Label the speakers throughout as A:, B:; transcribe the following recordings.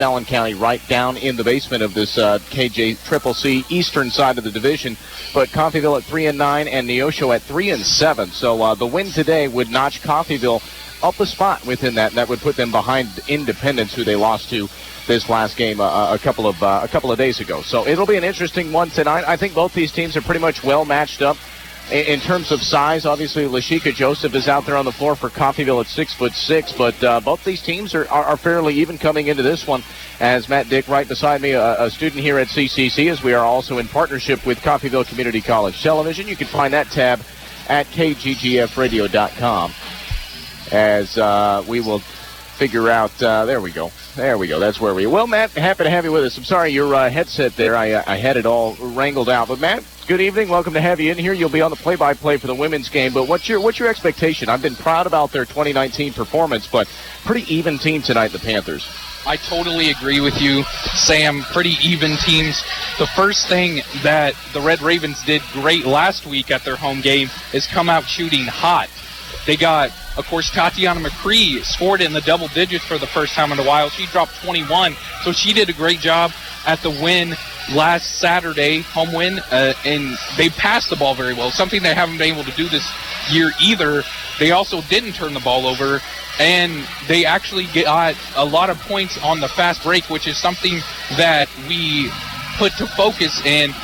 A: Allen County right down in the basement of this KJCCC eastern side of the division. But Coffeyville at 3-9 and Neosho at 3-7. So the win today would notch Coffeyville up a spot within that, and that would put them behind Independence, who they lost to this last game a couple of days ago. So it'll be an interesting one tonight. I think both these teams are pretty much well matched up. In terms of size, obviously, Lashika Joseph is out there on the floor for Coffeyville at 6'6", but both these teams are fairly even coming into this one. As Matt Dick right beside me, a student here at CCC, as we are also in partnership with Coffeyville Community College Television. You can find that tab at kggfradio.com as we will figure out. There we go. That's where we are. Well, Matt, happy to have you with us. I'm sorry, your headset there, I had it all wrangled out. But, Matt, good evening. Welcome to have you in here. You'll be on the play-by-play for the women's game. But what's your expectation? I've been proud about their 2019 performance, but pretty even team tonight, the Panthers.
B: I totally agree with you, Sam. Pretty even teams. The first thing that the Red Ravens did great last week at their home game is come out shooting hot. They got, of course, Tatiana McCree scored in the double digits for the first time in a while. She dropped 21, so she did a great job at the win last Saturday, home win, and they passed the ball very well, something they haven't been able to do this year either. They also didn't turn the ball over, and they actually got a lot of points on the fast break, which is something that we put to focus and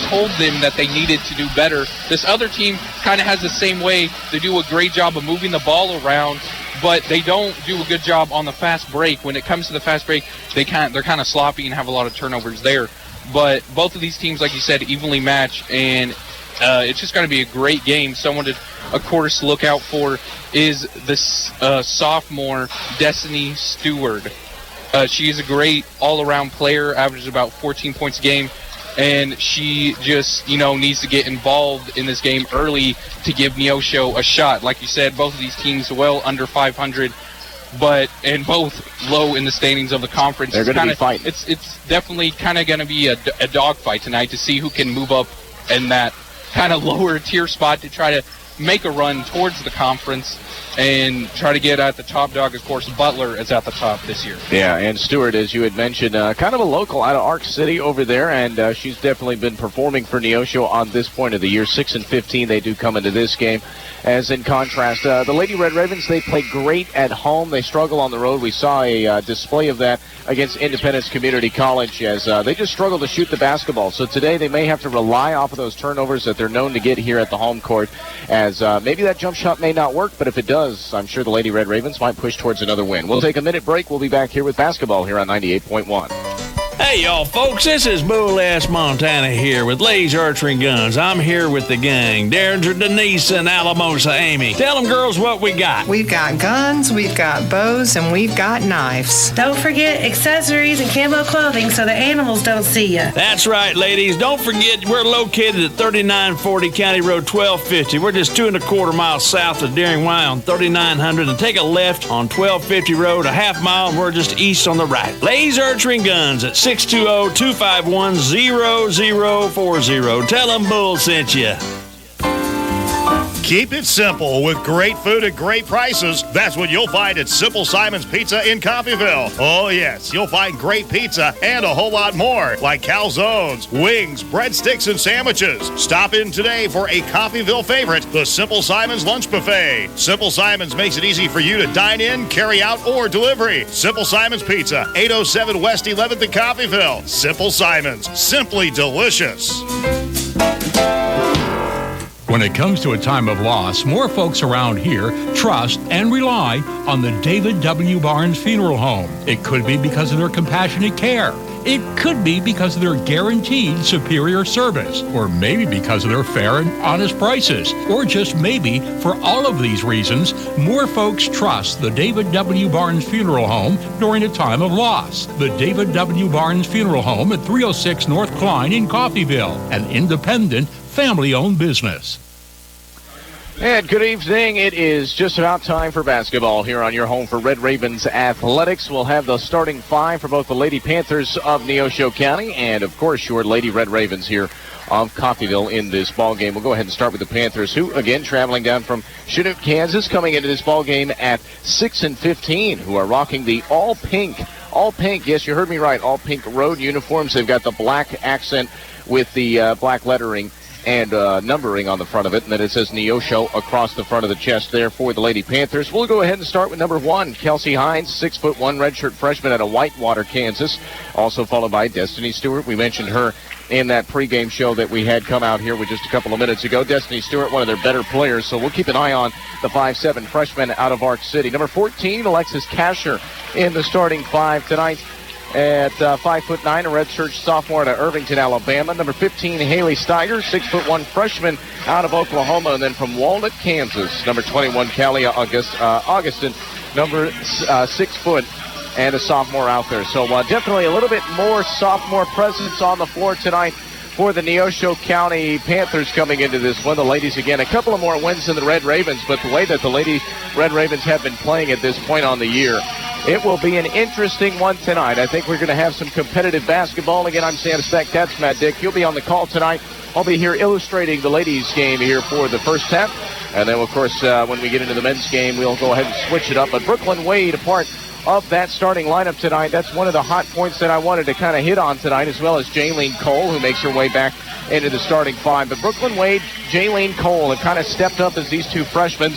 B: told them that they needed to do better. This other team kind of has the same way. They do a great job of moving the ball around, but they don't do a good job on the fast break. When it comes to the fast break, they're kind of sloppy and have a lot of turnovers there. But both of these teams, like you said, evenly matched, and it's just going to be a great game. Someone to, of course, look out for is this sophomore, Destiny Stewart. She is a great all-around player, averages about 14 points a game. And she just, needs to get involved in this game early to give Neosho a shot. Like you said, both of these teams well under 500, and both low in the standings of the conference.
A: They're going to be fighting.
B: It's definitely kind of going to be a dogfight tonight to see who can move up in that kind of lower tier spot to try to make a run towards the conference and try to get at the top dog. Of course, Butler is at the top this year.
A: Yeah, and Stewart, as you had mentioned, kind of a local out of Arc City over there, and she's definitely been performing for Neosho on this point of the year. 6-15, they do come into this game. As in contrast, the Lady Red Ravens, they play great at home. They struggle on the road. We saw a display of that against Independence Community College as they just struggle to shoot the basketball. So today they may have to rely off of those turnovers that they're known to get here at the home court, as maybe that jump shot may not work, but if it does, I'm sure the Lady Red Ravens might push towards another win. We'll take a minute break. We'll be back here with basketball here on 98.1.
C: Hey, y'all, folks, this is Bull Ass Montana here with Lay's Archery and Guns. I'm here with the gang, Derringer, Denise, and Alamosa Amy. Tell them, girls, what we got.
D: We've got guns, we've got bows, and we've got knives.
E: Don't forget accessories and camo clothing so the animals don't see you.
C: That's right, ladies. Don't forget we're located at 3940 County Road 1250. We're just 2.25 miles south of Deering Y on 3900, and take a left on 1250 Road, a half mile, and we're just east on the right. Lay's Archery and Guns at 620-251-0040. Tell them Bull sent you.
F: Keep it simple with great food at great prices. That's what you'll find at Simple Simon's Pizza in Coffeyville. Oh, yes, you'll find great pizza and a whole lot more, like calzones, wings, breadsticks, and sandwiches. Stop in today for a Coffeyville favorite, the Simple Simon's Lunch Buffet. Simple Simon's makes it easy for you to dine in, carry out, or delivery. Simple Simon's Pizza, 807 West 11th in Coffeyville. Simple Simon's, simply delicious.
G: When it comes to a time of loss, more folks around here trust and rely on the David W. Barnes Funeral Home. It could be because of their compassionate care. It could be because of their guaranteed superior service, or maybe because of their fair and honest prices, or just maybe for all of these reasons, more folks trust the David W. Barnes Funeral Home during a time of loss. The David W. Barnes Funeral Home at 306 North Klein in Coffeyville, an independent, family-owned business.
A: And good evening. It is just about time for basketball here on your home for Red Ravens Athletics. We'll have the starting five for both the Lady Panthers of Neosho County and, of course, your Lady Red Ravens here of Coffeyville in this ball game. We'll go ahead and start with the Panthers, who, again, traveling down from Chinook, Kansas, coming into this ball game at 6-15, who are rocking the all-pink all pink. Yes, you heard me right. All pink road uniforms. They've got the black accent with the black lettering and numbering on the front of it, and then it says Neosho across the front of the chest there for the Lady Panthers. We'll go ahead and start with number 1, Kelsey Hines, 6'1", redshirt freshman out of Whitewater, Kansas. Also followed by Destiny Stewart. We mentioned her in that pregame show that we had come out here with just a couple of minutes ago. Destiny Stewart, one of their better players, so we'll keep an eye on the 5'7" freshman out of Ark City. Number 14, Alexis Kasher in the starting 5 tonight. At 5'9", a redshirt sophomore out of Irvington, Alabama. Number 15, Haley Steiger, 6'1" freshman out of Oklahoma. And then from Walnut, Kansas, number 21, Callie Augustin, number 6 foot and a sophomore out there. So definitely a little bit more sophomore presence on the floor tonight for the Neosho County Panthers coming into this one. The ladies, again, a couple of more wins than the Red Ravens, but the way that the Lady Red Ravens have been playing at this point on the year, it will be an interesting one tonight. I think we're going to have some competitive basketball. Again, I'm Sam Speck. That's Matt Dick. He'll be on the call tonight. I'll be here illustrating the ladies' game here for the first half. And then, of course, when we get into the men's game, we'll go ahead and switch it up. But Brooklyn Wade, a part of that starting lineup tonight. That's one of the hot points that I wanted to kind of hit on tonight, as well as Jaylene Cole, who makes her way back into the starting 5. But Brooklyn Wade, Jaylene Cole have kind of stepped up as these two freshmen,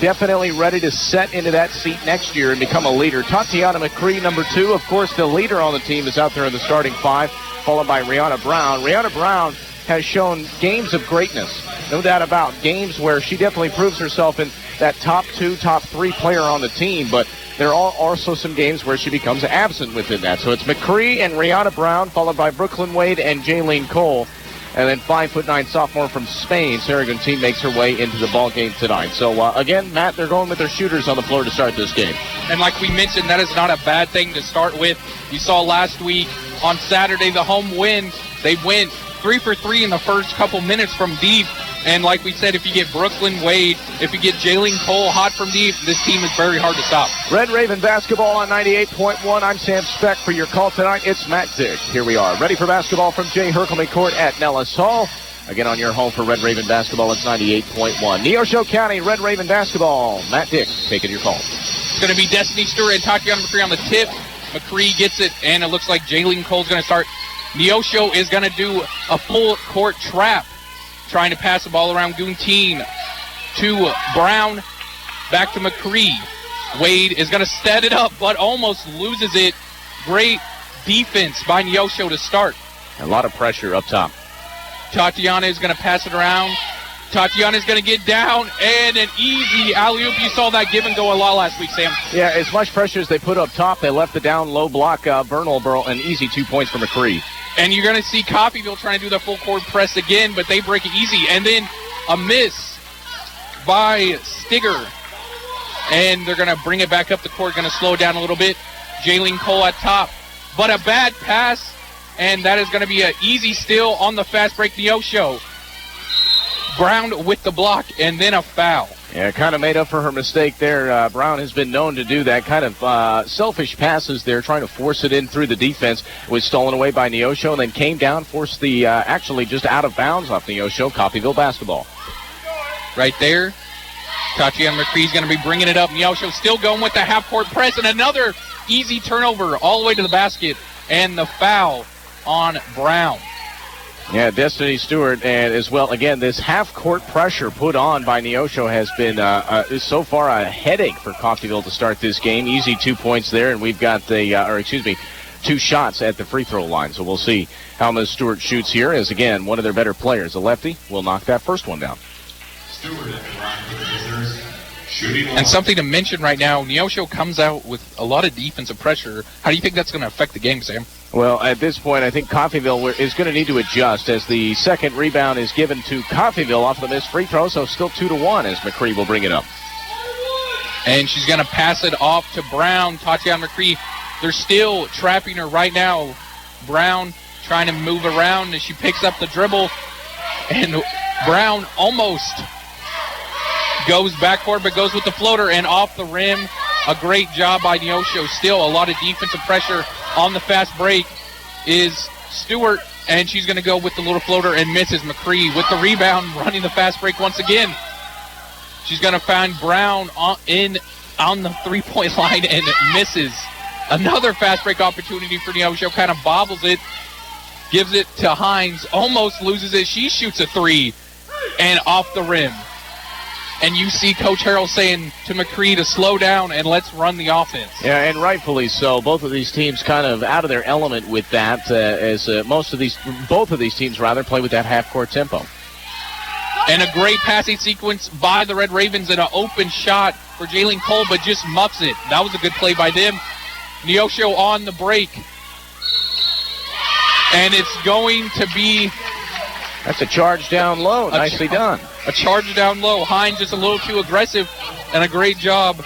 A: definitely ready to set into that seat next year and become a leader. Tatiana McCree, number 2, of course, the leader on the team, is out there in the starting 5, followed by Rihanna Brown. Rihanna Brown has shown games of greatness, no doubt about games where she definitely proves herself in that top 2, top 3 player on the team, but there are also some games where she becomes absent within that. So it's McCree and Rihanna Brown, followed by Brooklyn Wade and Jaylene Cole. And then 5'9" sophomore from Spain, Sarah Guntin, makes her way into the ball game tonight. So, again, Matt, they're going with their shooters on the floor to start this game.
B: And like we mentioned, that is not a bad thing to start with. You saw last week on Saturday, the home win. They went 3 for 3 in the first couple minutes from deep. And like we said, if you get Brooklyn Wade, if you get Jaylene Cole hot from deep, this team is very hard to stop.
A: Red Raven basketball on 98.1. I'm Sam Speck for your call tonight. It's Matt Dick. Here we are, ready for basketball from Jay Herkelman Court at Nellis Hall. Again, on your home for Red Raven basketball, it's 98.1. Neosho County Red Raven basketball. Matt Dick taking your call.
B: It's going to be Destiny Stewart and Tatiana McCree on the tip. McCree gets it, and it looks like Jaylene Cole's going to start. Neosho is going to do a full court trap, trying to pass the ball around Guntin to Brown, back to McCree. Wade is going to set it up, but almost loses it. Great defense by Neosho to start.
A: A lot of pressure up top.
B: Tatiana is going to pass it around. Tatiana is going to get down, and an easy alley-oop. You saw that give and go a lot last week, Sam.
A: Yeah, as much pressure as they put up top, they left the down low block. Bernal, an easy 2 points for McCree.
B: And you're going to see Coffeyville trying to do the full court press again, but they break it easy. And then a miss by Stigger. And they're going to bring it back up the court, going to slow it down a little bit. Jaylene Cole at top. But a bad pass, and that is going to be an easy steal on the fast break Neosho. Brown with the block, and then a foul.
A: Yeah, kind of made up for her mistake there. Brown has been known to do that kind of selfish passes there, trying to force it in through the defense. It was stolen away by Neosho, and then came down, forced the actually just out of bounds off Neosho. Coffeyville basketball.
B: Right there. Tatiana McCree's going to be bringing it up. Neosho still going with the half-court press, and another easy turnover all the way to the basket, and the foul on Brown.
A: Yeah, Destiny Stewart, and as well, again, this half-court pressure put on by Neosho has been so far a headache for Coffeyville to start this game. Easy 2 points there, and we've got 2 shots at the free throw line. So we'll see how Ms. Stewart shoots here, as, again, one of their better players, a lefty, will knock that first one down.
H: Stewart at the line for the visitors. Shooting
B: and something to mention right now, Neosho comes out with a lot of defensive pressure. How do you think that's going to affect the game, Sam?
A: Well, at this point, I think Coffeyville is going to need to adjust as the second rebound is given to Coffeyville off the missed free throw, so still 2-1 as McCree will bring it up.
B: And she's going to pass it off to Brown. Tatiana McCree, they're still trapping her right now. Brown trying to move around, and she picks up the dribble, and Brown almost goes backcourt, but goes with the floater and off the rim. A great job by Neosho. Still a lot of defensive pressure on the fast break is Stewart, and she's going to go with the little floater and misses. McCree with the rebound, running the fast break once again. She's going to find Brown on the three-point line and misses. Another fast break opportunity for Neosho. Kind of bobbles it. Gives it to Hines. Almost loses it. She shoots a three. And off the rim. And you see Coach Harrell saying to McCree to slow down and let's run the offense.
A: Yeah, and rightfully so. Both of these teams kind of out of their element with that, as both of these teams play with that half-court tempo.
B: And a great passing sequence by the Red Ravens and an open shot for Jalen Cole, but just muffs it. That was a good play by them. Neosho on the break. And it's going to be...
A: That's a charge down low. Nicely done.
B: A charge down low. Hines just a little too aggressive, and a great job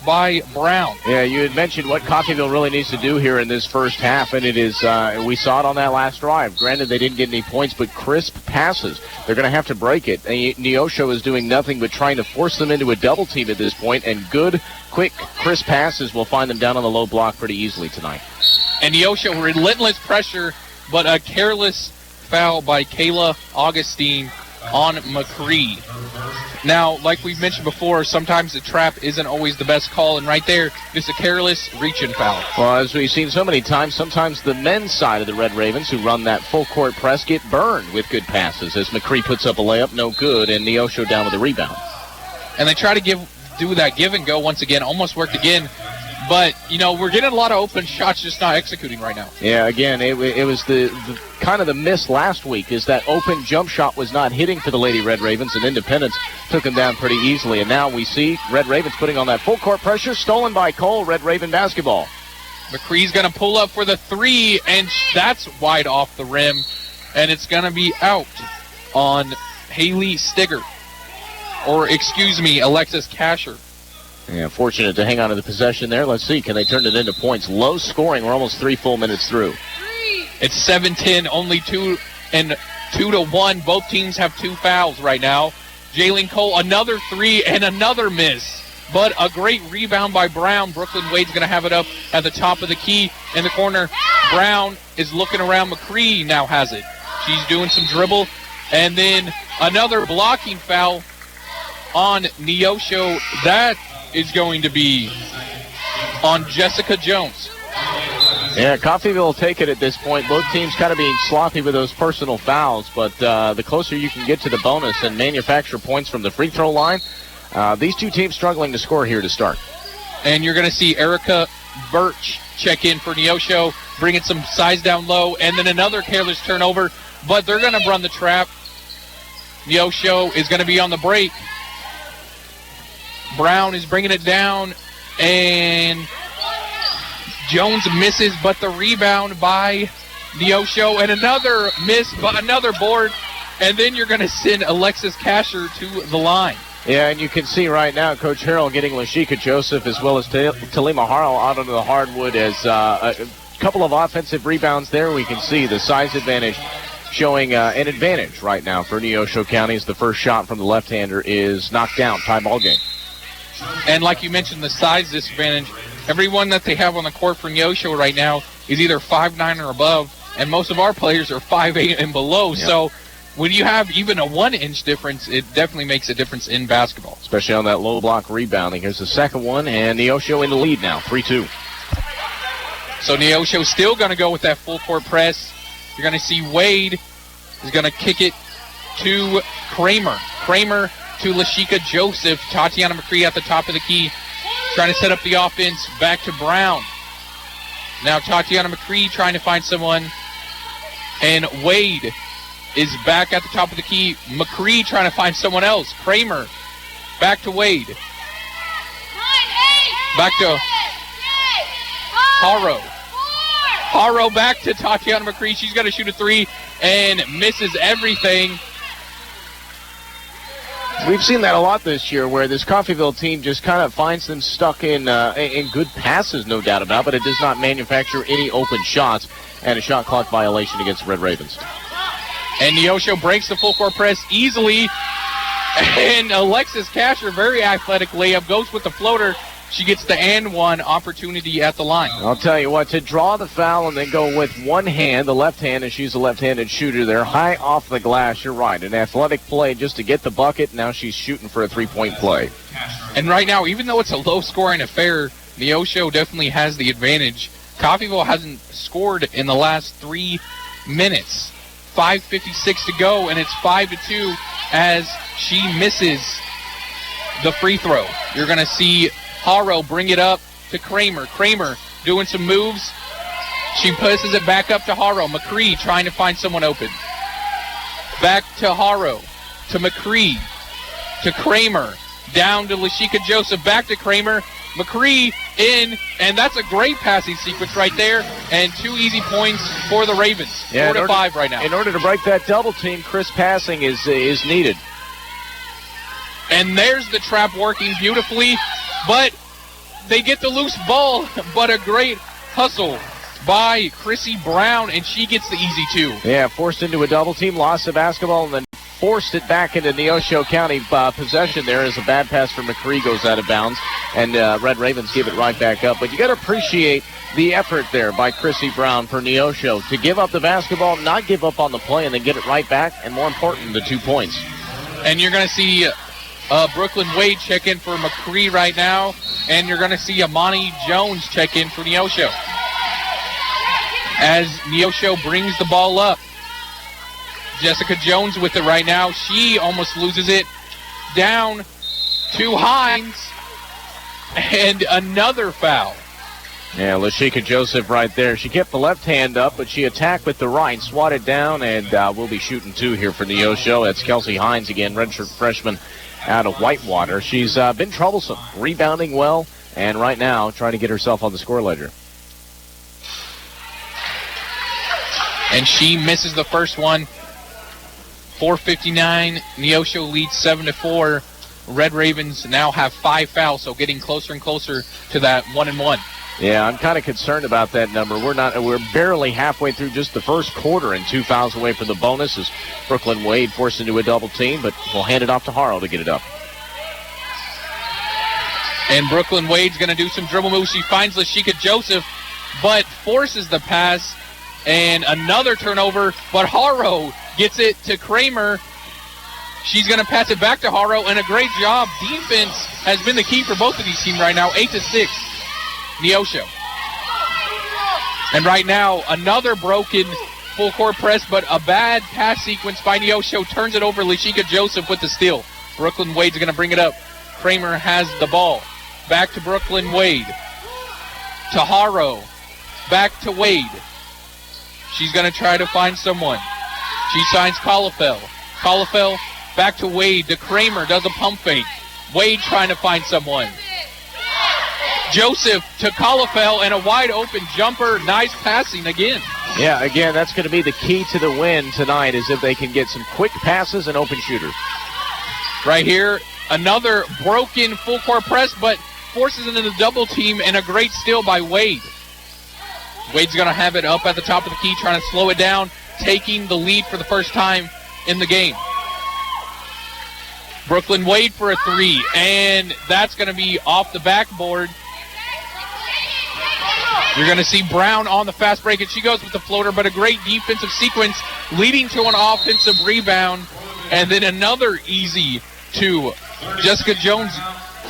B: by Brown.
A: Yeah, you had mentioned what Coffeyville really needs to do here in this first half, and it is, we saw it on that last drive. Granted, they didn't get any points, but crisp passes. They're going to have to break it. Neosho is doing nothing but trying to force them into a double team at this point, and good, quick, crisp passes will find them down on the low block pretty easily tonight.
B: And Neosho, relentless pressure, but a careless foul by Kayla Augustine on McCree. Now, like we've mentioned before, sometimes the trap isn't always the best call, and right there, just a careless reach-in foul.
A: Well, as we've seen so many times, sometimes the men's side of the Red Ravens who run that full-court press get burned with good passes, as McCree puts up a layup, no good, and Neosho down with a rebound.
B: And they try to do that give and go once again, almost worked again. But, we're getting a lot of open shots, just not executing right now.
A: Yeah, again, it was the kind of the miss last week is that open jump shot was not hitting for the Lady Red Ravens, and Independence took them down pretty easily. And now we see Red Ravens putting on that full-court pressure, stolen by Cole, Red Raven basketball.
B: McCree's going to pull up for the three, and that's wide off the rim, and it's going to be out on Haley Stigger. Alexis Kasher.
A: Yeah, fortunate to hang on to the possession there. Let's see, can they turn it into points? Low scoring. We're almost 3 full minutes through.
B: It's 7-10, only 2-1. Both teams have 2 fouls right now. Jalen Cole, another three and another miss. But a great rebound by Brown. Brooklyn Wade's going to have it up at the top of the key in the corner. Brown is looking around. McCree now has it. She's doing some dribble. And then another blocking foul on Neosho. That is going to be on Jessica Jones.
A: Yeah, Coffeyville will take it at this point. Both teams kind of being sloppy with those personal fouls, but the closer you can get to the bonus and manufacture points from the free throw line, these two teams struggling to score here to start.
B: And you're going to see Erica Birch check in for Neosho, bringing some size down low, and then another careless turnover, but they're going to run the trap. Neosho is going to be on the break. Brown is bringing it down, and Jones misses, but the rebound by Neosho, and another miss, but another board, and then you're going to send Alexis Kasher to the line.
A: Yeah, and you can see right now Coach Harrell getting Lashika Joseph as well as Talima Harrell out onto the hardwood as a couple of offensive rebounds there. We can see the size advantage showing an advantage right now for Neosho County as the first shot from the left-hander is knocked down. Tie ball game.
B: And like you mentioned, the size disadvantage, everyone that they have on the court for Neosho right now is either 5'9" or above, and most of our players are 5'8" and below. Yep. So when you have even a 1-inch difference, it definitely makes a difference in basketball.
A: Especially on that low block rebounding. Here's the second one, and Neosho in the lead now, 3-2.
B: So Neosho still going to go with that full court press. You're going to see Wade is going to kick it to Kramer. Kramer to Lashika Joseph. Tatiana McCree at the top of the key, trying to set up the offense. Back to Brown. Now Tatiana McCree trying to find someone. And Wade is back at the top of the key. McCree trying to find someone else. Kramer. Back to Wade. Back to Haro. Haro back to Tatiana McCree. She's going to shoot a three and misses everything.
A: We've seen that a lot this year where this Coffeyville team just kind of finds them stuck in good passes, no doubt about, but it does not manufacture any open shots, and a shot clock violation against the Red Ravens.
B: And Neosho breaks the full court press easily, and Alexis Kasher, very athletic layup, goes with the floater. She gets the and one opportunity at the line.
A: I'll tell you what, to draw the foul and then go with one hand, the left hand, and she's a left-handed shooter there, high off the glass, you're right. An athletic play just to get the bucket. Now she's shooting for a three-point play.
B: And right now, even though it's a low-scoring affair, Neosho definitely has the advantage. Coffeyville hasn't scored in the last 3 minutes. 5:56 to go, and it's 5-2 as she misses the free throw. You're going to see Haro bring it up to Kramer. Kramer doing some moves. She passes it back up to Haro. McCree trying to find someone open. Back to Haro, to McCree, to Kramer, down to Lashika Joseph, back to Kramer. McCree in, and that's a great passing sequence right there, and 2 easy points for the Ravens. 4-5 right now.
A: In order to break that double team, crisp passing is needed.
B: And there's the trap working beautifully, but they get the loose ball, but a great hustle by Chrissy Brown, and she gets the easy 2.
A: Yeah, forced into a double team, lost the basketball, and then forced it back into Neosho County possession there as a bad pass from McCree goes out of bounds, and Red Ravens give it right back up. But you got to appreciate the effort there by Chrissy Brown for Neosho to give up the basketball, not give up on the play, and then get it right back, and more important, the 2 points.
B: And you're going to see Brooklyn Wade check in for McCree right now, and you're going to see Amani Jones check in for Neosho. As Neosho brings the ball up, Jessica Jones with it right now. She almost loses it. Down to Hines, and another foul.
A: Yeah, Lashika Joseph right there. She kept the left hand up, but she attacked with the right, swatted down, and we'll be shooting 2 here for Neosho. That's Kelsey Hines again, redshirt freshman out of Whitewater. She's been troublesome, rebounding well, and right now trying to get herself on the score ledger.
B: And she misses the first one. 4:59. Neosho leads 7-4. Red Ravens now have 5 fouls, so getting closer and closer to that 1-1.
A: Yeah, I'm kind of concerned about that number. We're barely halfway through just the first quarter, and 2 fouls away from the bonus as Brooklyn Wade forced into a double team, but we'll hand it off to Haro to get it up.
B: And Brooklyn Wade's going to do some dribble moves. She finds Lashika Joseph, but forces the pass. And another turnover, but Haro gets it to Kramer. She's going to pass it back to Haro, and a great job. Defense has been the key for both of these teams right now. 8-6, Neosho. And right now, another broken full court press, but a bad pass sequence by Neosho turns it over. Lashika Joseph with the steal. Brooklyn Wade's going to bring it up. Kramer has the ball. Back to Brooklyn Wade. To Haro. Back to Wade. She's going to try to find someone. She signs Colifel. Colifel back to Wade. To Kramer. Does a pump fake. Wade trying to find someone. Joseph to Colifel and a wide open jumper. Nice passing again.
A: Yeah, again, that's going to be the key to the win tonight is if they can get some quick passes and open shooters.
B: Right here, another broken full court press, but forces it into the double team and a great steal by Wade. Wade's going to have it up at the top of the key, trying to slow it down, taking the lead for the first time in the game. Brooklyn Wade for a 3, and that's going to be off the backboard. You're going to see Brown on the fast break, and she goes with the floater, but a great defensive sequence leading to an offensive rebound, and then another easy to Jessica Jones.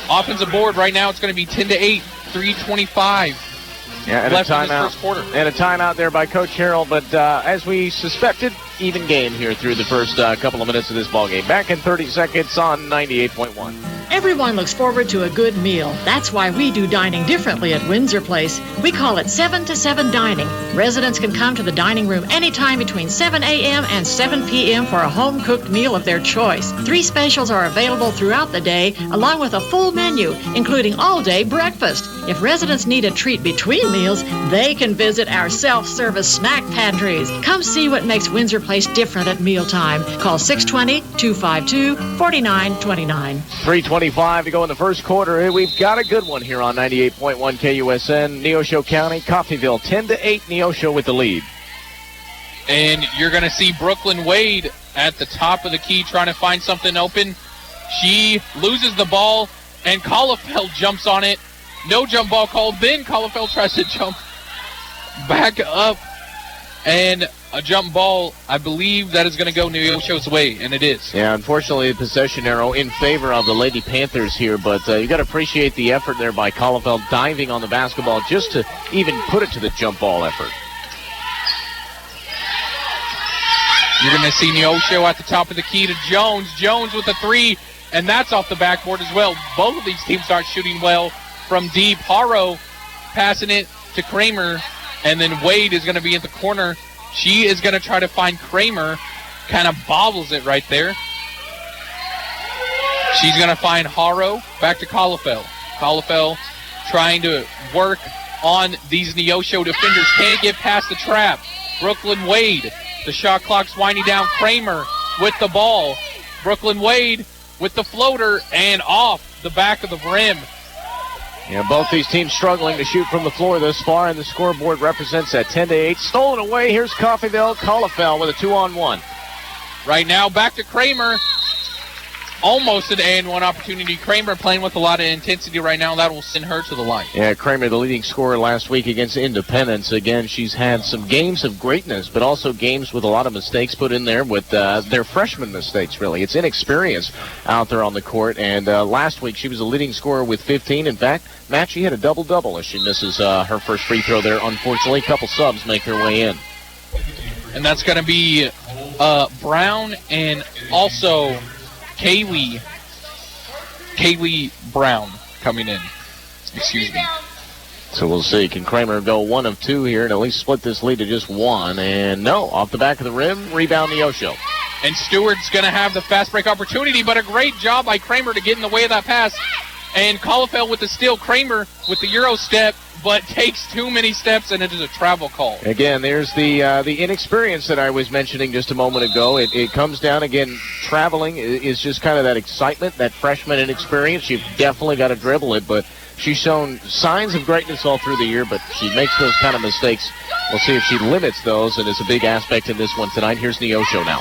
B: Offensive board right now, it's going to be 10-8, 3:25.
A: Yeah, and
B: left
A: a
B: in this
A: timeout.
B: first quarter.
A: And a timeout there by Coach Harrell, but as we suspected, even game here through the first couple of minutes of this ballgame. Back in 30 seconds on 98.1.
I: Everyone looks forward to a good meal. That's why we do dining differently at Windsor Place. We call it 7 to 7 dining. Residents can come to the dining room anytime between 7 a.m. and 7 p.m. for a home-cooked meal of their choice. 3 specials are available throughout the day, along with a full menu, including all-day breakfast. If residents need a treat between meals, they can visit our self-service snack pantries. Come see what makes Windsor Place different at mealtime. Call 620-252-4929.
A: 3:25 to go in the first quarter. We've got a good one here on 98.1 KUSN. Neosho County, Coffeyville, 10-8. Neosho with the lead.
B: And you're going to see Brooklyn Wade at the top of the key trying to find something open. She loses the ball, and Colifel jumps on it. No jump ball called. Then Colifel tries to jump back up And a jump ball, I believe that is going to go Neosho's way, and it is.
A: Yeah, unfortunately, the possession arrow in favor of the Lady Panthers here, but you got to appreciate the effort there by Collefeld diving on the basketball just to even put it to the jump ball effort.
B: You're going to see Neosho at the top of the key to Jones. Jones with a three, and that's off the backboard as well. Both of these teams start shooting well from deep. Haro passing it to Kramer, and then Wade is going to be in the corner. She is going to try to find Kramer. Kind of bobbles it right there. She's going to find Haro. Back to Collefeld. Collefeld trying to work on these Neosho defenders. Can't get past the trap. Brooklyn Wade. The shot clock's winding down. Kramer with the ball. Brooklyn Wade with the floater and off the back of the rim.
A: Yeah, both these teams struggling to shoot from the floor this far, and the scoreboard represents that 10-8. Stolen away. Here's Coffeyville. Collefeld with a 2-on-1.
B: Right now, back to Kramer. Almost an and one opportunity. Kramer playing with a lot of intensity right now. That will send her to the line.
A: Yeah, Kramer, the leading scorer last week against Independence. Again, she's had some games of greatness, but also games with a lot of mistakes put in there with their freshman mistakes, really. It's inexperience out there on the court. And last week, she was the leading scorer with 15. In fact, Matt, she had a double-double as she misses her first free throw there. Unfortunately, a couple subs make their way in.
B: And that's going to be Brown and also Kaylee Brown coming in. Excuse me.
A: So we'll see. Can Kramer go 1 of 2 here and at least split this lead to just 1? And no, off the back of the rim, rebound Neosho.
B: And Stewart's going to have the fast break opportunity, but a great job by Kramer to get in the way of that pass. And Collefeld with the steal. Kramer with the Euro step, but takes too many steps, and it is a travel call.
A: Again, there's the inexperience that I was mentioning just a moment ago. It comes down, again, traveling is just kind of that excitement, that freshman inexperience. You've definitely got to dribble it, but she's shown signs of greatness all through the year, but she makes those kind of mistakes. We'll see if she limits those, and it's a big aspect in this one tonight. Here's Neosho now.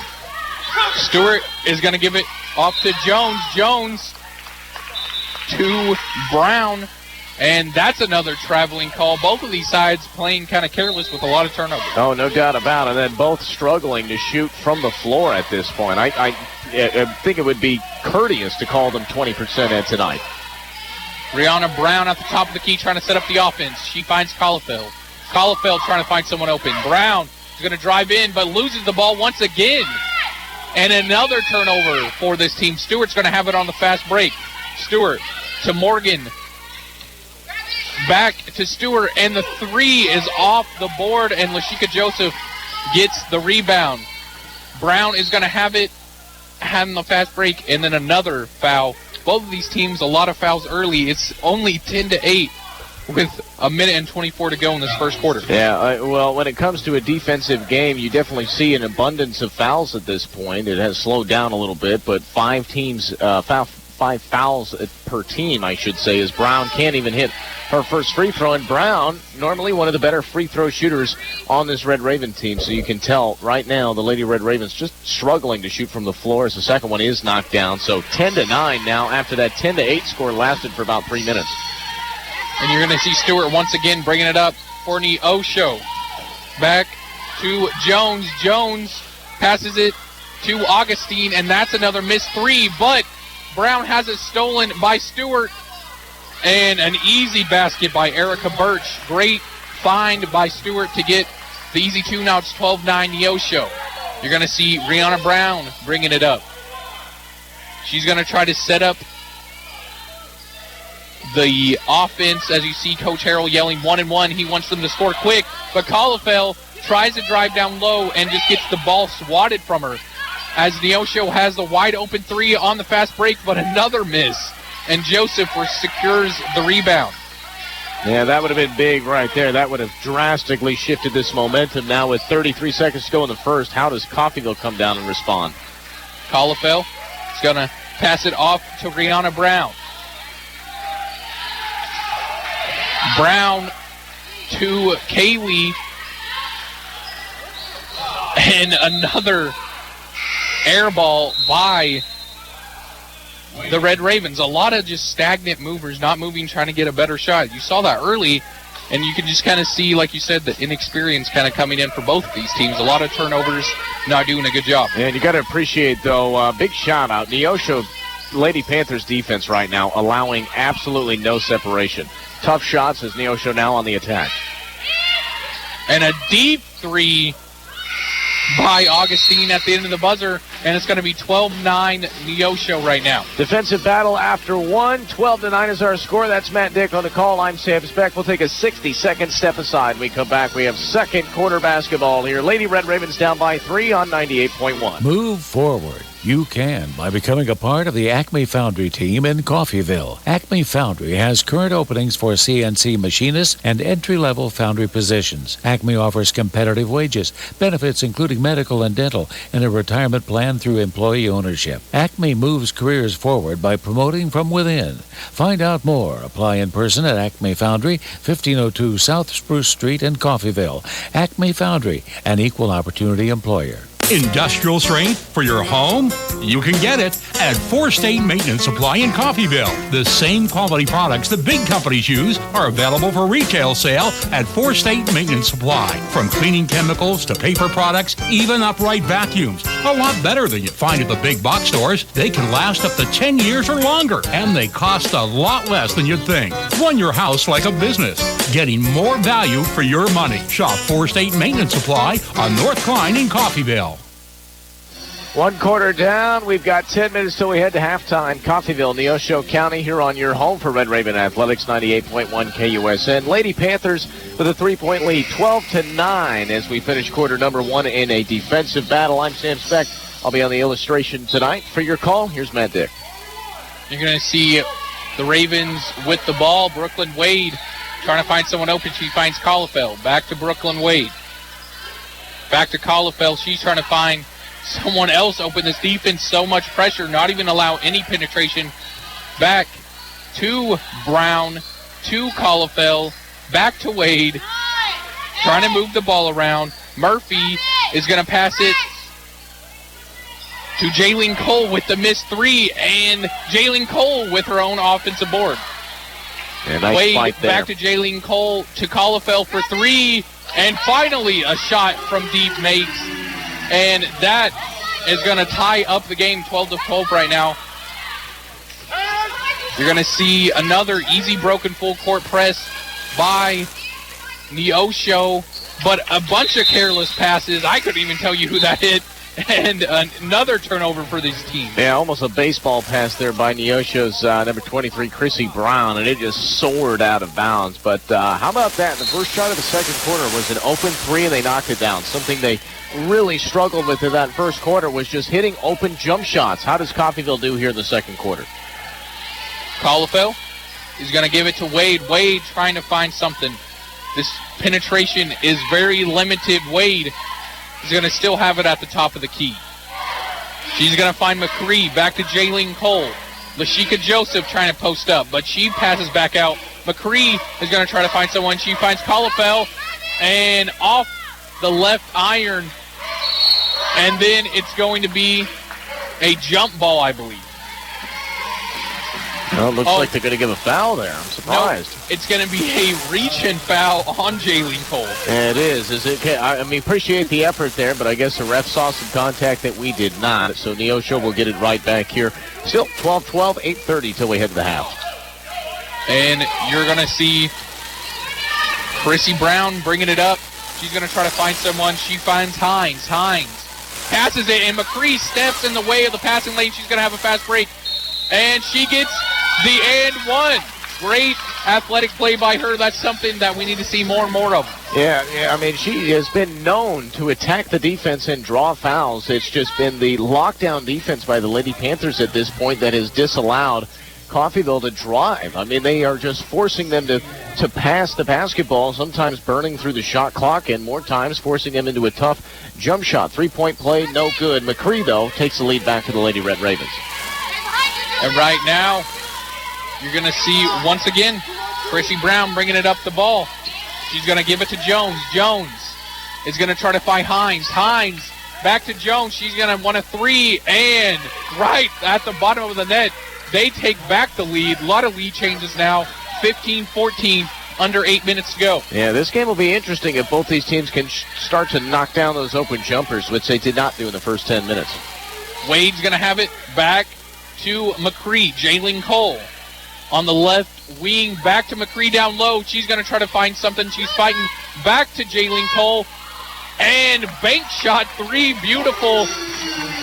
B: Stewart is going to give it off to Jones. Jones to Brown. And that's another traveling call. Both of these sides playing kind of careless with a lot of turnovers.
A: Oh, no doubt about it. And then both struggling to shoot from the floor at this point. I think it would be courteous to call them 20% at tonight.
B: Brianna Brown at the top of the key trying to set up the offense. She finds Collefeld. Collefeld trying to find someone open. Brown is going to drive in but loses the ball once again. And another turnover for this team. Stewart's going to have it on the fast break. Stewart to Morgan. Back to Stewart, and the three is off the board, and Lashika Joseph gets the rebound. Brown is going to have it, having the fast break, and then another foul. Both of these teams, a lot of fouls early. It's only 10-8 with a minute and 24 to go in this first quarter.
A: Yeah, well, when it comes to a defensive game, you definitely see an abundance of fouls at this point. It has slowed down a little bit, but 5 fouls per team, I should say, as Brown can't even hit her first free throw. And Brown, normally one of the better free throw shooters on this Red Raven team. So you can tell right now the Lady Red Ravens just struggling to shoot from the floor as the second one is knocked down. So 10-9 now after that 10-8 score lasted for about 3 minutes.
B: And you're going to see Stewart once again bringing it up for Neosho. Back to Jones. Jones passes it to Augustine, and that's another missed three, but Brown has it stolen by Stewart. And an easy basket by Erica Birch. Great find by Stewart to get the easy 2. Now it's 12-9 Neosho. You're going to see Rihanna Brown bringing it up. She's going to try to set up the offense. As you see Coach Harrell yelling 1-1. He wants them to score quick. But Collefeld tries to drive down low and just gets the ball swatted from her. As Neosho has the wide open 3 on the fast break, but another miss. And Joseph secures the rebound.
A: Yeah, that would have been big right there. That would have drastically shifted this momentum. Now with 33 seconds to go in the first, how does Coffeyville come down and respond?
B: Collefeld is going to pass it off to Rihanna Brown. Brown to Kaylee. And another air ball by the Red Ravens. A lot of just stagnant movers, not moving, trying to get a better shot. You saw that early, And you can just kind of see, like you said, the inexperience kind of coming in for both of these teams. A lot of turnovers, not doing a good job.
A: And you got to appreciate, though, big shout out. Neosho Lady Panthers defense right now allowing absolutely no separation. Tough shots as Neosho now on the attack.
B: And a deep three by Augustine at the end of the buzzer, and it's going to be 12-9 Neosho right now.
A: Defensive battle after one. 12-9 is our score. That's Matt Dick on the call. I'm Sam Speck. We'll take a 60-second step aside. When we come back, we have second quarter basketball here. Lady Red Ravens down by 3 on 98.1.
J: Move forward. You can by becoming a part of the Acme Foundry team in Coffeyville. Acme Foundry has current openings for CNC machinists and entry-level foundry positions. Acme offers competitive wages, benefits including medical and dental, and a retirement plan through employee ownership. Acme moves careers forward by promoting from within. Find out more. Apply in person at Acme Foundry, 1502 South Spruce Street in Coffeyville. Acme Foundry, an equal opportunity employer.
G: Industrial strength for your home? You can get it at 4 State Maintenance Supply in Coffeyville. The same quality products the big companies use are available for retail sale at 4 State Maintenance Supply. From cleaning chemicals to paper products, even upright vacuums. A lot better than you find at the big box stores. They can last up to 10 years or longer, and they cost a lot less than you'd think. Run your house like a business, getting more value for your money. Shop 4 State Maintenance Supply on North Klein in Coffeyville.
A: 1 quarter down. We've got 10 minutes till we head to halftime. Coffeyville, Neosho County here on your home for Red Raven Athletics, 98.1 KUSN. Lady Panthers with a 3-point lead, 12-9 as we finish quarter number 1 in a defensive battle. I'm Sam Speck. I'll be on the illustration tonight. For your call, here's Matt Dick.
B: You're going to see the Ravens with the ball. Brooklyn Wade trying to find someone open. She finds Collifell. Back to Brooklyn Wade. Back to Collifell. She's trying to find someone else open. This defense, so much pressure, not even allow any penetration. Back to Brown, to Collifell, back to Wade, trying to move the ball around. Murphy is going to pass it to Jaylene Cole with the missed three, and Jaylene Cole with her own offensive board.
A: Nice
B: Wade
A: fight there.
B: back to Jaylene Cole, to Collifell for three, and finally a shot from deep makes. And that is going to tie up the game 12-12 right now. You're going to see another easy broken full court press by Neosho, but a bunch of careless passes. I couldn't even tell you who that hit. And another turnover for this team.
A: Yeah, almost a baseball pass there by Neosho's number 23, Chrissy Brown, and it just soared out of bounds. But how about that? The first shot of the second quarter was an open three, and they knocked it down. Something they really struggled with in that first quarter was just hitting open jump shots. How does Coffeyville do here in the second quarter?
B: Collifell is going to give it to Wade. Wade trying to find something. This penetration is very limited. Wade is going to still have it at the top of the key. She's going to find McCree. Back to Jaylene Cole. Lashika Joseph trying to post up, but she passes back out. McCree is going to try to find someone. She finds Collifell, and off the left iron. And then it's going to be a jump ball, I believe.
A: Well, it looks like they're going to give a foul there. I'm surprised.
B: No, it's going to be a reach-in foul on Jaylene Cole.
A: It is. I mean, appreciate the effort there, but I guess the ref saw some contact that we did not. So Neosho will get it right back here. Still 12-12, 8:30 till we head to the half.
B: And you're going to see Chrissy Brown bringing it up. She's going to try to find someone. She finds Hines. Hines passes it, and McCree steps in the way of the passing lane. She's going to have a fast break. And she gets the and one. Great athletic play by her. That's something that we need to see more and more of.
A: Yeah, I mean, she has been known to attack the defense and draw fouls. It's just been the lockdown defense by the Lady Panthers at this point that has disallowed Coffeyville to drive. I mean, they are just forcing them to pass the basketball, sometimes burning through the shot clock, and more times forcing them into a tough jump shot. 3-point play, no good. McCree, though, takes the lead back to the Lady Red Ravens.
B: And right now, you're going to see, once again, Chrissy Brown bringing it up the ball. She's going to give it to Jones. Jones is going to try to find Hines. Hines back to Jones. She's going to want a three, and right at the bottom of the net, they take back the lead. A lot of lead changes now. 15-14, under 8 minutes to go.
A: Yeah, this game will be interesting if both these teams can start to knock down those open jumpers, which they did not do in the first 10 minutes.
B: Wade's going to have it back to McCree. Jalen Cole on the left wing, back to McCree down low. She's going to try to find something. She's fighting back to Jalen Cole. And bank shot three. Beautiful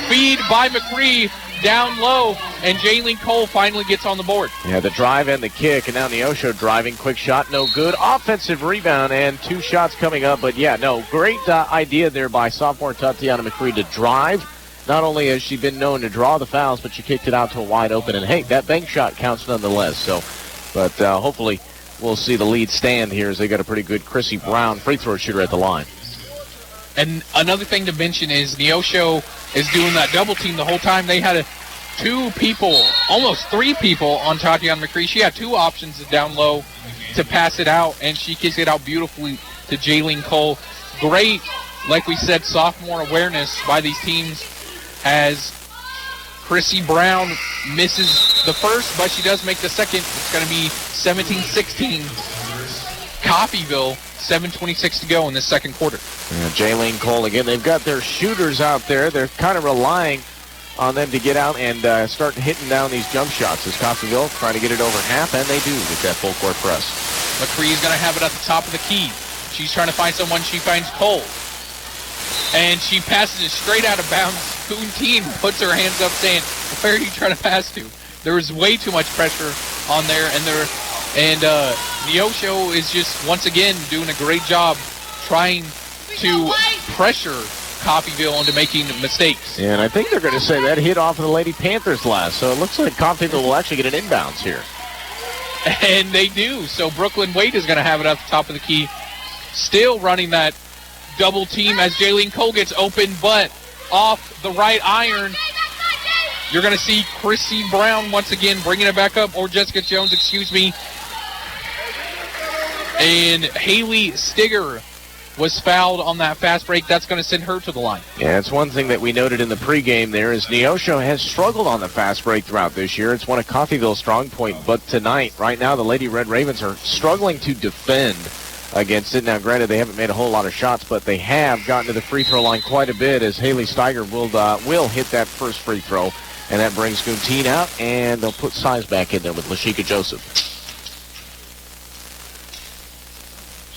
B: feed by McCree down low. And Jalen Cole finally gets on the board.
A: Yeah, the drive and the kick. And now Neosho driving. Quick shot, no good. Offensive rebound and 2 shots coming up. But, yeah, no, great idea there by sophomore Tatiana McCree to drive. Not only has she been known to draw the fouls, but she kicked it out to a wide open. And, hey, that bank shot counts nonetheless. So, but hopefully we'll see the lead stand here as they got a pretty good Chrissy Brown free throw shooter at the line.
B: And another thing to mention is Neosho is doing that double team the whole time. They had 2 people, almost 3 people on Tatiana McCree. She had 2 options down low to pass it out, and she kicks it out beautifully to Jalen Cole. Great, like we said, sophomore awareness by these teams as Chrissy Brown misses the first, but she does make the second. It's going to be 17-16. Coffeyville, 7:26 to go in this second quarter.
A: Yeah, Jalen Cole, again, they've got their shooters out there. They're kind of relying on them to get out and start hitting down these jump shots as Coffeyville trying to get it over half, and they do with that full court press.
B: McCree is going to have it at the top of the key. She's trying to find someone. She finds Cole. And she passes it straight out of bounds. Kuntine puts her hands up saying, where are you trying to pass to? There was way too much pressure on there. And Neosho is just, once again, doing a great job trying to pressure Coffeyville into making mistakes.
A: Yeah, and I think they're going to say that hit off of the Lady Panthers last. So it looks like Coffeyville will actually get an inbounds here.
B: And they do. So Brooklyn Wade is going to have it at the top of the key. Still running that double team as Jalen Cole gets open, but off the right iron. You're going to see Chrissy Brown once again bringing it back up, or Jessica Jones, excuse me. And Haley Stigger was fouled on that fast break. That's going to send her to the line.
A: Yeah, it's one thing that we noted in the pregame there is Neosho has struggled on the fast break throughout this year. It's one of Coffeyville's strong point, but tonight, right now, the Lady Red Ravens are struggling to defend against it. Now, granted, they haven't made a whole lot of shots, but they have gotten to the free throw line quite a bit as Haley Steiger will hit that first free throw, and that brings Guntine out, and they'll put Size back in there with Lashika Joseph.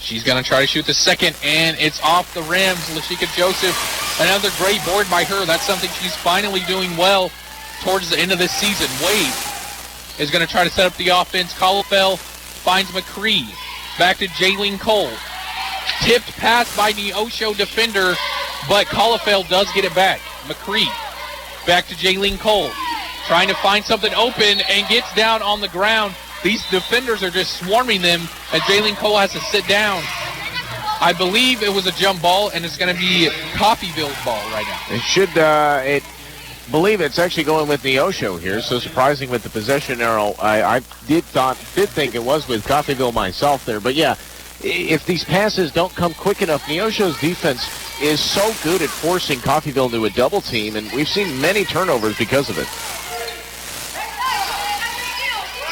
B: She's going to try to shoot the second, and it's off the rims. Lashika Joseph, another great board by her. That's something she's finally doing well towards the end of this season. Wade is going to try to set up the offense. Colifel finds McCree. Back to Jalen Cole. Tipped pass by Neosho defender, but Colifel does get it back. McCree back to Jalen Cole. Trying to find something open and gets down on the ground. These defenders are just swarming them as Jalen Cole has to sit down. I believe it was a jump ball, and it's going to be Coffeyville's ball right now.
A: It should, believe it's actually going with Neosho here, so surprising with the possession arrow. I did think it was with Coffeyville myself there, but yeah, if these passes don't come quick enough, Neosho's defense is so good at forcing Coffeyville into a double team, and we've seen many turnovers because of it.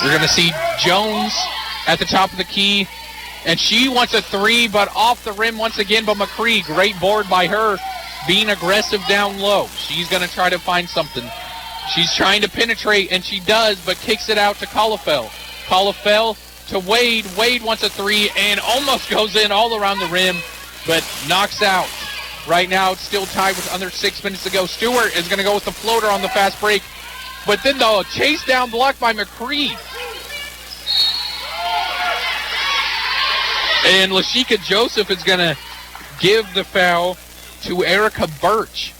B: You're going to see Jones at the top of the key, and she wants a three, but off the rim once again. But McCree, great board by her, being aggressive down low. She's going to try to find something. She's trying to penetrate, and she does, but kicks it out to Colifel. Colifel to Wade. Wade wants a three and almost goes in all around the rim, but knocks out. Right now, it's still tied with under 6 minutes to go. Stewart is going to go with the floater on the fast break, but then the chase down block by McCree. And Lashika Joseph is going to give the foul to Erica Birch.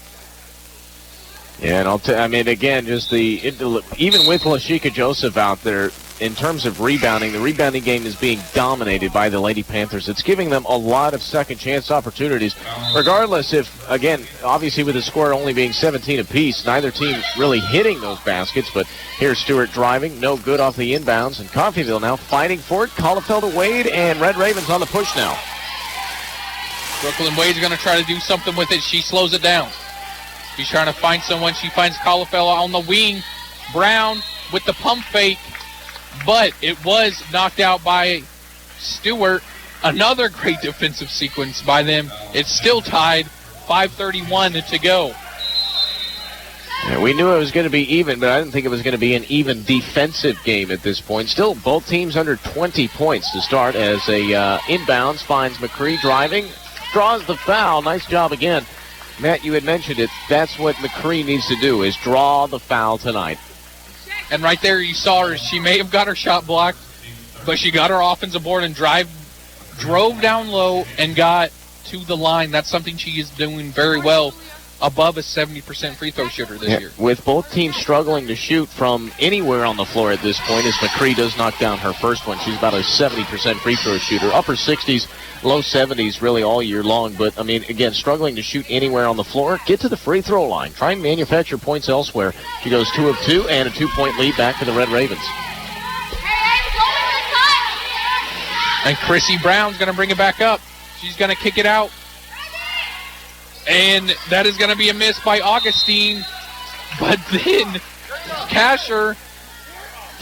A: Yeah, and again, just even with Lashika Joseph out there, in terms of rebounding, the rebounding game is being dominated by the Lady Panthers. It's giving them a lot of second chance opportunities, regardless if, again, obviously with the score only being 17 apiece, neither team really hitting those baskets, but here's Stewart driving, no good off the inbounds, and Coffeyville now fighting for it. Colifel to Wade, and Red Ravens on the push now.
B: Brooklyn Wade's going to try to do something with it. She slows it down. She's trying to find someone. She finds Colifel on the wing. Brown with the pump fake, but it was knocked out by Stewart. Another great defensive sequence by them. It's still tied. 5:31 to go.
A: Yeah, we knew it was going to be even, but I didn't think it was going to be an even defensive game at this point. Still, both teams under 20 points to start as a inbounds finds McCree driving, draws the foul. Nice job again. Matt, you had mentioned it. That's what McCree needs to do, is draw the foul tonight.
B: And right there you saw her. She may have got her shot blocked, but she got her offensive board and drove down low and got to the line. That's something she is doing very well, above a 70% free throw shooter this year.
A: With both teams struggling to shoot from anywhere on the floor at this point, as McCree does knock down her first one. She's about a 70% free throw shooter, upper 60s, low 70s really all year long. But, I mean, again, struggling to shoot anywhere on the floor, get to the free throw line. Try and manufacture points elsewhere. She goes 2 of 2 and a 2-point lead back to the Red Ravens.
B: And Chrissy Brown's going to bring it back up. She's going to kick it out. And that is going to be a miss by Augustine. But then Kasher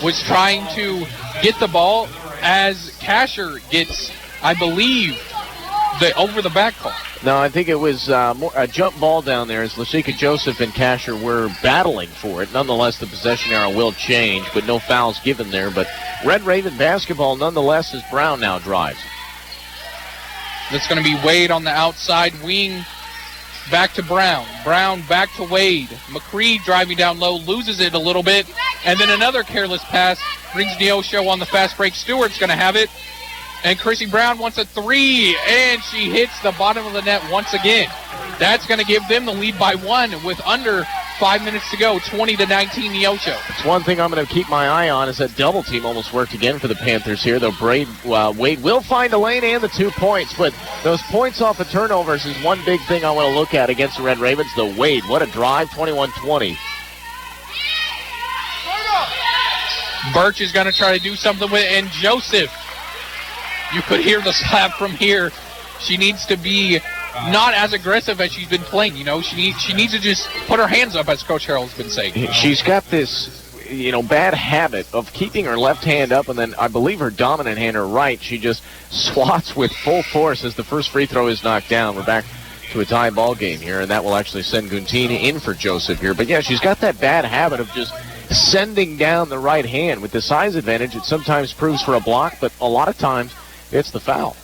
B: was trying to get the ball as Kasher gets, I believe, the over-the-back call.
A: No, I think it was a jump ball down there as Lashika Joseph and Kasher were battling for it. Nonetheless, the possession arrow will change, but no fouls given there. But Red Raven basketball, nonetheless, as Brown now drives.
B: That's going to be Wade on the outside wing. Back to Brown. Brown back to Wade. McCree driving down low, loses it a little bit. And then another careless pass brings Neosho on the fast break. Stewart's going to have it. And Chrissy Brown wants a three, and she hits the bottom of the net once again. That's going to give them the lead by 1 with under 5 minutes to go, 20-19 Neosho.
A: It's one thing I'm going to keep my eye on is that double team almost worked again for the Panthers here, though Wade will find a lane and the 2 points, but those points off of turnovers is one big thing I want to look at against the Red Ravens. The Wade, what a drive, 21-20.
B: Birch is going to try to do something with it, and Joseph, you could hear the slap from here. She needs to be not as aggressive as she's been playing. You know, she needs to just put her hands up, as Coach Harrell's been saying.
A: She's got this, bad habit of keeping her left hand up, and then I believe her dominant hand, her right, she just swats with full force as the first free throw is knocked down. We're back to a tie ball game here, and that will actually send Guntini in for Joseph here. But yeah, she's got that bad habit of just sending down the right hand. With the size advantage, it sometimes proves for a block, but a lot of times it's the foul.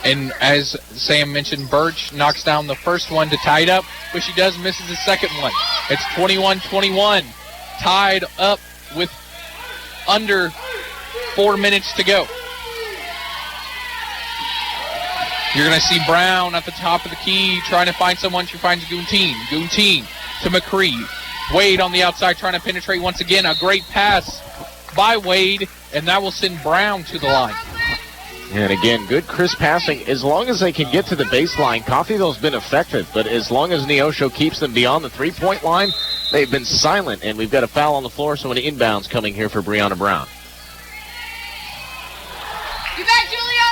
B: And as Sam mentioned, Birch knocks down the first one to tie it up, but she does misses the second one. It's 21-21, tied up with under 4 minutes to go. You're going to see Brown at the top of the key trying to find someone. She finds Guntine. Guntine to McCree. Wade on the outside trying to penetrate once again. A great pass by Wade, and that will send Brown to the line.
A: And again, good crisp passing. As long as they can get to the baseline, Coffeyville's been effective, but as long as Neosho keeps them beyond the three-point line, they've been silent, and we've got a foul on the floor, so an inbounds coming here for Brianna Brown.
K: You back, Julio?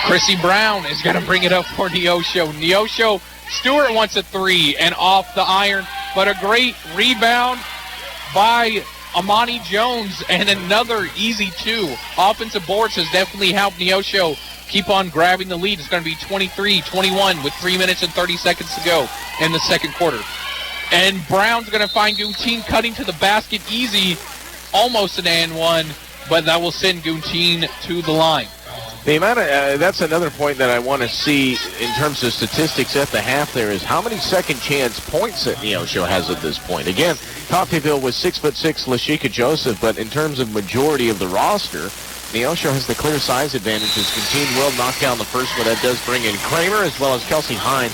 B: Chrissy Brown is going to bring it up for Neosho. Neosho, Stewart wants a three and off the iron, but a great rebound by Amani Jones and another easy two. Offensive boards has definitely helped Neosho keep on grabbing the lead. It's going to be 23-21 with 3 minutes and 30 seconds to go in the second quarter. And Brown's going to find Guntine cutting to the basket easy, almost an and one, but that will send Guntine to the line.
A: The amount of that's another point that I want to see in terms of statistics at the half there is how many second chance points that Neosho has at this point. Again, Coffeyville was 6'6" Lashika Joseph, but in terms of majority of the roster, Neosho has the clear size advantage as Guntine will knock down the first one. That does bring in Kramer as well as Kelsey Hines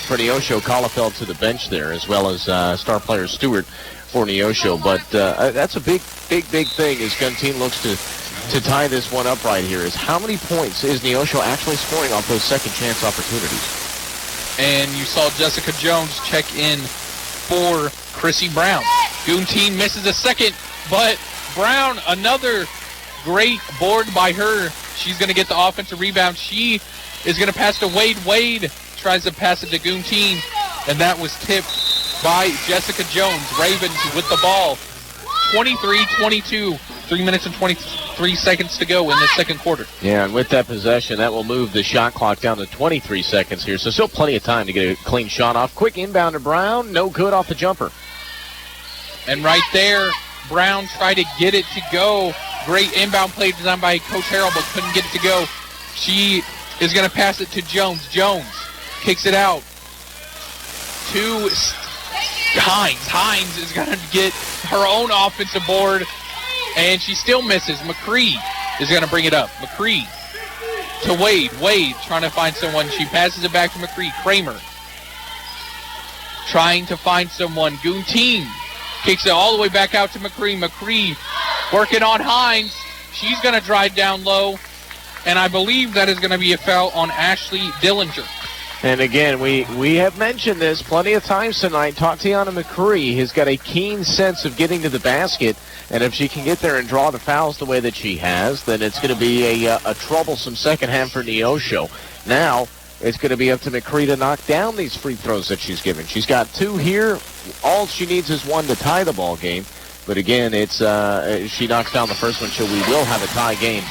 A: for Neosho. Collefeld to the bench there, as well as star player Stewart for Neosho. But that's a big thing as Guntine looks to tie this one up right here, is how many points is Neosho actually scoring off those second chance opportunities?
B: And you saw Jessica Jones check in for Chrissy Brown. Guntine misses a second, but Brown, another great board by her. She's going to get the offensive rebound. She is going to pass to Wade. Wade tries to pass it to Guntine, and that was tipped by Jessica Jones. Ravens with the ball 23-22. 3 minutes and 23 seconds to go in the second quarter.
A: Yeah, and with that possession, that will move the shot clock down to 23 seconds here. So still plenty of time to get a clean shot off. Quick inbound to Brown. No good off the jumper.
B: And right there, Brown tried to get it to go. Great inbound play designed by Coach Harrell, but couldn't get it to go. She is going to pass it to Jones. Jones kicks it out to Hines. Hines is going to get her own offensive board, and she still misses. McCree is going to bring it up. McCree to Wade. Wade trying to find someone. She passes it back to McCree. Kramer trying to find someone. Gunteen kicks it all the way back out to McCree. McCree working on Hines. She's going to drive down low, and I believe that is going to be a foul on Ashley Dillinger.
A: And again, we have mentioned this plenty of times tonight. Tatiana McCree has got a keen sense of getting to the basket, and if she can get there and draw the fouls the way that she has, then it's going to be a troublesome second half for Neosho. Now, it's going to be up to McCree to knock down these free throws that she's given. She's got 2 here. All she needs is 1 to tie the ball game. But again, it's she knocks down the first one, so we will have a tie game.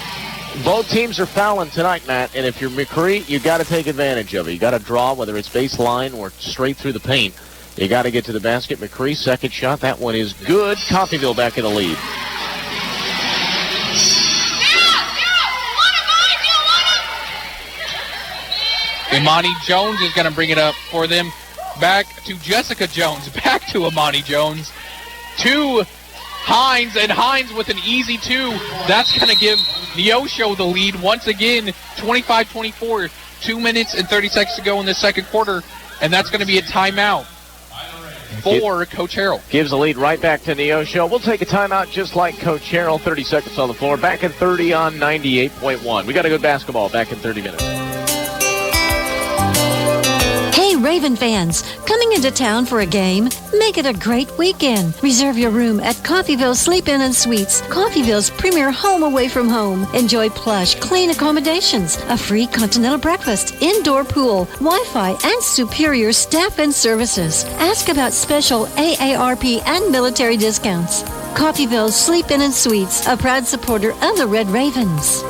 A: Both teams are fouling tonight, Matt, and if you're McCree, you got to take advantage of it. You got to draw, whether it's baseline or straight through the paint. You got to get to the basket. McCree, second shot. That one is good. Coffeyville back in the lead.
B: Imani Jones is going to bring it up for them. Back to Jessica Jones. Back to Imani Jones. To Hines, and Hines with an easy 2. That's going to give Neosho the lead once again, 25-24. 2 minutes and 30 seconds to go in the second quarter, and that's going to be a timeout for Coach Harrell.
A: Gives the lead right back to Neosho. We'll take a timeout just like Coach Harrell. 30 seconds on the floor. Back in 30 on 98.1. We got a good basketball back in 30 minutes.
L: Hey, Raven fans, coming into town for a game? Make it a great weekend. Reserve your room at Coffeyville Sleep-In and Suites, Coffeyville's premier home away from home. Enjoy plush, clean accommodations, a free continental breakfast, indoor pool, Wi-Fi, and superior staff and services. Ask about special AARP and military discounts. Coffeyville Sleep-In and Suites, a proud supporter of the Red Ravens.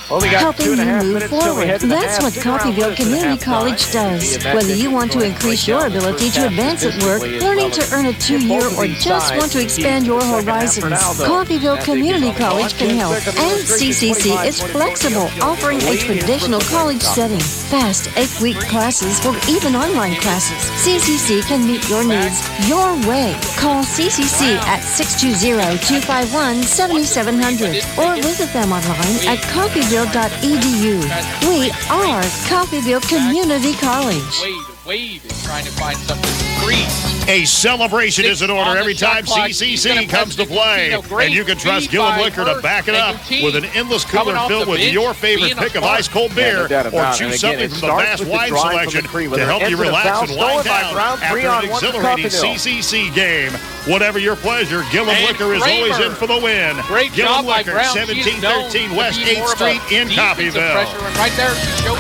L: Helping you move forward. That's what Coffeyville Community College does. Whether you want to increase your ability to advance at work, learning to earn a 2-year, or just want to expand your horizons, Coffeyville Community College can help. And CCC is flexible, offering a traditional college setting, fast 8-week classes, or even online classes. CCC can meet your needs your way. Call CCC at 620-251-7700 or visit them online at Coffeyville.edu. We are Coffeyville Community College.
B: Wade is trying to find something free.
F: A celebration is in order every time CCC comes to play. And you can trust Gillum Liquor to back it up with an endless cooler filled with your favorite pick of ice-cold beer, or choose something from the vast wine selection to help you relax and wind down after an exhilarating CCC game. Whatever your pleasure, Gillum Liquor is always in for the win. Gillum Liquor, 1713 West 8th Street in Coffeyville.
B: And right there, she shows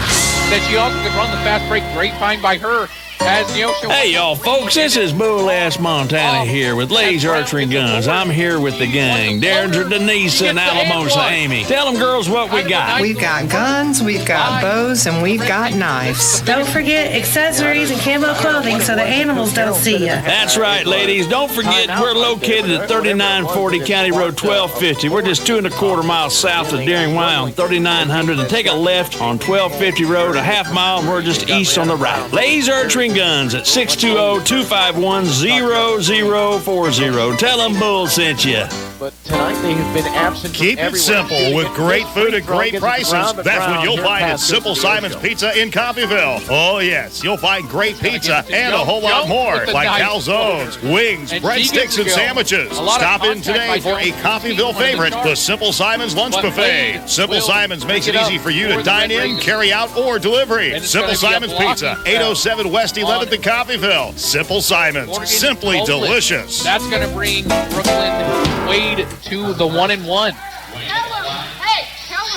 B: that she also can run the fast break. Great find by her.
C: Hey, y'all, folks, this is Bull Ass Montana here with Laser Archery Guns. I'm here with the gang, Derringer, Denise, and Alamosa Amy. Tell them girls what we got.
D: We've got guns, we've got bows, and we've got knives.
E: Don't forget accessories and camo clothing so the animals don't see you.
C: That's right, ladies. Don't forget we're located at 3940 County Road 1250. We're just 2.25 miles south of Deering Y on 3900, and take a left on 1250 Road, a half mile, and we're just east on the right. Laser Archery Guns at 620-251-0040. Tell them Bull sent you.
A: But tonight they have been absent.
F: Keep it simple with great food at great prices. That's what you'll find at Simple Simon's Pizza in Coffeyville. Oh, yes, you'll find great pizza and a whole lot more, like calzones, wings, breadsticks, and sandwiches. Stop in today for a Coffeyville favorite, the Simple Simon's Lunch Buffet. Simple Simon's makes it easy for you to dine in, carry out, or delivery. Simple Simon's Pizza, 807 West 11th in Coffeyville. Simple Simon's, simply delicious.
B: That's going to bring Brooklyn Wade to the 1-1.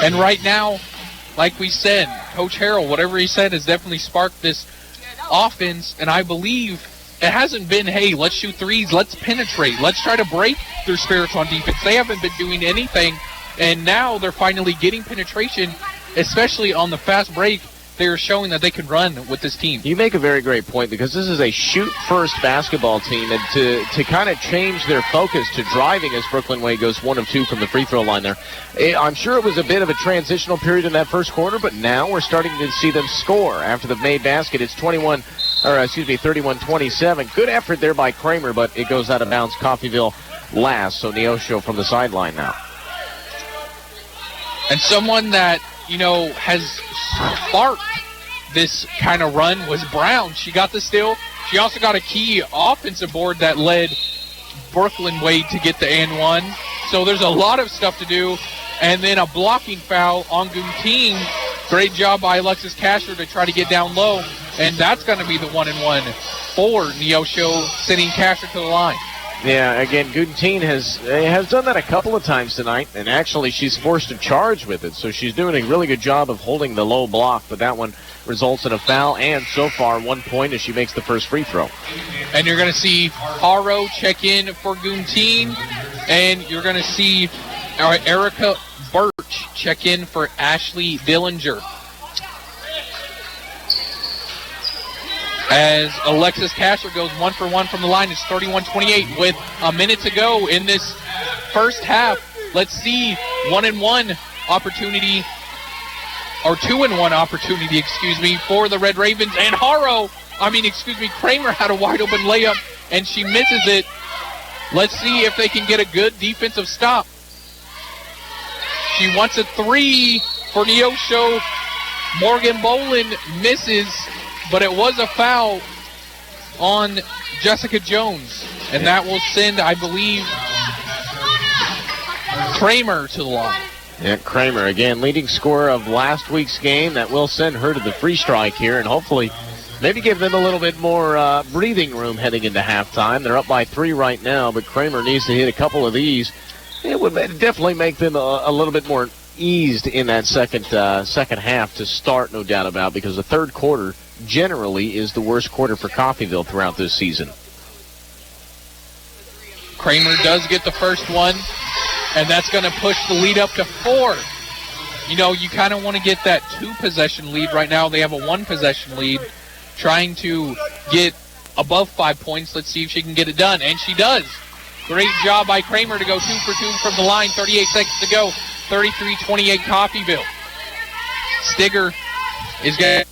B: And right now, like we said, Coach Harrell, whatever he said, has definitely sparked this offense, and I believe it hasn't been, hey, let's shoot threes, let's penetrate, let's try to break their spirits on defense. They haven't been doing anything, and now they're finally getting penetration, especially on the fast break. They're showing that they can run with this team.
A: You make a very great point, because this is a shoot-first basketball team, and to kind of change their focus to driving as Brooklyn Wade goes 1 of 2 from the free throw line there. I'm sure it was a bit of a transitional period in that first quarter, but now we're starting to see them score. After the made basket, it's 31-27. Good effort there by Kramer, but it goes out of bounds. Coffeyville last, so Neosho from the sideline now.
B: And someone that, has sparked this kind of run was Brown. She got the steal. She also got a key offensive board that led Brooklyn Wade to get the and one. So there's a lot of stuff to do. And then a blocking foul on Gunteen. Great job by Alexis Casher to try to get down low. And that's going to be the 1-and-1 for Neosho, sending Casher to the line.
A: Yeah, again, Gunteen has done that a couple of times tonight, and actually she's forced to charge with it, so she's doing a really good job of holding the low block, but that one results in a foul, and so far 1 point as she makes the first free throw.
B: And you're going to see Haro check in for Gunteen, and you're going to see Erica Birch check in for Ashley Dillinger. As Alexis Casher goes 1 for 1 from the line, it's 31-28 with a minute to go in this first half. Let's see 1-and-1 opportunity, or 2-and-1 opportunity, for the Red Ravens. And Kramer had a wide open layup and she misses it. Let's see if they can get a good defensive stop. She wants a three for Neosho. Morgan Boland misses, but it was a foul on Jessica Jones, and that will send, I believe, Kramer to the line.
A: Yeah, Kramer, again, leading scorer of last week's game. That will send her to the free strike here, and hopefully maybe give them a little bit more breathing room heading into halftime. They're up by 3 right now, but Kramer needs to hit a couple of these. It would definitely make them a little bit more eased in that second half to start, no doubt about, because the third quarter generally is the worst quarter for Coffeyville throughout this season.
B: Kramer does get the first one, and that's going to push the lead up to 4. You kind of want to get that 2-possession lead right now. They have a 1-possession lead, trying to get above 5 points. Let's see if she can get it done, and she does. Great job by Kramer to go 2 for 2 from the line. 38 seconds to go. 33-28 Coffeyville. Stigger is going to...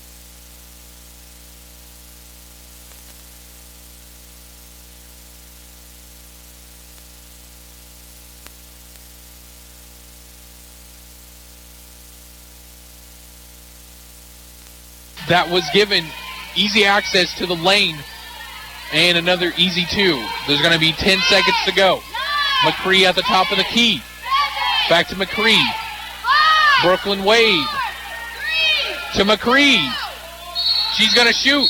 B: That was given easy access to the lane, and another easy 2. There's going to be 10 seconds to go. McCree at the top of the key. Back to McCree. Brooklyn Wade to McCree. She's going to shoot.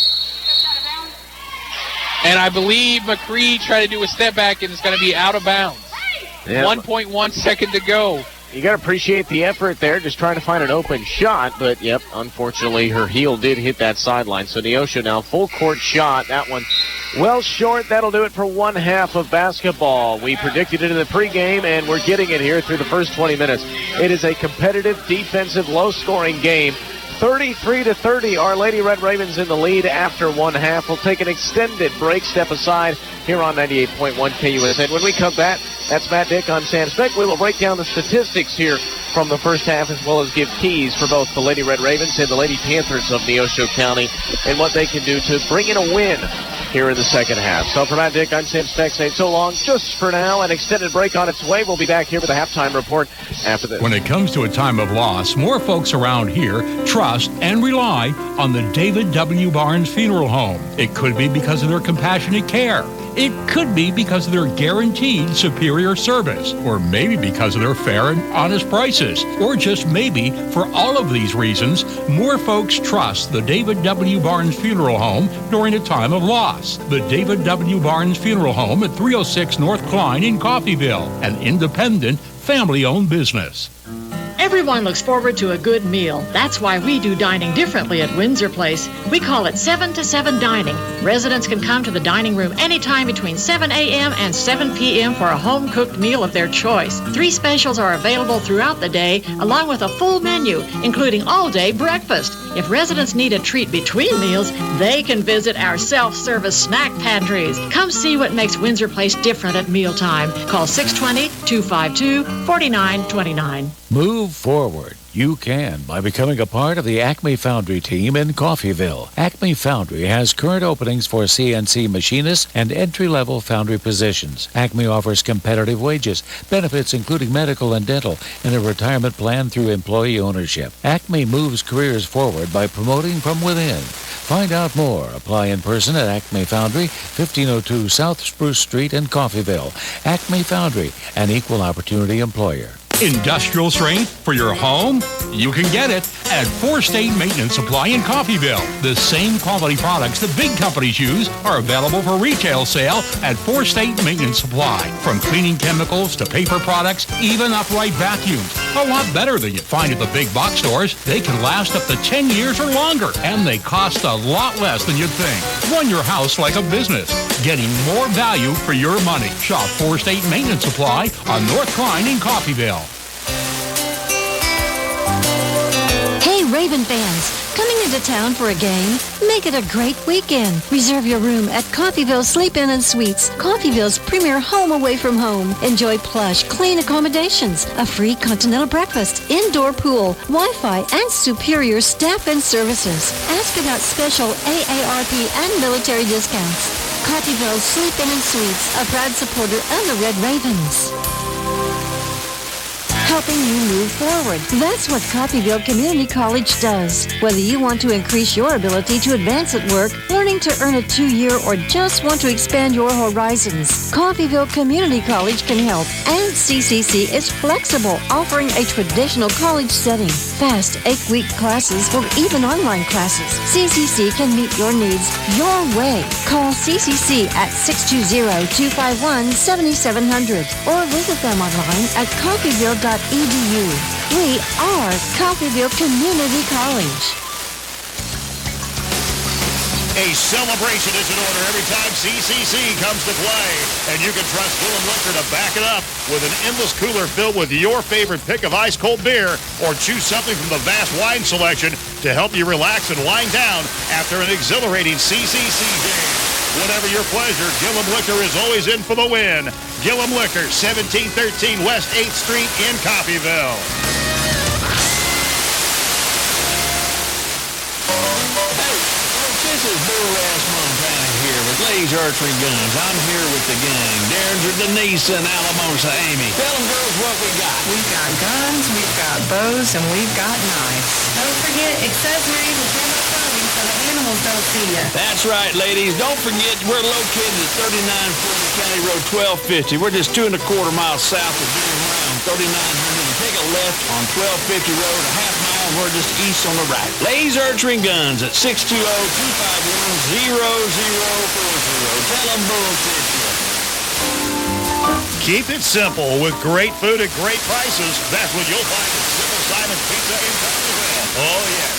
B: And I believe McCree tried to do a step back, and it's going to be out of bounds. Yeah. 1.1 second to go.
A: You got to appreciate the effort there, just trying to find an open shot. But, yep, unfortunately, her heel did hit that sideline. So Neosho now full court shot. That one well short. That'll do it for one half of basketball. We predicted it in the pregame, and we're getting it here through the first 20 minutes. It is a competitive, defensive, low-scoring game. 33-30, Our Lady Red Ravens in the lead after one half. We'll take an extended break, step aside here on 98.1 KUSN. When we come back, that's Matt Dick. I'm Sam Speck. We will break down the statistics here from the first half, as well as give keys for both the Lady Red Ravens and the Lady Panthers of Neosho County and what they can do to bring in a win here in the second half. So for Matt Dick, I'm Sam Speck saying so long just for now. An extended break on its way. We'll be back here with a halftime report after this.
G: When it comes to a time of loss, more folks around here trust and rely on the David W. Barnes Funeral Home. It could be because of their compassionate care. It could be because of their guaranteed superior service, or maybe because of their fair and honest prices, or just maybe for all of these reasons, more folks trust the David W. Barnes Funeral Home during a time of loss. The David W. Barnes Funeral Home at 306 North Klein in Coffeyville, an independent, family-owned business.
I: Everyone looks forward to a good meal. That's why we do dining differently at Windsor Place. We call it 7 to 7 dining. Residents can come to the dining room anytime between 7 a.m. and 7 p.m. for a home-cooked meal of their choice. 3 specials are available throughout the day, along with a full menu, including all-day breakfast. If residents need a treat between meals, they can visit our self-service snack pantries. Come see what makes Windsor Place different at mealtime. Call 620-252-4929.
J: Move forward. You can by becoming a part of the Acme Foundry team in Coffeyville. Acme Foundry has current openings for CNC machinists and entry-level foundry positions. Acme offers competitive wages, benefits including medical and dental, and a retirement plan through employee ownership. Acme moves careers forward by promoting from within. Find out more. Apply in person at Acme Foundry, 1502 South Spruce Street in Coffeyville. Acme Foundry, an equal opportunity employer.
G: Industrial strength for your home? You can get it at 4 State Maintenance Supply in Coffeyville. The same quality products the big companies use are available for retail sale at 4 State Maintenance Supply. From cleaning chemicals to paper products, even upright vacuums. A lot better than you find at the big box stores. They can last up to 10 years or longer, and they cost a lot less than you'd think. Run your house like a business, getting more value for your money. Shop 4 State Maintenance Supply on North Klein in Coffeyville.
L: Hey, Raven fans, coming into town for a game? Make it a great weekend. Reserve your room at Coffeyville Sleep Inn and Suites, Coffeyville's premier home away from home. Enjoy plush, clean accommodations, a free continental breakfast, indoor pool, Wi-Fi, and superior staff and services. Ask about special AARP and military discounts. Coffeyville Sleep Inn and Suites, a proud supporter of the Red Ravens. Helping you move forward. That's what Coffeyville Community College does. Whether you want to increase your ability to advance at work, learning to earn a 2-year, or just want to expand your horizons, Coffeyville Community College can help. And CCC is flexible, offering a traditional college setting, fast 8-week classes, or even online classes. CCC can meet your needs your way. Call CCC at 620-251-7700 or visit them online at coffeyville.edu. We are Coffeyville Community College.
F: A celebration is in order every time CCC comes to play, and you can trust Willem Liquor to back it up with an endless cooler filled with your favorite pick of ice-cold beer, or choose something from the vast wine selection to help you relax and wind down after an exhilarating CCC game. Whatever your pleasure, Gillum Liquor is always in for the win. Gillum Liquor, 1713 West 8th Street in Coffeyville.
C: This is Bill Rass Montana here with Lay's Archery Guns. I'm here with the gang. Derringer, Denise, and Alamosa Amy. Tell them girls what we got.
D: We've got guns, we've got bows, and we've got knives.
E: Don't forget accessories and camo clothing so the animals don't see you.
C: That's right, ladies. Don't forget we're located at 3940 County Road 1250. We're just 2 1/4 miles south of Deering Round, 3900. Take a left on 1250 Road, a half mile, and we're just east on the right. Lay's Archery Guns at 620-251-0040. Tell them Bull sent you.
F: Keep it simple with great food at great prices. That's what you'll find at Simple Simon's Pizza in Coffeyville. Oh, yes.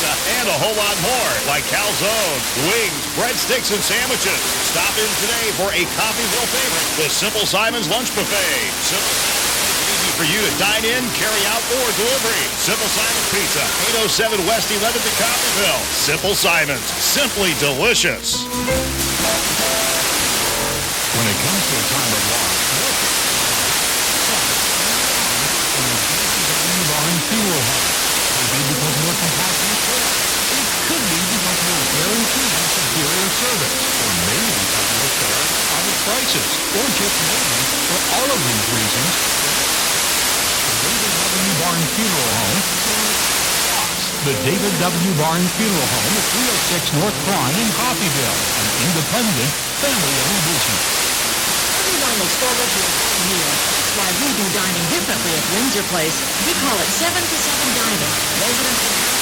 F: And a whole lot more, like calzones, wings, breadsticks, and sandwiches. Stop in today for a Coffeyville favorite, the Simple Simon's Lunch Buffet. Simple Simon's makes it easy for you to dine in, carry out, or delivery. Simple Simon's Pizza, 807 West 11th in Coffeyville. Simple Simon's, simply delicious.
G: When it comes to a time of loss, barn funeral home. Maybe because of your compassionate care. It could be because of your very clean, superior service. Or maybe because of your fair private prices. Or just maybe for all of these reasons, the David W. Barn Funeral Home. The David W. Barn Funeral Home at 306 North Klein in Coffeyville, an independent, family-owned business.
I: Everyone looks forward to a good meal. That's why we do dining differently at Windsor Place. We call it 7 to 7 dining. Residents can come to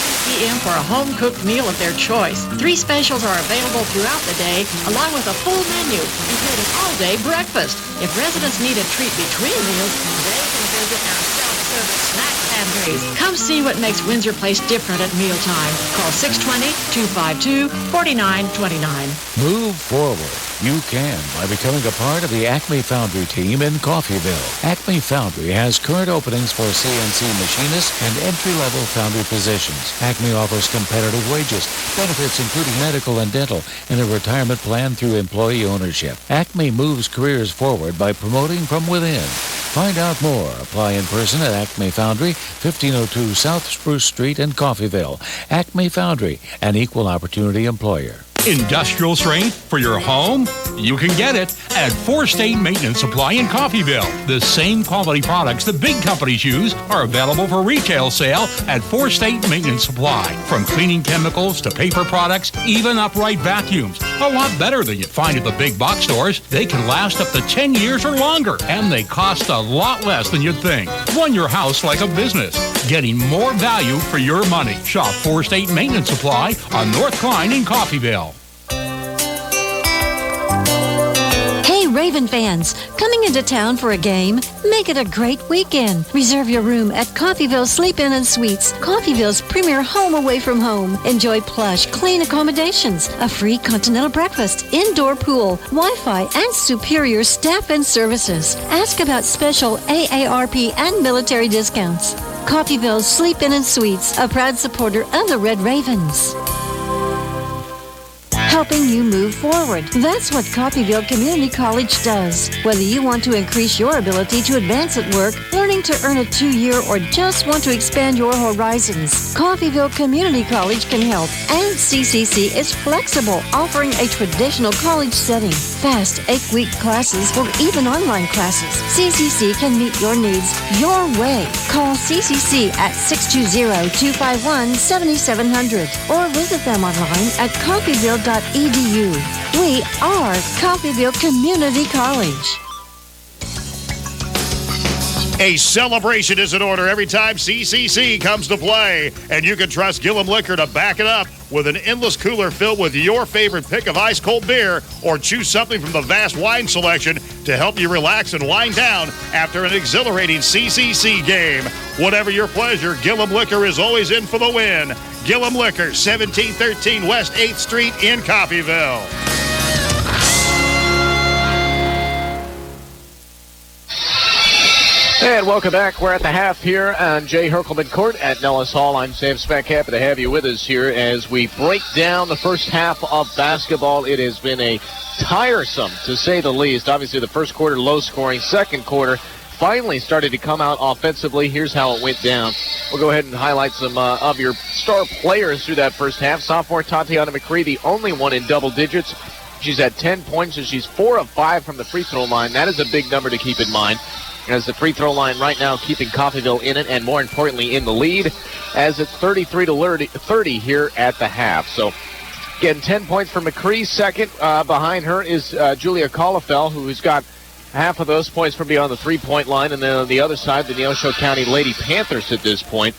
I: the p.m. for a home-cooked meal of their choice. 3 specials are available throughout the day, along with a full menu, including all-day breakfast. If residents need a treat between meals, they can visit our self-service snack pantries. Come see what makes Windsor Place different at mealtime. Call 620-252-4929.
J: Move forward. You can by becoming a part of the Acme Foundry team in Coffeyville. Acme Foundry has current openings for CNC machinists and entry-level foundry positions. Acme offers competitive wages, benefits including medical and dental, and a retirement plan through employee ownership. Acme moves careers forward by promoting from within. Find out more. Apply in person at Acme Foundry, 1502 South Spruce Street in Coffeyville. Acme Foundry, an equal opportunity employer.
G: Industrial strength for your home? You can get it at 4 State Maintenance Supply in Coffeyville. The same quality products the big companies use are available for retail sale at 4 State Maintenance Supply. From cleaning chemicals to paper products, even upright vacuums. A lot better than you'd find at the big box stores. They can last up to 10 years or longer, and they cost a lot less than you'd think. Run your house like a business, getting more value for your money. Shop 4 State Maintenance Supply on North Klein in Coffeyville.
L: Hey, Raven fans, coming into town for a game? Make it a great weekend. Reserve your room at Coffeyville Sleep-In and Suites, Coffeyville's premier home away from home. Enjoy plush, clean accommodations, a free continental breakfast, indoor pool, Wi-Fi, and superior staff and services. Ask about special AARP and military discounts. Coffeyville Sleep-In and Suites, a proud supporter of the Red Ravens. Helping you move forward. That's what Coffeyville Community College does. Whether you want to increase your ability to advance at work, learning to earn a 2-year, or just want to expand your horizons, Coffeyville Community College can help. And CCC is flexible, offering a traditional college setting, fast 8-week classes, or even online classes. CCC can meet your needs your way. Call CCC at 620-251-7700 or visit them online at coffeyville.edu. We are Coffeyville Community College.
F: A celebration is in order every time CCC comes to play, and you can trust Gillum Liquor to back it up with an endless cooler filled with your favorite pick of ice-cold beer, or choose something from the vast wine selection to help you relax and wind down after an exhilarating CCC game. Whatever your pleasure, Gillum Liquor is always in for the win. Gillum Liquor, 1713 West 8th Street in Coffeyville.
A: And welcome back. We're at the half here on J. Herkelman Court at Nellis Hall. I'm Sam Speck. Happy to have you with us here as we break down the first half of basketball. It has been a tiresome, to say the least. Obviously, the first quarter low scoring. Second quarter finally started to come out offensively. Here's how it went down. We'll go ahead and highlight some of your star players through that first half. Sophomore Tatiana McCree, the only one in double digits. She's at 10 points, and she's 4 of 5 from the free throw line. That is a big number to keep in mind, as the free throw line right now keeping Coffeyville in it, and more importantly in the lead, as it's 33-30 here at the half. So again, 10 points for McCree. Second behind her is Julia Collifell, who's got half of those points from beyond the three-point line. And then on the other side, the Neosho County Lady Panthers at this point,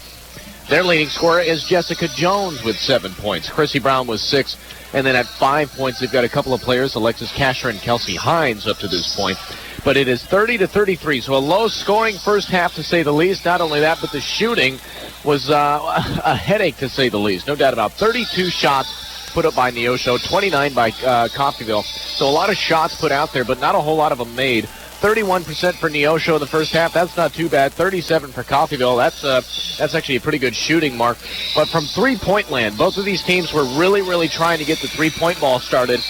A: their leading scorer is Jessica Jones with 7 points. Chrissy Brown was 6. And then at 5 points, they've got a couple of players, Alexis Kasher and Kelsey Hines, up to this point. But it is 30-33, so a low-scoring first half, to say the least. Not only that, but the shooting was a headache, to say the least. No doubt about 32 shots put up by Neosho, 29 by Coffeyville. So a lot of shots put out there, but not a whole lot of them made. 31% for Neosho in the first half. That's not too bad. 37 for Coffeyville. That's actually a pretty good shooting mark. But from three-point land, both of these teams were really, really trying to get the three-point ball started,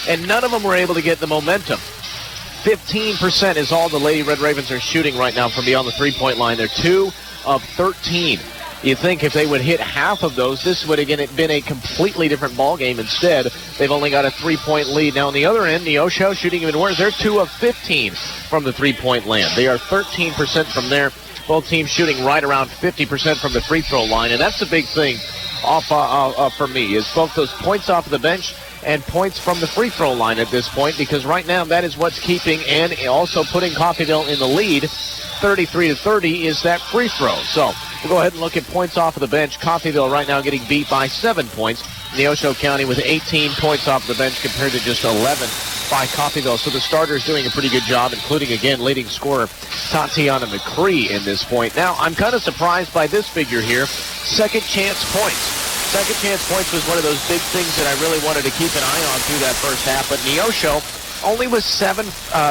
A: and none of them were able to get the momentum. 15% is all the Lady Red Ravens are shooting right now from beyond the three-point line. They're 2 of 13. You think if they would hit half of those, this would again have been a completely different ball game. Instead, they've only got a 3-point lead. Now on the other end, Neosho shooting even worse. They're 2 of 15 from the three-point land. They are 13% from there. Both teams shooting right around 50% from the free throw line, and that's the big thing for me, is both those points off of the bench and points from the free throw line at this point, because right now that is what's keeping and also putting Coffeyville in the lead. 33-30 is that free throw. So We'll go ahead and look at points off of the bench. Coffeyville right now getting beat by 7 points. Neosho County with 18 points off the bench compared to just 11 by Coffeyville. So the starter's doing a pretty good job, including, again, leading scorer Tatiana McCree in this point. Now, I'm kind of surprised by this figure here. Second chance points. Second chance points was one of those big things that I really wanted to keep an eye on through that first half. But Neosho only with 7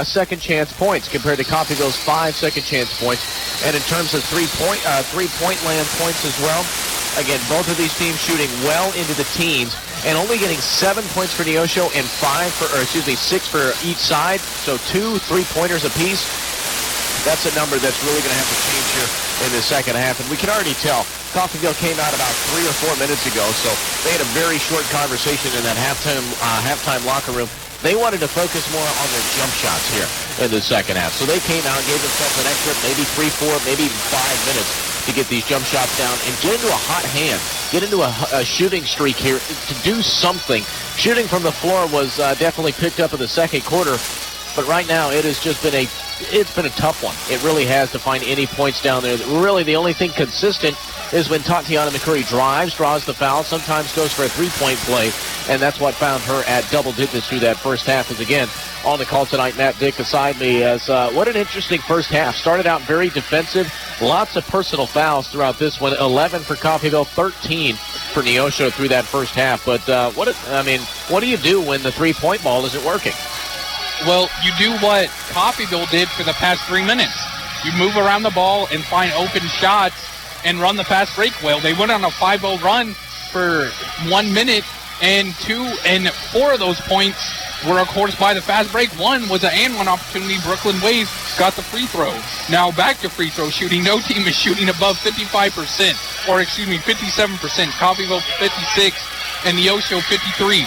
A: second chance points compared to Coffeyville's 5 second chance points. And in terms of three-point land points as well, again, both of these teams shooting well into the teens and only getting 7 points for Neosho and 6 for each side. So 2 3-pointers apiece. That's a number that's really going to have to change here in the second half. And we can already tell Coffeyville came out about 3 or 4 minutes ago, so they had a very short conversation in that halftime locker room. They wanted to focus more on their jump shots here in the second half. So they came out and gave themselves an extra maybe 3, 4, maybe even 5 minutes to get these jump shots down and get into a hot hand, get into a shooting streak here to do something. Shooting from the floor was definitely picked up in the second quarter, but right now it has just been it's been a tough one. It really has to find any points down there. Really, the only thing consistent is when Tatiana McCurry drives, draws the foul, sometimes goes for a three-point play, and that's what found her at double digits through that first half. As again, on the call tonight, Matt Dick beside me, as what an interesting first half. Started out very defensive, lots of personal fouls throughout this one. 11 for Coffeyville, 13 for Neosho through that first half. But what do you do when the three-point ball isn't working?
B: Well, you do what Coffeyville did for the past 3 minutes. You move around the ball and find open shots and run the fast break well. They went on a 5-0 run for 1 minute, and 4 of those points were, of course, by the fast break. One was an and one opportunity. Brooklyn Wave got the free throw. Now back to free throw shooting. No team is shooting above 57%. Coffeyville 56 and Neosho 53.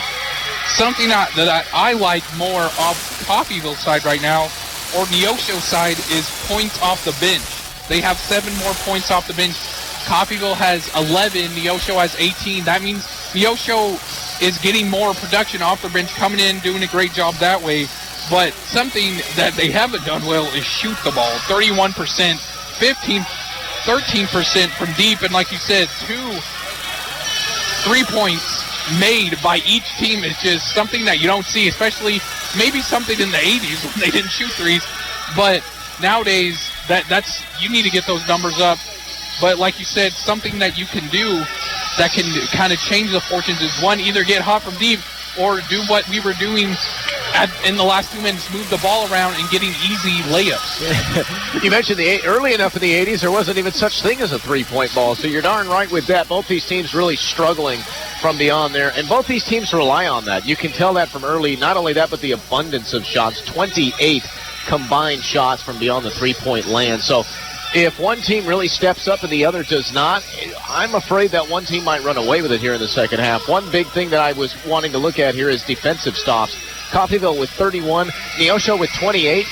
B: Something that I like more off Coffeyville's side right now, or Neosho's side, is points off the bench. They have 7 more points off the bench. Coffeyville has 11. Neosho has 18. That means Neosho is getting more production off the bench, coming in, doing a great job that way. But something that they haven't done well is shoot the ball. 31%, 13% from deep, and like you said, 2 3-points made by each team is just something that you don't see, especially maybe something in the 80s when they didn't shoot threes. But nowadays, that's you need to get those numbers up. But like you said, something that you can do that can kind of change the fortunes is, one, either get hot from deep or do what we were doing in the last 2 minutes, move the ball around and getting easy layups.
A: You mentioned early enough in the 80s, there wasn't even such thing as a three-point ball, so you're darn right with that. Both these teams really struggling from beyond there, and both these teams rely on that. You can tell that from early. Not only that, but the abundance of shots, 28 combined shots from beyond the three-point land. So if one team really steps up and the other does not, I'm afraid that one team might run away with it here in the second half. One big thing that I was wanting to look at here is defensive stops. Coffeyville with 31, Neosho with 28.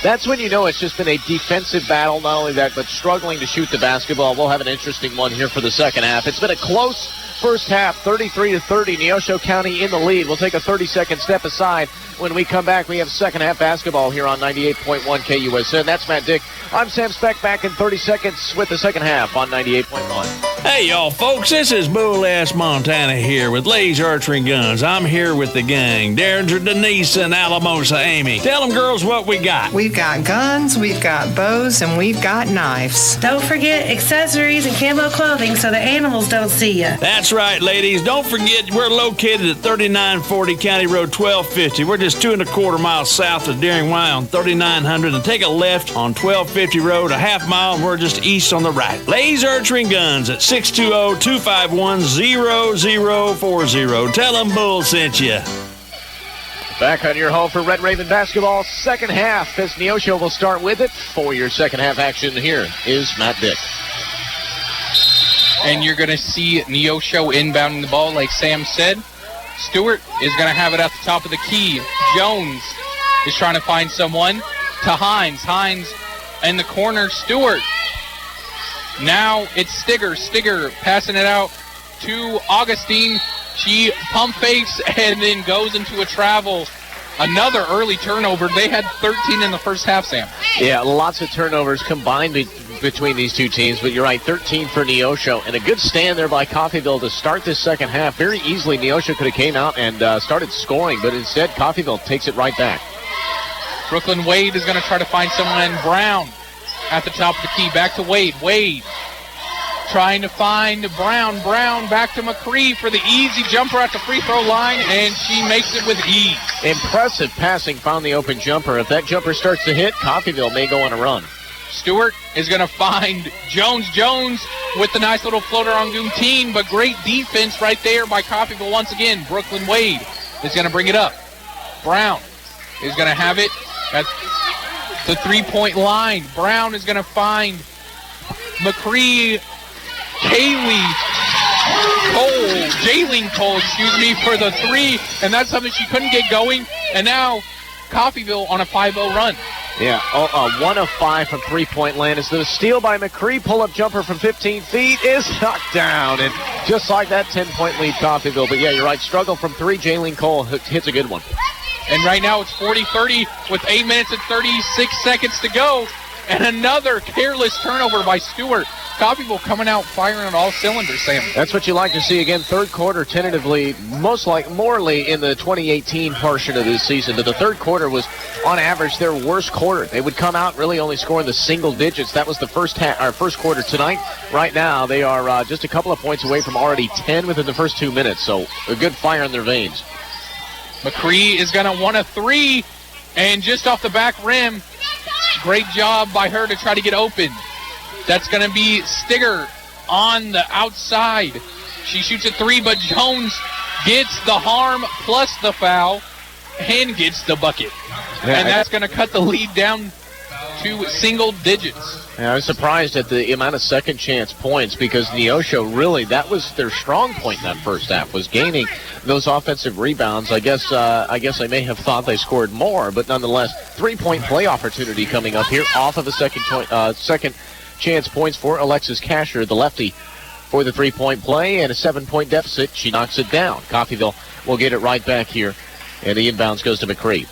A: That's when you know it's just been a defensive battle. Not only that, but struggling to shoot the basketball. We'll have an interesting one here for the second half. It's been a close first half, 33-30. Neosho County in the lead. We'll take a 30-second step aside. When we come back, we have second half basketball here on 98.1 KUSN. That's Matt Dick. I'm Sam Speck, back in 30 seconds with the second half on 98.1.
C: Hey, y'all, folks, this is Bull-Ass Montana here with Lays Archery Guns. I'm here with the gang, Derringer, Denise, and Alamosa Amy. Tell them, girls, what we got.
D: We've got guns, we've got bows, and we've got knives.
E: Don't forget accessories and camo clothing so the animals don't see you.
C: That's right, ladies. Don't forget we're located at 3940 County Road 1250. We're just 2.25 miles south of Deering Y on 3900, and take a left on 1250 Road, a half mile, and we're just east on the right. Lays Archery Guns at 620-251-0040. Tell them Bull sent you.
A: Back on your home for Red Raven basketball, second half, as Neosho will start with it. For your second half action, here is Matt Dick.
B: And you're going to see Neosho inbounding the ball, like Sam said. Stewart is going to have it at the top of the key. Jones is trying to find someone to Hines. Hines in the corner. Stewart. Now it's Stigger. Stigger passing it out to Augustine. She pump fakes and then goes into a travel. Another early turnover. They had 13 in the first half, Sam.
A: Yeah, lots of turnovers combined between these two teams, but you're right, 13 for Neosho. And a good stand there by Coffeyville to start this second half. Very easily, Neosho could have came out and started scoring, but instead, Coffeyville takes it right back.
B: Brooklyn Wade is going to try to find someone. Brown at the top of the key. Back to Wade. Wade trying to find Brown. Brown back to McCree for the easy jumper at the free throw line, and she makes it with ease.
A: Impressive passing, found the open jumper. If that jumper starts to hit, Coffeyville may go on a run.
B: Stewart is going to find Jones. Jones with the nice little floater on Goontine, but great defense right there by Coffeyville once again. Brooklyn Wade is going to bring it up. Brown is going to have it at the three-point line. Brown is going to find McCree. Jaylene Cole, for the three, and that's something she couldn't get going, and now Coffeyville on a 5-0 run.
A: Yeah, 1 of 5 from three-point land. Is the steal by McCree. Pull-up jumper from 15 feet is knocked down, and just like that, 10-point lead Coffeyville. But yeah, you're right, struggle from three. Jaylene Cole hits a good one.
B: And right now it's 40-30 with 8 minutes and 36 seconds to go, and another careless turnover by Stewart. Coffeyville coming out firing on all cylinders, Sam.
A: That's what you like to see. Again, third quarter tentatively, morely in the 2018 portion of this season. But the third quarter was, on average, their worst quarter. They would come out really only scoring the single digits. That was the first quarter tonight. Right now, they are just a couple of points away from already 10 within the first 2 minutes. So a good fire in their veins.
B: McCree is going to want a three, and just off the back rim, great job by her to try to get open. That's going to be Stigger on the outside. She shoots a three, but Jones gets the harm plus the foul and gets the bucket. Yeah, and that's going to cut the lead down to single digits.
A: Yeah, I was surprised at the amount of second chance points because Neosho really, that was their strong point in that first half, was gaining those offensive rebounds. I guess I may have thought they scored more, but nonetheless, 3-point play opportunity coming up here off of a second chance points for Alexis Kasher, the lefty, for the 3-point play, and a 7-point deficit. She knocks it down. Coffeyville will get it right back here, and the inbounds goes to McCree.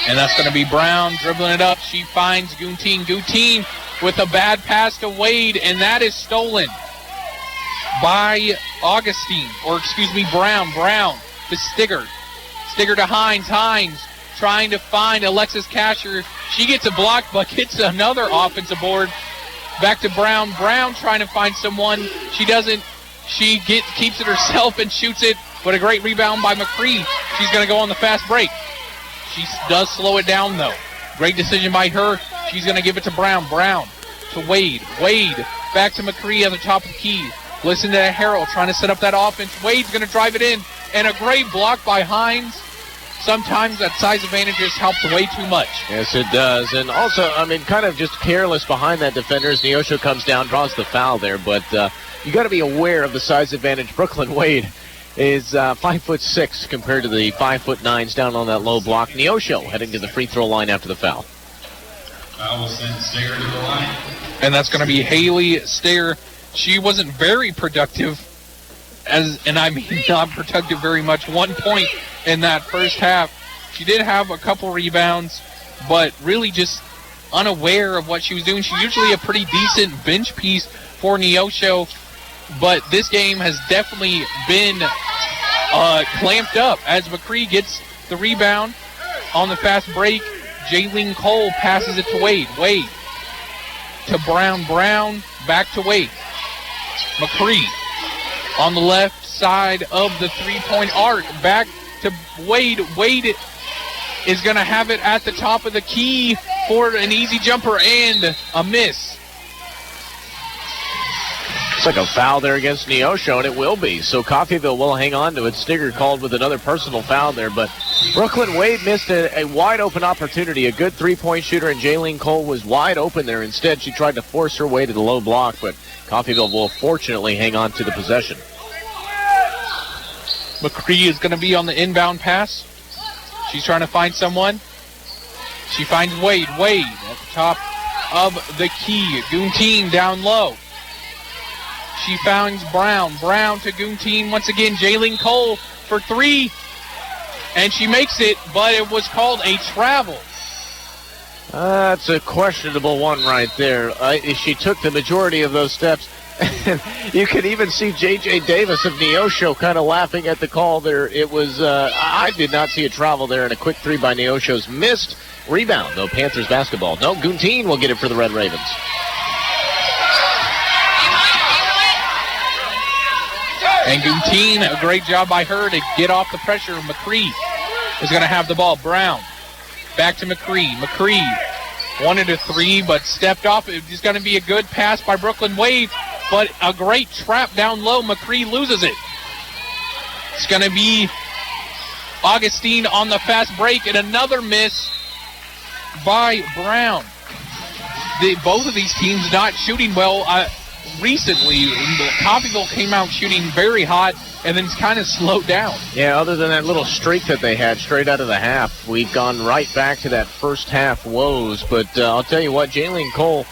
B: And that's going to be Brown dribbling it up. She finds Goontine. Goontine with a bad pass to Wade, and that is stolen by Brown. Brown to Stigger. Stigger to Hines. Hines trying to find Alexis Kasher. She gets a block, but gets another offensive board. Back to Brown. Brown trying to find someone. She doesn't. She keeps it herself and shoots it, but a great rebound by McCree. She's going to go on the fast break. She does slow it down, though. Great decision by her. She's going to give it to Brown. Brown to Wade. Wade back to McCree at the top of the key. Listen to Harrell trying to set up that offense. Wade's going to drive it in, and a great block by Hines. Sometimes that size advantage just helps way too much.
A: Yes, it does. And also, kind of just careless behind that defender as Neosho comes down, draws the foul there. But you got to be aware of the size advantage. Brooklyn Wade is 5'6" compared to the 5'9" down on that low block. Neosho heading to the free throw line after the foul.
H: Foul will send Stager to the line.
B: And that's going to be Haley Stager. She wasn't very productive, not productive very much. 1 point in that first half. She did have a couple rebounds, but really just unaware of what she was doing. She's usually a pretty decent bench piece for Neosho, but this game has definitely been clamped up as McCree gets the rebound on the fast break. Jaylene Cole passes it to Wade. Wade to Brown. Brown back to Wade. McCree on the left side of the three-point arc. Back to Wade. Wade is going to have it at the top of the key for an easy jumper and a miss.
A: It's like a foul there against Neosho, and it will be. So Coffeyville will hang on to it. Stigger called with another personal foul there, but Brooklyn Wade missed a wide-open opportunity. A good three-point shooter, and Jaylene Cole was wide open there. Instead, she tried to force her way to the low block, but Coffeyville will fortunately hang on to the possession.
B: McCree is going to be on the inbound pass. She's trying to find someone. She finds Wade. Wade at the top of the key. Goontine down low. She finds Brown. Brown to Goontine once again. Jaylene Cole for three. And she makes it, but it was called a travel.
A: That's a questionable one right there. She took the majority of those steps. You could even see J.J. Davis of Neosho kind of laughing at the call there. It was, I did not see a travel there, and a quick three by Neosho's missed. Rebound, though, Panthers basketball. No, Guntine will get it for the Red Ravens.
B: And Guntine, a great job by her to get off the pressure. McCree is going to have the ball. Brown, back to McCree. McCree wanted a three, but stepped off. It was going to be a good pass by Brooklyn Wave, but a great trap down low. McCree loses it. It's going to be Augustine on the fast break, and another miss by Brown. Both of these teams not shooting well recently. Coffeyville came out shooting very hot, and then it's kind of slowed down.
A: Yeah, other than that little streak that they had straight out of the half, we've gone right back to that first half woes. But I'll tell you what, Jaylene Cole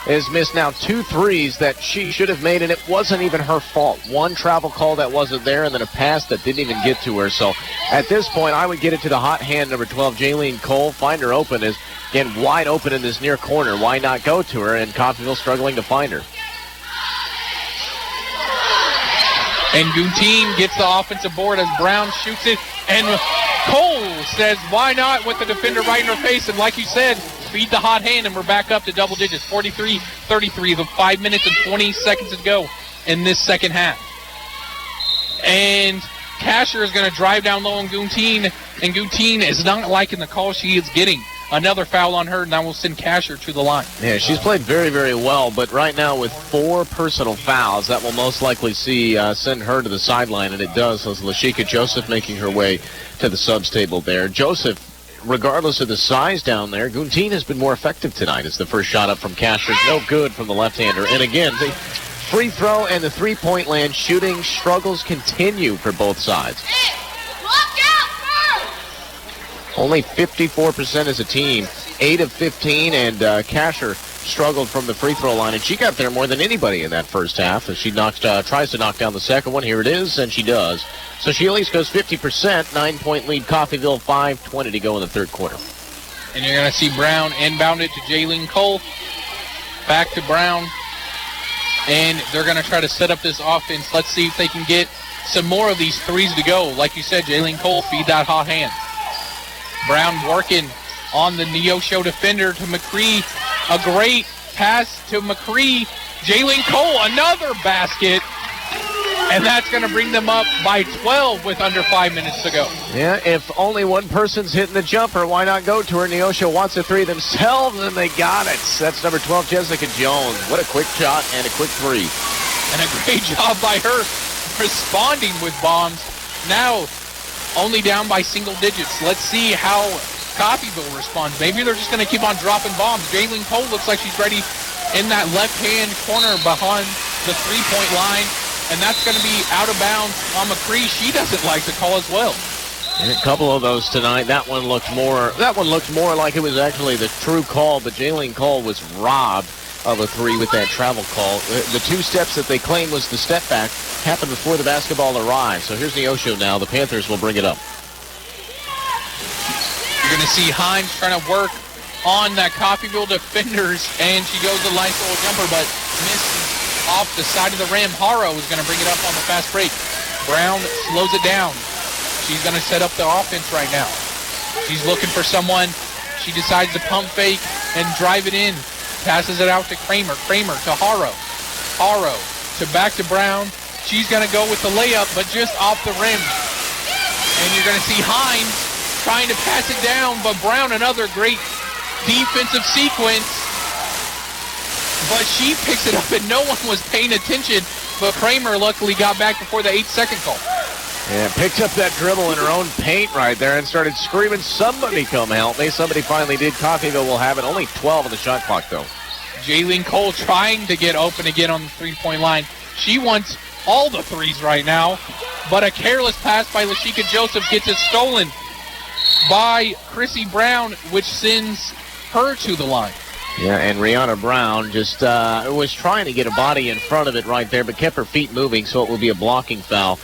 A: has missed now 2 threes that she should have made, and it wasn't even her fault. One travel call that wasn't there, and then a pass that didn't even get to her. So at this point, I would get it to the hot hand, number 12, Jaylene Cole. Find her open. Is again wide open in this near corner. Why not go to her? And Coffeyville struggling to find her.
B: And Guntine gets the offensive board as Brown shoots it. And Cole says, why not, with the defender right in her face. And like you said, feed the hot hand, and we're back up to double digits. 43-33, the 5 minutes and 20 seconds to go in this second half. And Kasher is going to drive down low on Guntine. And Guntine is not liking the call she is getting. Another foul on her, and that will send Kasher to the line.
A: Yeah, she's played very, very well, but right now with 4 personal fouls, that will most likely send her to the sideline, and it does, as Lashika Joseph making her way to the subs table there. Joseph, regardless of the size down there, Guntine has been more effective tonight as the first shot up from Kasher. No good from the left-hander. And again, the free throw and the three-point land shooting struggles continue for both sides. Only 54% as a team, 8 of 15, and Kasher struggled from the free throw line, and she got there more than anybody in that first half. As she tries to knock down the second one, here it is, and she does. So she at least goes 50%, 9-point lead, Coffeyville, 5:20 to go in the third quarter.
B: And you're going to see Brown inbound it to Jaylene Cole. Back to Brown, and they're going to try to set up this offense. Let's see if they can get some more of these threes to go. Like you said, Jaylene Cole, feed that hot hand. Brown working on the Neosho defender to McCree. A great pass to McCree. Jaylene Cole, another basket. And that's going to bring them up by 12 with under 5 minutes to go.
A: Yeah, if only one person's hitting the jumper, why not go to her? Neosho wants a three themselves, and they got it. That's number 12, Jessica Jones. What a quick shot and a quick three.
B: And a great job by her responding with bombs. Now only down by single digits. Let's see how Coffeyville responds. Maybe they're just going to keep on dropping bombs. Jaylene Cole looks like she's ready in that left-hand corner behind the three-point line, and that's going to be out of bounds on McCree. She doesn't like the call as well.
A: And a couple of those tonight. That one looked more like it was actually the true call, but Jaylene Cole was robbed of a three with that travel call. The 2 steps that they claimed was the step back happened before the basketball arrived. So here's Neosho now. The Panthers will bring it up.
B: You're going to see Himes trying to work on that Coffeyville defenders, and she goes to the line for a jumper, but misses off the side of the rim. Haro is going to bring it up on the fast break. Brown slows it down. She's going to set up the offense right now. She's looking for someone. She decides to pump fake and drive it in. Passes it out to Kramer. Kramer to Haro. Haro to back to Brown. She's going to go with the layup, but just off the rim. And you're going to see Himes trying to pass it down, but Brown, another great defensive sequence. But she picks it up, and no one was paying attention. But Kramer luckily got back before the 8-second call.
A: Yeah, picked up that dribble in her own paint right there and started screaming, somebody come help me. Somebody finally did. Coffeyville will have it. Only 12 on the shot clock, though.
B: Jaylene Cole trying to get open again on the three-point line. She wants all the threes right now, but a careless pass by Lashika Joseph gets it stolen by Chrissy Brown, which sends her to the line.
A: Yeah, and Rihanna Brown just was trying to get a body in front of it right there, but kept her feet moving, so it will be a blocking foul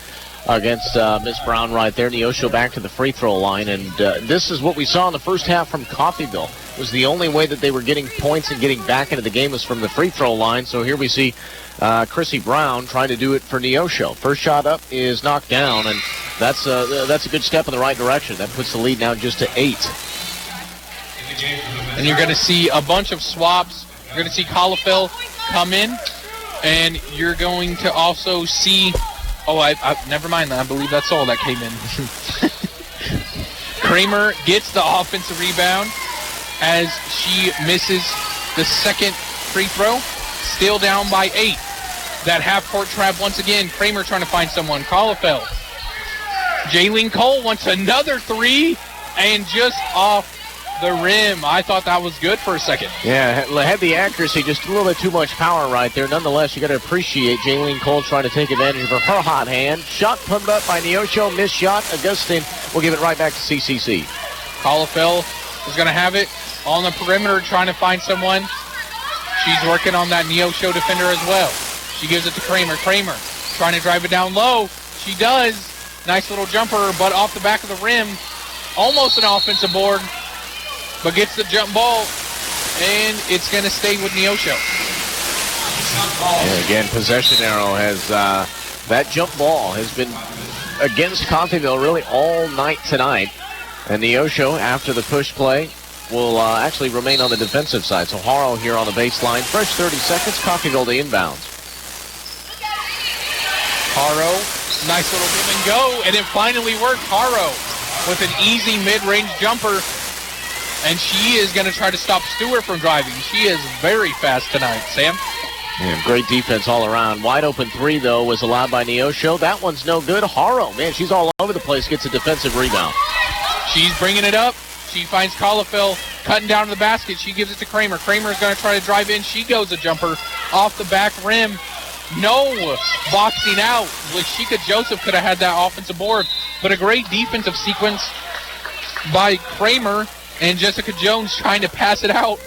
A: against Miss Brown right there. Neosho back to the free throw line, and this is what we saw in the first half from Coffeyville. was the only way that they were getting points and getting back into the game was from the free throw line. So here we see Chrissy Brown trying to do it for Neosho. First shot up is knocked down, and that's a good step in the right direction. That puts the lead now just to 8.
B: And you're going to see a bunch of swaps. You're going to see Colifel come in, and you're going to also see... never mind. I believe that's all that came in. Kramer gets the offensive rebound as she misses the second free throw. Still down by 8. That half-court trap once again. Kramer trying to find someone. Colifel. Jaylene Cole wants another 3, and just off the rim. I thought that was good for a second.
A: Yeah, had the accuracy, just a little bit too much power right there. Nonetheless, you got to appreciate Jaylene Cole trying to take advantage of her hot hand. Shot pumped up by Neosho, missed shot. Augustine will give it right back to CCC.
B: Colifel is going to have it on the perimeter trying to find someone. She's working on that Neosho defender as well. She gives it to Kramer. Kramer trying to drive it down low. She does. Nice little jumper, but off the back of the rim. Almost an offensive board, but gets the jump ball, and it's going to stay with Neosho.
A: And again, possession arrow has, that jump ball has been against Coffeyville really all night tonight. And Neosho, after the push play, will actually remain on the defensive side. So Haro here on the baseline. Fresh 30 seconds, Coffeyville to inbounds.
B: Haro, nice little give and go, and it finally worked. Haro with an easy mid-range jumper, and she is going to try to stop Stewart from driving. She is very fast tonight, Sam.
A: Yeah, great defense all around. Wide open 3, though, was allowed by Neosho. That one's no good. Haro, man, she's all over the place, gets a defensive rebound.
B: She's bringing it up. She finds Colifel cutting down to the basket. She gives it to Kramer. Kramer is going to try to drive in. She goes a jumper off the back rim. No boxing out. Lashika Joseph could have had that offensive board, but a great defensive sequence by Kramer, and Jessica Jones trying to pass it out,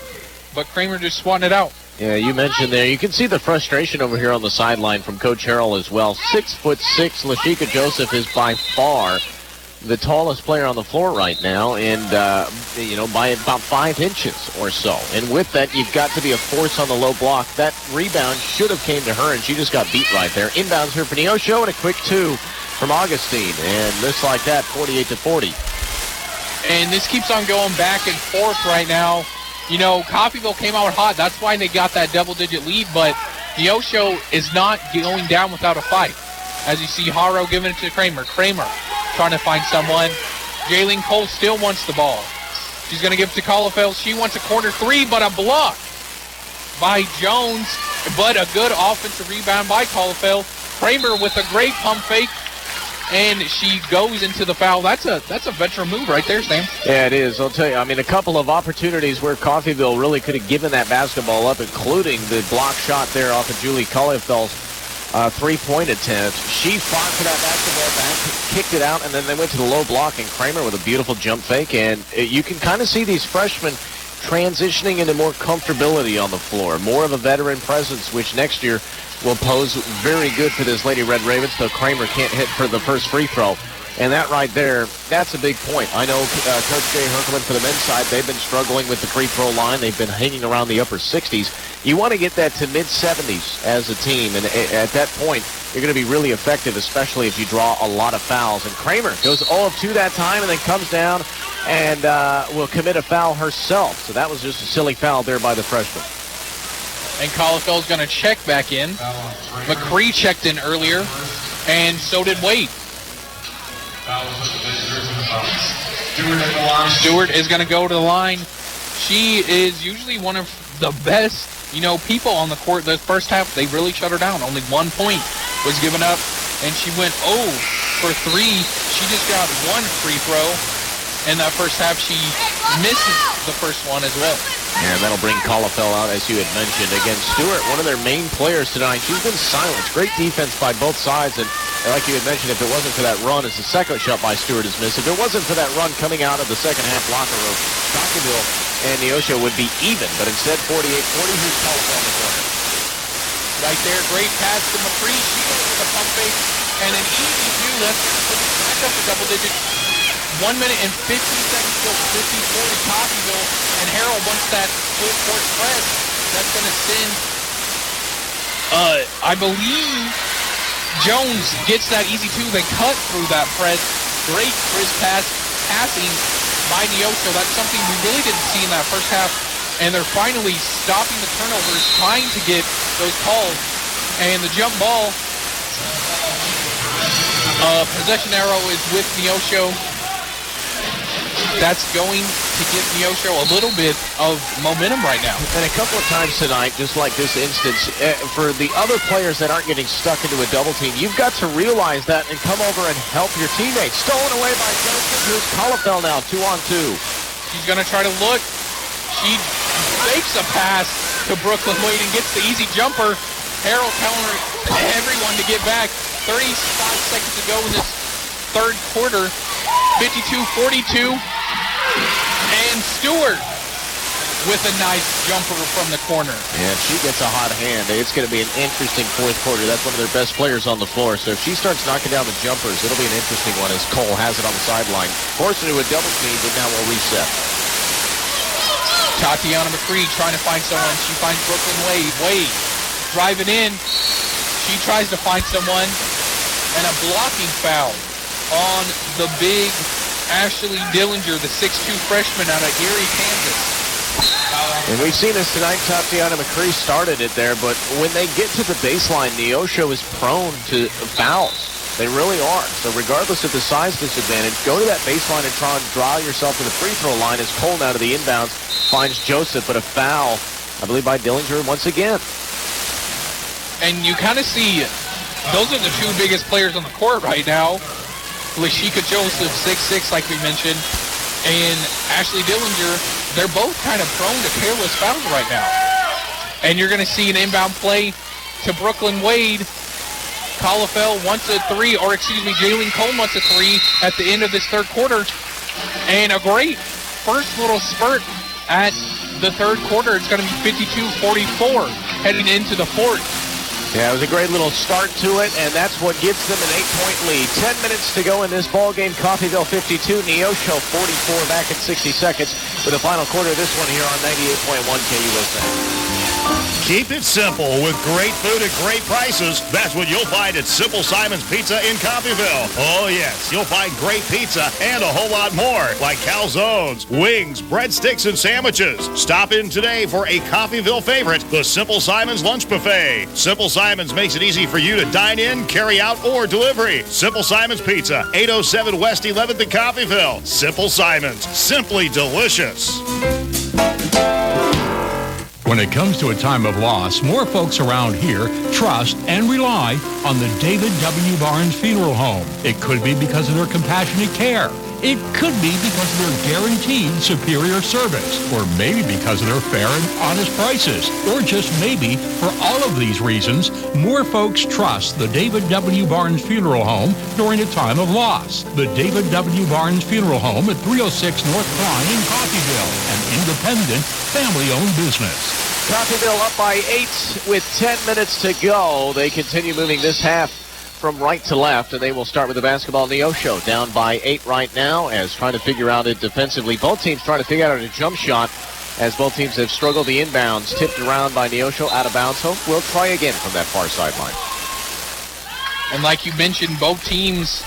B: but Kramer just swatting it out.
A: Yeah, you mentioned there. You can see the frustration over here on the sideline from Coach Harrell as well. 6'6", Lashika Joseph is by far the tallest player on the floor right now, and by about 5 inches or so. And with that, you've got to be a force on the low block. That rebound should have came to her, and she just got beat right there. Inbounds here for Neosho, and a quick 2 from Augustine, and just like that, 48-40.
B: And this keeps on going back and forth right now. You know, Coffeyville came out hot. That's why they got that double-digit lead, but Neosho is not going down without a fight. As you see, Haro giving it to Kramer. Kramer trying to find someone. Jaylene Cole still wants the ball. She's going to give it to Colifel. She wants a corner 3, but a block by Jones. But a good offensive rebound by Colifel. Kramer with a great pump fake, and she goes into the foul. That's a veteran move right there, Sam.
A: Yeah, it is. I'll tell you, I mean, a couple of opportunities where Coffeyville really could have given that basketball up, including the block shot there off of Julie Colifel's three-point attempt. She fought for that basketball back, kicked it out, and then they went to the low block, and Kramer with a beautiful jump fake. And you can kind of see these freshmen transitioning into more comfortability on the floor, more of a veteran presence, which next year will pose very good for this Lady Red Ravens, though Kramer can't hit for the first free throw. And that right there, that's a big point. I know Coach Jay Herkelman for the men's side, they've been struggling with the free throw line. They've been hanging around the upper 60s. You want to get that to mid-70s as a team, and at that point, you're going to be really effective, especially if you draw a lot of fouls. And Kramer goes 0 of 2 that time and then comes down and will commit a foul herself. So that was just a silly foul there by the freshman.
B: And Colifel's going to check back in. McCree checked in earlier, and so did Wade. Stewart is going to go to the line. She is usually one of the best, people on the court. The first half, they really shut her down. Only 1 point was given up, and she went 0 for 3. She just got 1 free throw. In that first half, she misses the first one as well.
A: And that'll bring Colifel out, as you had mentioned. Again, Stewart, one of their main players tonight. She's been silenced. Great defense by both sides. And like you had mentioned, if it wasn't for that run, as the second shot by Stewart is missed, if it wasn't for that run coming out of the second half locker room, Coffeyville and Neosho would be even. But instead, 48-40, here's Colifel in the corner.
B: Right there, great pass to McCree. She goes with a pump fake. And an easy 2. That's going to put it back up to double digits. 1 minute and 15 seconds till 54 to Coffeyville. And Harold wants that full court press. That's going to send, I believe, Jones gets that easy two. They cut through that press. Great crisp passing by Neosho. That's something we really didn't see in that first half. And they're finally stopping the turnovers, trying to get those calls. And the jump ball, possession arrow is with Neosho. That's going to give Neosho a little bit of momentum right now.
A: And a couple of times tonight, just like this instance, for the other players that aren't getting stuck into a double team, you've got to realize that and come over and help your teammates. Stolen away by Joseph. Here's Collefell now, 2-on-2.
B: She's going to try to look. She fakes a pass to Brooklyn Wade and gets the easy jumper. Harold telling everyone to get back. 35 seconds to go in this third quarter. 52-42. And Stewart with a nice jumper from the corner.
A: Yeah, if she gets a hot hand, it's going to be an interesting fourth quarter. That's one of their best players on the floor. So if she starts knocking down the jumpers, it'll be an interesting one as Cole has it on the sideline. Forced into a double team, but now we'll reset.
B: Tatiana McCree trying to find someone. She finds Brooklyn Wade. Wade driving in. She tries to find someone. And a blocking foul on the big Ashley Dillinger, the 6'2 freshman out of Erie, Kansas.
A: And we've seen this tonight. Tatiana McCree started it there, but when they get to the baseline, Neosho is prone to fouls. They really are. So regardless of the size disadvantage, go to that baseline and try and draw yourself to the free throw line as Cole out of the inbounds finds Joseph, but a foul, I believe, by Dillinger once again.
B: And you kind of see those are the two biggest players on the court right now. Lashika Joseph, 6'6", like we mentioned, and Ashley Dillinger. They're both kind of prone to careless fouls right now. And you're going to see an inbound play to Brooklyn Wade. Collefell wants a three, or excuse me, Jalen Cole wants a three at the end of this third quarter. And a great first little spurt at the third quarter. It's going to be 52-44 heading into the fourth.
A: Yeah, it was a great little start to it, and that's what gives them an 8-point lead. 10 minutes to go in this ball game. Coffeyville 52, Neosho 44 back in 60 seconds with the final quarter of this one here on 98.1 KUSA.
F: Keep it simple with great food at great prices. That's what you'll find at Simple Simon's Pizza in Coffeyville. Oh, yes, you'll find great pizza and a whole lot more, like calzones, wings, breadsticks, and sandwiches. Stop in today for a Coffeyville favorite, the Simple Simon's Lunch Buffet. Simple Simon's makes it easy for you to dine in, carry out, or delivery. Simple Simon's Pizza, 807 West 11th in Coffeyville. Simple Simon's, simply delicious.
G: When it comes to a time of loss, more folks around here trust and rely on the David W. Barnes Funeral Home. It could be because of their compassionate care. It could be because of their guaranteed superior service, or maybe because of their fair and honest prices, or just maybe for all of these reasons, more folks trust the David W. Barnes Funeral Home during a time of loss. The David W. Barnes Funeral Home at 306 North Klein in Coffeyville, an independent, family-owned business.
A: Coffeyville up by 8 with 10 minutes to go. They continue moving this half from right to left, and they will start with the basketball. Neosho down by 8 right now as trying to figure out it defensively. Both teams trying to figure out a jump shot as both teams have struggled the inbounds. Tipped around by Neosho, out of bounds. So we'll try again from that far sideline.
B: And like you mentioned, both teams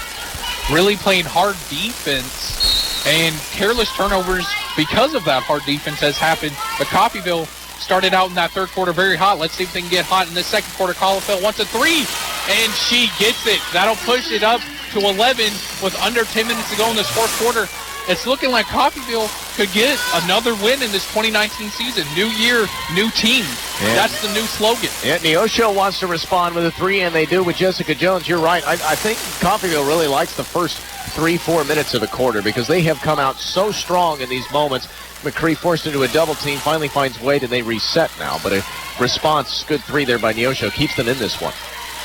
B: really playing hard defense, and careless turnovers because of that hard defense has happened. But Coffeyville started out in that third quarter very hot. Let's see if they can get hot in this second quarter. Collefell wants a three, and she gets it. That'll push it up to 11 with under 10 minutes to go in this fourth quarter. It's looking like Coffeyville could get another win in this 2019 season. New year, new team. Yeah. That's the new slogan.
A: Yeah, Neosho wants to respond with a three, and they do with Jessica Jones. You're right. I think Coffeyville really likes the first 3-4 minutes of the quarter because they have come out so strong in these moments. McCree forced into a double team, finally finds Wade, and they reset now. But a response, good three there by Neosho, keeps them in this one.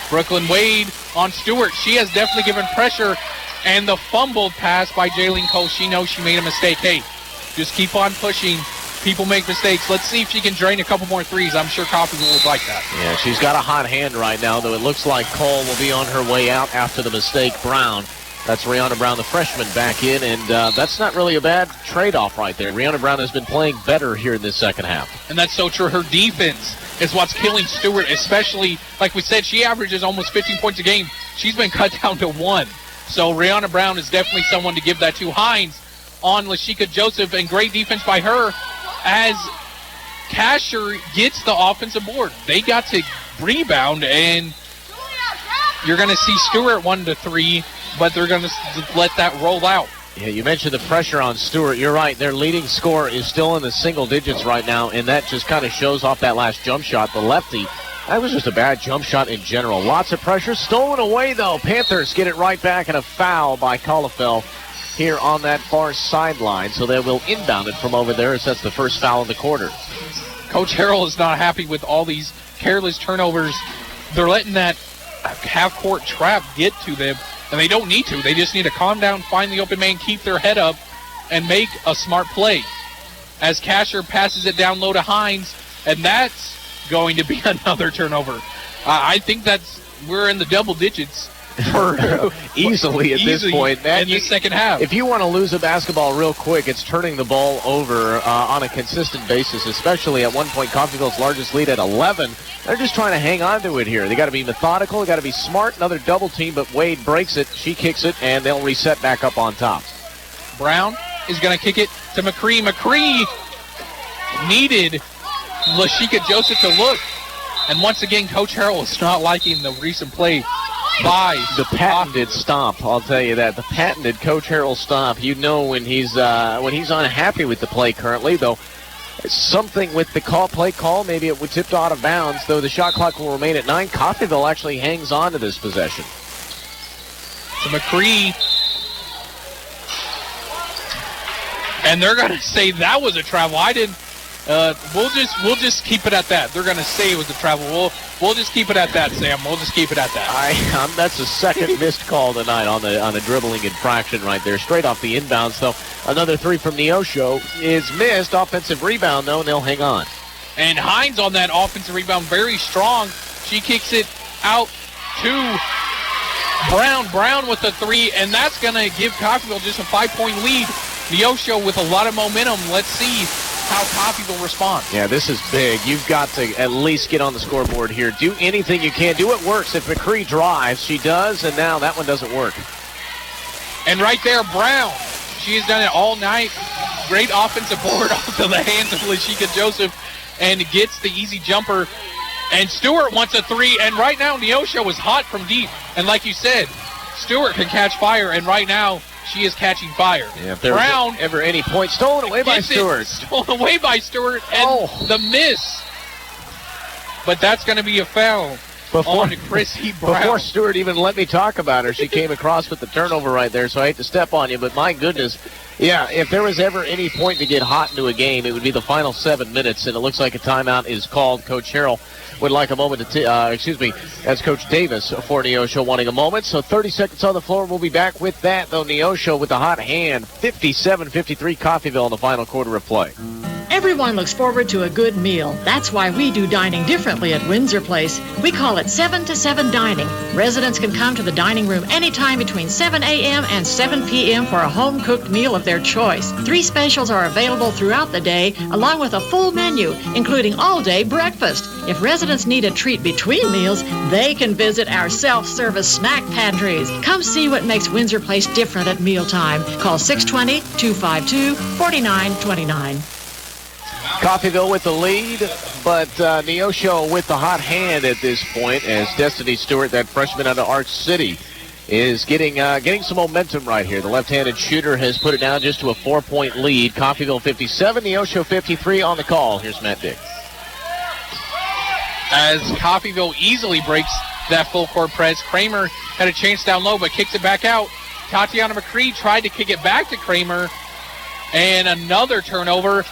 B: Brooklyn Wade on Stewart. She has definitely given pressure, and the fumbled pass by Jalen Cole. She knows she made a mistake. Hey, just keep on pushing. People make mistakes. Let's see if she can drain a couple more threes. I'm sure Coffeyville would like that.
A: Yeah, she's got a hot hand right now, though it looks like Cole will be on her way out after the mistake. Brown That's Rihanna Brown, the freshman, back in, and that's not really a bad trade-off right there. Rihanna Brown has been playing better here in this second half.
B: And that's so true. Her defense is what's killing Stewart, especially, like we said, she averages almost 15 points a game. She's been cut down to 1. So Rihanna Brown is definitely someone to give that to. Hines on Lashika Joseph, and great defense by her as Kasher gets the offensive board. They got to rebound, and you're going to see Stewart 1-3, but they're going to let that roll out.
A: Yeah, you mentioned the pressure on Stewart. You're right. Their leading scorer is still in the single digits right now, and that just kind of shows off that last jump shot. The lefty, that was just a bad jump shot in general. Lots of pressure. Stolen away, though. Panthers get it right back, and a foul by Colifel here on that far sideline. So they will inbound it from over there as that's the first foul in the quarter.
B: Coach Harrell is not happy with all these careless turnovers. They're letting that half-court trap get to them, and they don't need to. They just need to calm down, find the open man, keep their head up, and make a smart play. As Kasher passes it down low to Hines, and that's going to be another turnover. I think we're in the double digits for
A: easily at this point.
B: In the second half.
A: If you want to lose a basketball real quick, it's turning the ball over on a consistent basis, especially at one point Coffeyville's largest lead at 11. They're just trying to hang on to it here. They got to be methodical. They got to be smart. Another double team, but Wade breaks it. She kicks it, and they'll reset back up on top.
B: Brown is going to kick it to McCree. McCree needed Lashika Joseph to look. And once again, Coach Harrell is not liking the recent play by
A: the patented stomp. I'll tell you that. The patented Coach Harrell stomp. You know when he's unhappy with the play currently, though. Something with the play call, maybe it would tipped out of bounds, though the shot clock will remain at 9. Coffeyville actually hangs on to this possession.
B: To McCree. And they're going to say that was a travel. We'll just keep it at that. They're going to say it was a travel. We'll just keep it at that, Sam. We'll just keep it at that.
A: That's the second missed call tonight on the dribbling infraction right there. Straight off the inbounds, though. Another three from Neosho is missed. Offensive rebound, though, and they'll hang on.
B: And Hines on that offensive rebound, very strong. She kicks it out to Brown. Brown with the three, and that's going to give Coffeyville just a 5-point lead. Neosho with a lot of momentum. Let's see how Coffeyville responds.
A: Yeah, this is big. You've got to at least get on the scoreboard here. Do anything you can. Do what works. If McCree drives, she does, and now that one doesn't work.
B: And right there, Brown. She has done it all night. Great offensive board off to the hands of Lashika Joseph and gets the easy jumper. And Stewart wants a three, and right now Neosho is hot from deep. And like you said, Stewart can catch fire, and right now she is catching fire.
A: Yeah, if there was ever any point, stolen away by Stewart.
B: Stolen away by Stewart, and the miss. But that's going to be a foul on Chrissy Brown.
A: Before Stewart even let me talk about her, she came across with the turnover right there, so I hate to step on you, but my goodness. Yeah, if there was ever any point to get hot into a game, it would be the final 7 minutes, and it looks like a timeout is called. Coach Harrell would like a moment to, that's Coach Davis for Neosho wanting a moment. So 30 seconds on the floor. We'll be back with that, though. Neosho with the hot hand. 57-53 Coffeyville in the final quarter of play.
I: Everyone looks forward to a good meal. That's why we do dining differently at Windsor Place. We call it 7 to 7 dining. Residents can come to the dining room anytime between 7 a.m. and 7 p.m. for a home-cooked meal of their choice. 3 specials are available throughout the day, along with a full menu, including all-day breakfast. If residents need a treat between meals, they can visit our self-service snack pantries. Come see what makes Windsor Place different at mealtime. Call 620-252-4929.
A: Coffeyville with the lead, but Neosho with the hot hand at this point as Destiny Stewart, that freshman out of Arch City, is getting some momentum right here. The left-handed shooter has put it down just to a 4-point lead. Coffeyville 57, Neosho 53 on the call. Here's Matt Dick.
B: As Coffeyville easily breaks that full-court press, Kramer had a chance down low but kicks it back out. Tatiana McCree tried to kick it back to Kramer, and another turnover.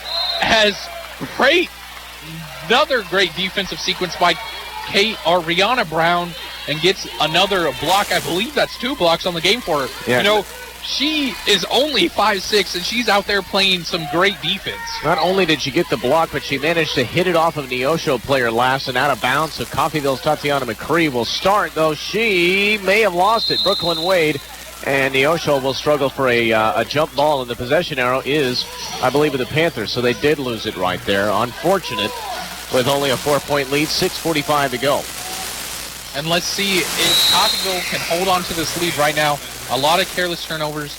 B: Another great defensive sequence by Rihanna Brown, and gets another block. I believe that's 2 blocks on the game for her.
A: Yeah.
B: You know, she is only 5'6", and she's out there playing some great defense.
A: Not only did she get the block, but she managed to hit it off of Neosho player last and out of bounds. So Coffeyville's Tatiana McCree will start, though she may have lost it. Brooklyn Wade And Neosho will struggle for a jump ball, and the possession arrow is, I believe, with the Panthers. So they did lose it right there. Unfortunate, with only a 4-point lead, 6:45 to go.
B: And let's see if Coffeyville can hold on to this lead right now. A lot of careless turnovers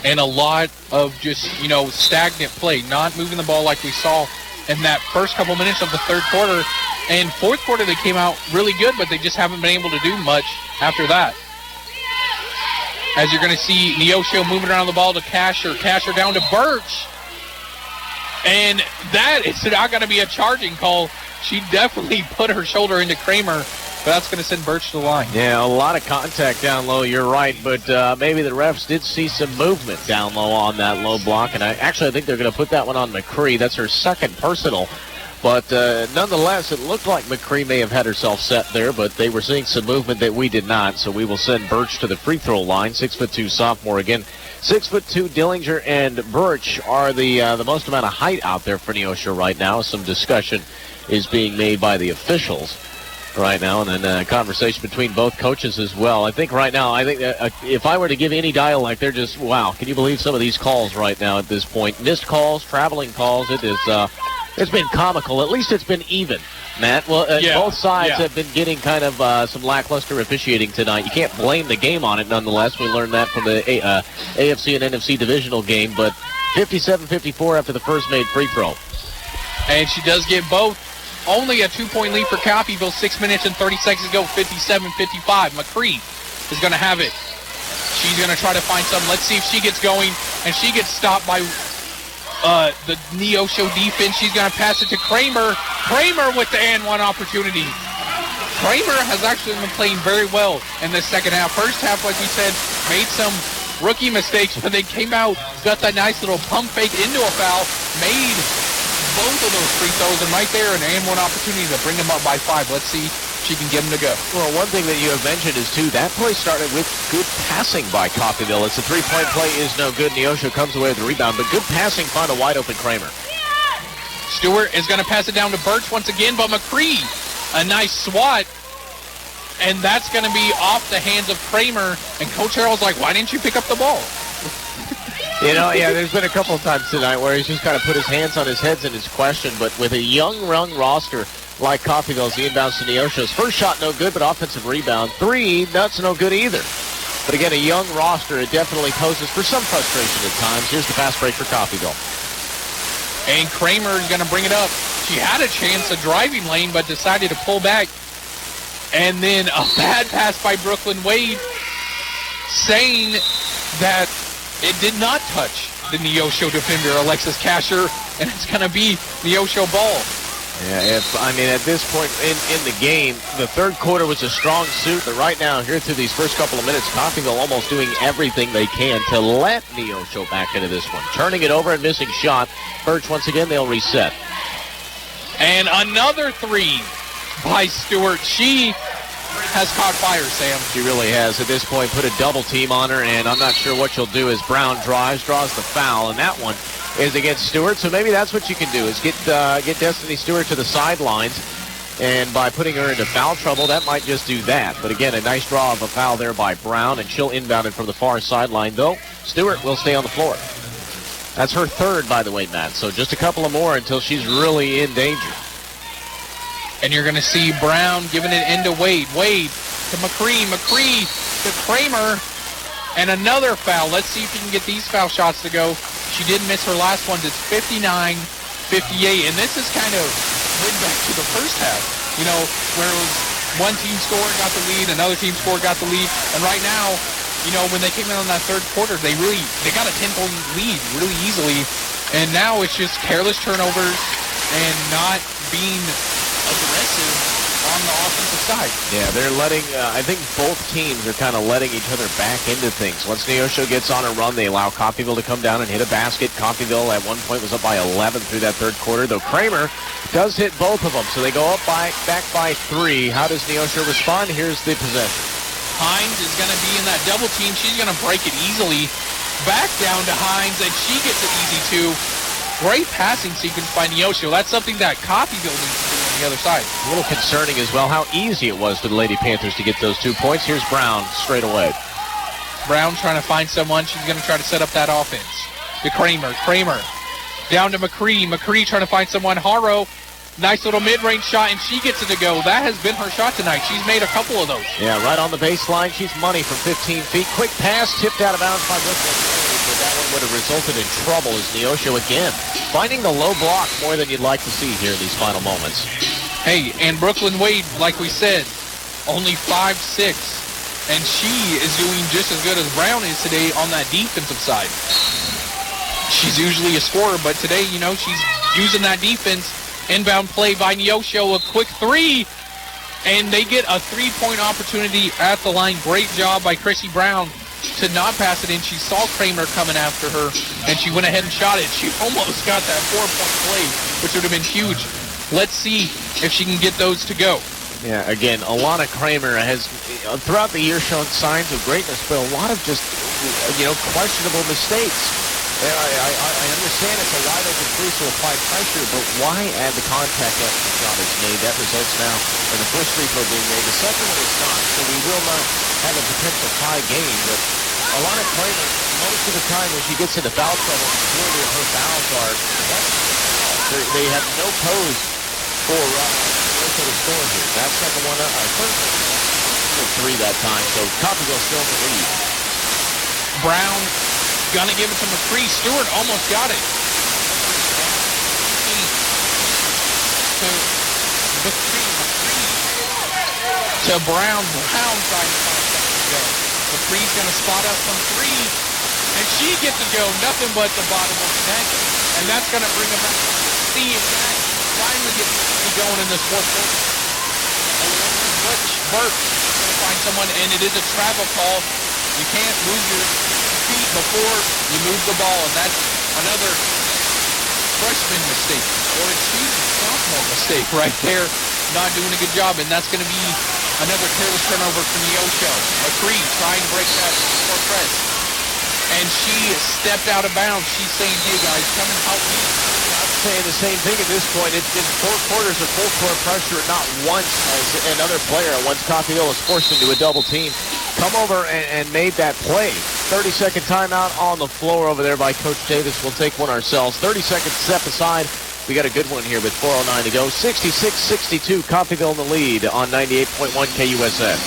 B: and a lot of just, stagnant play, not moving the ball like we saw in that first couple minutes of the third quarter. And fourth quarter, they came out really good, but they just haven't been able to do much after that. As you're going to see Neosho moving around the ball to Casher down to Birch. And that is not going to be a charging call. She definitely put her shoulder into Kramer, but that's going to send Birch to the line.
A: Yeah, a lot of contact down low, you're right, but maybe the refs did see some movement down low on that low block, and I think they're going to put that one on McCree. That's her second personal. But nonetheless, it looked like McCree may have had herself set there, but they were seeing some movement that we did not. So we will send Birch to the free throw line. 6'2" sophomore again. 6'2" Dillinger and Birch are the most amount of height out there for Neosho right now. Some discussion is being made by the officials right now, and then a conversation between both coaches as well. I think right now, if I were to give any dialect, they're just, wow, can you believe some of these calls right now at this point? Missed calls, traveling calls, it is... It's been comical. At least it's been even, Matt. Well, both sides have been getting kind of some lackluster officiating tonight. You can't blame the game on it, nonetheless. We learned that from the AFC and NFC divisional game. But 57-54 after the first made free throw.
B: And she does get both. Only a 2-point lead for Coffeyville. 6 minutes and 30 seconds to go. 57-55. McCree is going to have it. She's going to try to find something. Let's see if she gets going. And she gets stopped by... the Neosho defense. She's going to pass it to Kramer. Kramer with the and one opportunity. Kramer has actually been playing very well in the second half. First half, like we said, made some rookie mistakes, but they came out, got that nice little pump fake into a foul, made both of those free throws, and right there an and one opportunity to bring them up by 5. Let's see she can get them to go.
A: Well, one thing that you have mentioned is, too, that play started with good passing by Coffeyville. It's a 3-point play is no good. Neosho comes away with the rebound, but good passing found a wide-open Kramer.
B: Stewart is going to pass it down to Birch once again, but McCree, a nice swat, and that's going to be off the hands of Kramer, and Coach Harrell's like, why didn't you pick up the ball?
A: There's been a couple of times tonight where he's just kind of put his hands on his heads in his question, but with a young roster like Coffeyville's, the inbounds to Neosho's. First shot, no good, but offensive rebound. 3, that's no good either. But again, a young roster, it definitely poses for some frustration at times. Here's the fast break for Coffeyville.
B: And Kramer is going to bring it up. She had a chance, a driving lane, but decided to pull back. And then a bad pass by Brooklyn Wade, saying that it did not touch the Neosho defender, Alexis Casher, and it's going to be Neosho ball.
A: Yeah, at this point in the game, the third quarter was a strong suit, but right now, here through these first couple of minutes, Coffeyville almost doing everything they can to let Neosho back into this one. Turning it over and missing shot. Birch, once again, they'll reset.
B: And another 3 by Stewart. She has caught fire, Sam.
A: She really has. At this point, put a double team on her, and I'm not sure what she'll do as Brown draws the foul, and that one is against Stewart. So maybe that's what you can do, is get Destiny Stewart to the sidelines, and by putting her into foul trouble, that might just do that. But again, a nice draw of a foul there by Brown, and she'll inbound it from the far sideline, though Stewart will stay on the floor. That's her third, by the way, Matt, so just a couple of more until she's really in danger.
B: And you're going to see Brown giving it into Wade. Wade to McCree. McCree to Kramer. And another foul. Let's see if he can get these foul shots to go. She did miss her last ones. It's 59-58. And this is kind of went back to the first half, where it was one team scored, got the lead, another team scored, got the lead. And right now, when they came in on that third quarter, they got a 10-point lead really easily. And now it's just careless turnovers and not being aggressive on the offensive side.
A: Yeah, they're letting, I think both teams are kind of letting each other back into things. Once Neosho gets on a run, they allow Coffeyville to come down and hit a basket. Coffeyville at one point was up by 11 through that third quarter, though Kramer does hit both of them. So they go up back by 3. How does Neosho respond? Here's the possession.
B: Hines is going to be in that double team. She's going to break it easily. Back down to Hines, and she gets it easy too. Great passing sequence by Neosho. That's something that Coffeyville needs to do on the other side.
A: A little concerning as well how easy it was for the Lady Panthers to get those 2 points. Here's Brown straight away.
B: Brown trying to find someone. She's going to try to set up that offense. To Kramer. Kramer down to McCree. McCree trying to find someone. Haro, nice little mid-range shot, and she gets it to go. That has been her shot tonight. She's made a couple of those.
A: Yeah, right on the baseline. She's money from 15 feet. Quick pass, tipped out of bounds by Brooklyn Wade, but that one would have resulted in trouble as Neosho again finding the low block more than you'd like to see here in these final moments.
B: Hey, and Brooklyn Wade, like we said, only 5'6", and she is doing just as good as Brown is today on that defensive side. She's usually a scorer, but today, she's using that defense. Inbound play by Neosho, a quick three, and they get a three-point opportunity at the line. Great job by Chrissy Brown to not pass it in. She saw Kramer coming after her, and she went ahead and shot it. She almost got that 4-point play, which would have been huge. Let's see if she can get those to go.
A: Yeah, again, Alana Kramer has, throughout the year, shown signs of greatness, but a lot of just, questionable mistakes. I understand it's a wide open free, so apply pressure, but why add the contact after the shot is made? That results now in the first free throw being made. The second one is not, so we will not have a potential tie game. But Alana Kramer, most of the time when she gets into foul trouble, majority of her fouls are, they have no pose for Neosho to score here. That second one, first three that time, so Coffeyville still in the lead.
B: Brown gonna give it to McCree. Stewart almost got it. To Brown. Brown trying to find something to go. McCree's gonna spot up from three, and she gets to go. Nothing but the bottom of the net, and that's gonna bring them back. See if that finally gets going in this fourth quarter. Burke gonna find someone, and it is a travel call. You can't move your feet before you move the ball, and that's another freshman mistake, or sophomore mistake right there. Not doing a good job, and that's going to be another careless turnover from Neosho. McCree trying to break that score press, and she stepped out of bounds. She's saying, "Hey guys, come and help me."
A: I'm saying the same thing at this point. It's been 4 quarters of full court pressure. Not once has another player, once Coffeyville was forced into a double team, come over and made that play. 30-second timeout on the floor over there by Coach Davis. We'll take one ourselves. 30 seconds step aside. We got a good one here with 4:09 to go. 66-62, Coffeyville in the lead on 98.1 KUSN.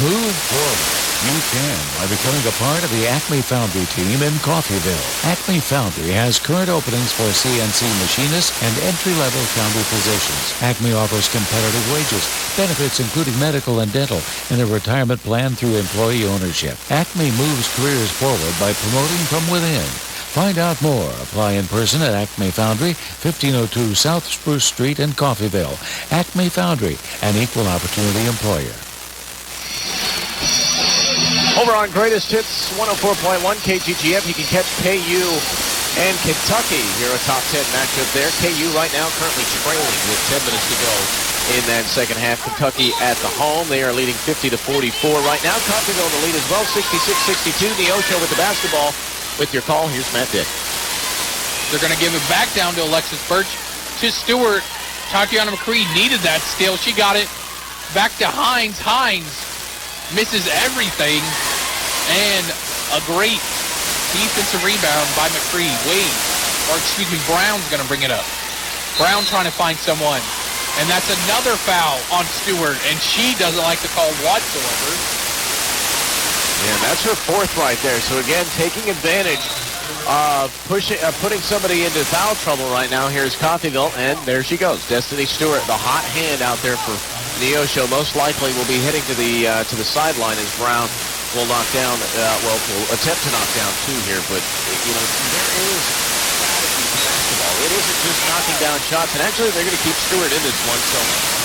J: Move forward. You can by becoming a part of the Acme Foundry team in Coffeyville. Acme Foundry has current openings for CNC machinists and entry-level foundry positions. Acme offers competitive wages, benefits including medical and dental, and a retirement plan through employee ownership. Acme moves careers forward by promoting from within. Find out more. Apply in person at Acme Foundry, 1502 South Spruce Street in Coffeyville. Acme Foundry, an equal opportunity employer.
A: Over on Greatest Hits 104.1 KGGF, you can catch KU and Kentucky here, a top 10 matchup there. KU right now currently trailing with 10 minutes to go in that second half. Kentucky at the home. They are leading 50-44 right now. Coffeyville in the lead as well, 66-62. Neosho with the basketball. With your call, here's Matt Dick.
B: They're going to give it back down to Alexis Birch. To Stewart. Tatiana McCree needed that steal. She got it. Back to Hines. Hines misses everything. And a great defensive rebound by McCree. Brown's going to bring it up. Brown trying to find someone. And that's another foul on Stewart. And she doesn't like the call whatsoever.
A: Yeah, that's her fourth right there. So again, taking advantage of putting somebody into foul trouble right now. Here's Coffeyville, and there she goes. Destiny Stewart, the hot hand out there for Neosho. Most likely will be heading to the sideline as Brown will knock down, will attempt to knock down two here. But, there is strategy to basketball. It isn't just knocking down shots. And actually, they're going to keep Stewart in this one. So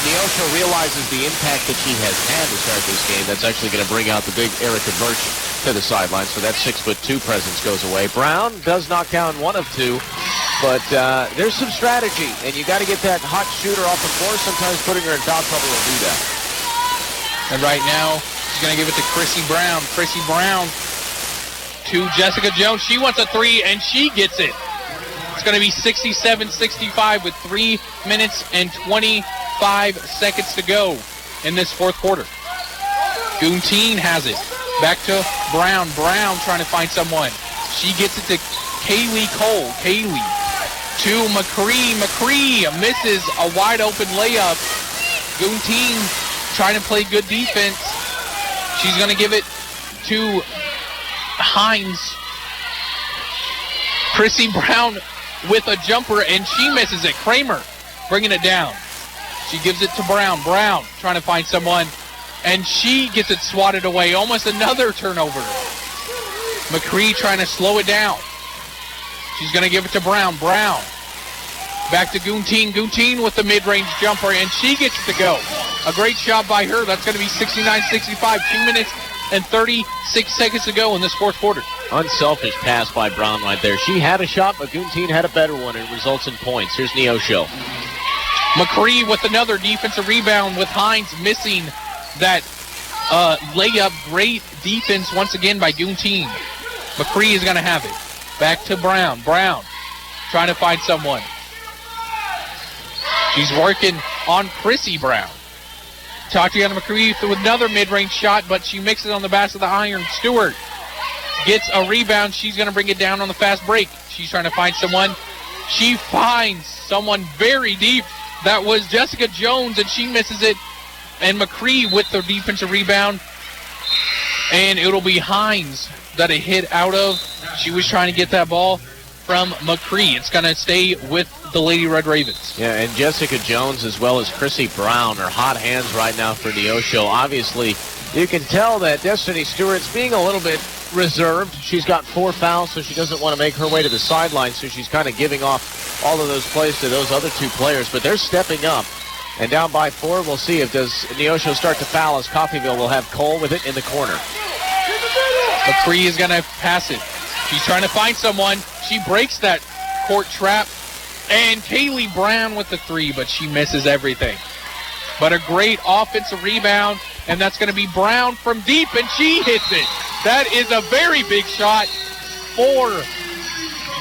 A: Neosho realizes the impact that she has had to start this game. That's actually going to bring out the big Erica Birch to the sideline. So that 6'2" presence goes away. Brown does knock down one of two. But there's some strategy. And you got to get that hot shooter off the floor. Sometimes putting her in foul trouble will do that.
B: And right now, she's going to give it to Chrissy Brown. Chrissy Brown to Jessica Jones. She wants a three, and she gets it. It's going to be 67-65 with 3 minutes and 25 seconds to go in this fourth quarter. Goontine has it. Back to Brown. Brown trying to find someone. She gets it to Kaylee Cole. Kaylee to McCree. McCree misses a wide open layup. Goontine trying to play good defense. She's going to give it to Hines. Chrissy Brown with a jumper, and she misses it. Kramer bringing it down. She gives it to Brown. Brown trying to find someone, and she gets it swatted away. Almost another turnover. McCree trying to slow it down. She's going to give it to Brown. Brown back to Goontine. Goontine with the mid-range jumper, and she gets it to go. A great shot by her. That's going to be 69-65. 2 minutes and 36 seconds to go in this fourth quarter.
A: Unselfish pass by Brown right there. She had a shot, but Goontine had a better one, and it results in points. Here's Neosho.
B: McCree with another defensive rebound with Hines missing that layup. Great defense once again by Goontine. McCree is going to have it. Back to Brown. Brown trying to find someone. She's working on Chrissy Brown. Tatiana McCree with another mid-range shot, but she mixes on the back of the iron. Stewart gets a rebound. She's going to bring it down on the fast break. She's trying to find someone. She finds someone very deep. That was Jessica Jones, and she misses it. And McCree with the defensive rebound. And it'll be Hines that it hit out of. She was trying to get that ball from McCree. It's going to stay with the Lady Red Ravens.
A: Yeah, and Jessica Jones as well as Chrissy Brown are hot hands right now for Neosho. Obviously, you can tell that Destiny Stewart's being a little bit reserved. She's got 4 fouls, so she doesn't want to make her way to the sideline, so she's kind of giving off all of those plays to those other 2 players, but they're stepping up. And down by 4, we'll see if does Neosho start to foul, as Coffeyville will have Cole with it in the corner.
B: McCree is going to pass it. She's trying to find someone. She breaks that court trap. And Kaylee Brown with the 3, but she misses everything. But a great offensive rebound, and that's going to be Brown from deep, and she hits it. That is a very big shot for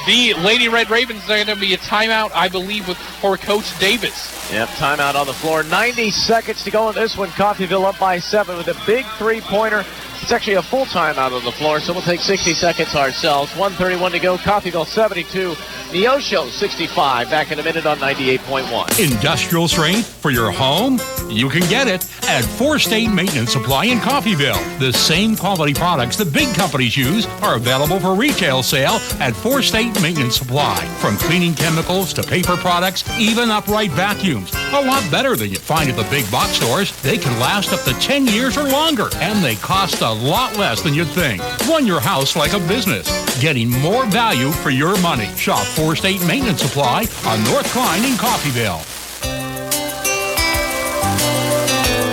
B: the Lady Red Ravens. There's going to be a timeout, I believe, for Coach Davis.
A: Yep, timeout on the floor. 90 seconds to go in this one. Coffeyville up by 7 with a big 3-pointer. It's actually a full timeout on the floor, so we'll take 60 seconds ourselves. 1:31 to go. Coffeyville 72. Neosho 65. Back in a minute on 98.1.
G: Industrial strength for your home? You can get it at 4 State Maintenance Supply in Coffeyville. The same quality products the big companies use are available for retail sale at 4 State Maintenance Supply. From cleaning chemicals to paper products, even upright vacuums. A lot better than you find at the big box stores. They can last up to 10 years or longer, and they cost a lot less than you'd think. Run your house like a business, getting more value for your money. Shop 4 State Maintenance Supply on North Klein in Coffeyville.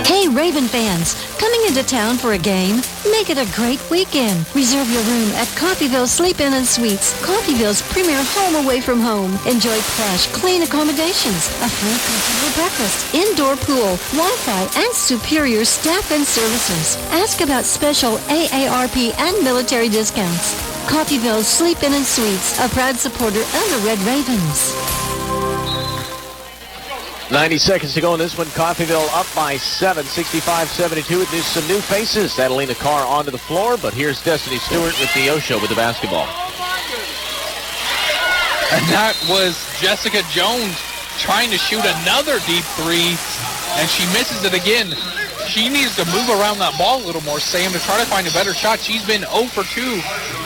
L: Hey, Raven fans, coming into town for a game? Make it a great weekend. Reserve your room at Coffeyville Sleep-In and Suites, Coffeyville's premier home away from home. Enjoy plush, clean accommodations, a free comfortable breakfast, indoor pool, Wi-Fi, and superior staff and services. Ask about special AARP and military discounts. Coffeyville Sleep-In and Suites, a proud supporter of the Red Ravens.
A: 90 seconds to go in this one. Coffeyville up by 7, 65-72. There's some new faces. Adelina Carr onto the floor, but here's Destiny Stewart with Neosho with the basketball.
B: And that was Jessica Jones trying to shoot another deep 3, and she misses it again. She needs to move around that ball a little more, Sam, to try to find a better shot. She's been 0 for 2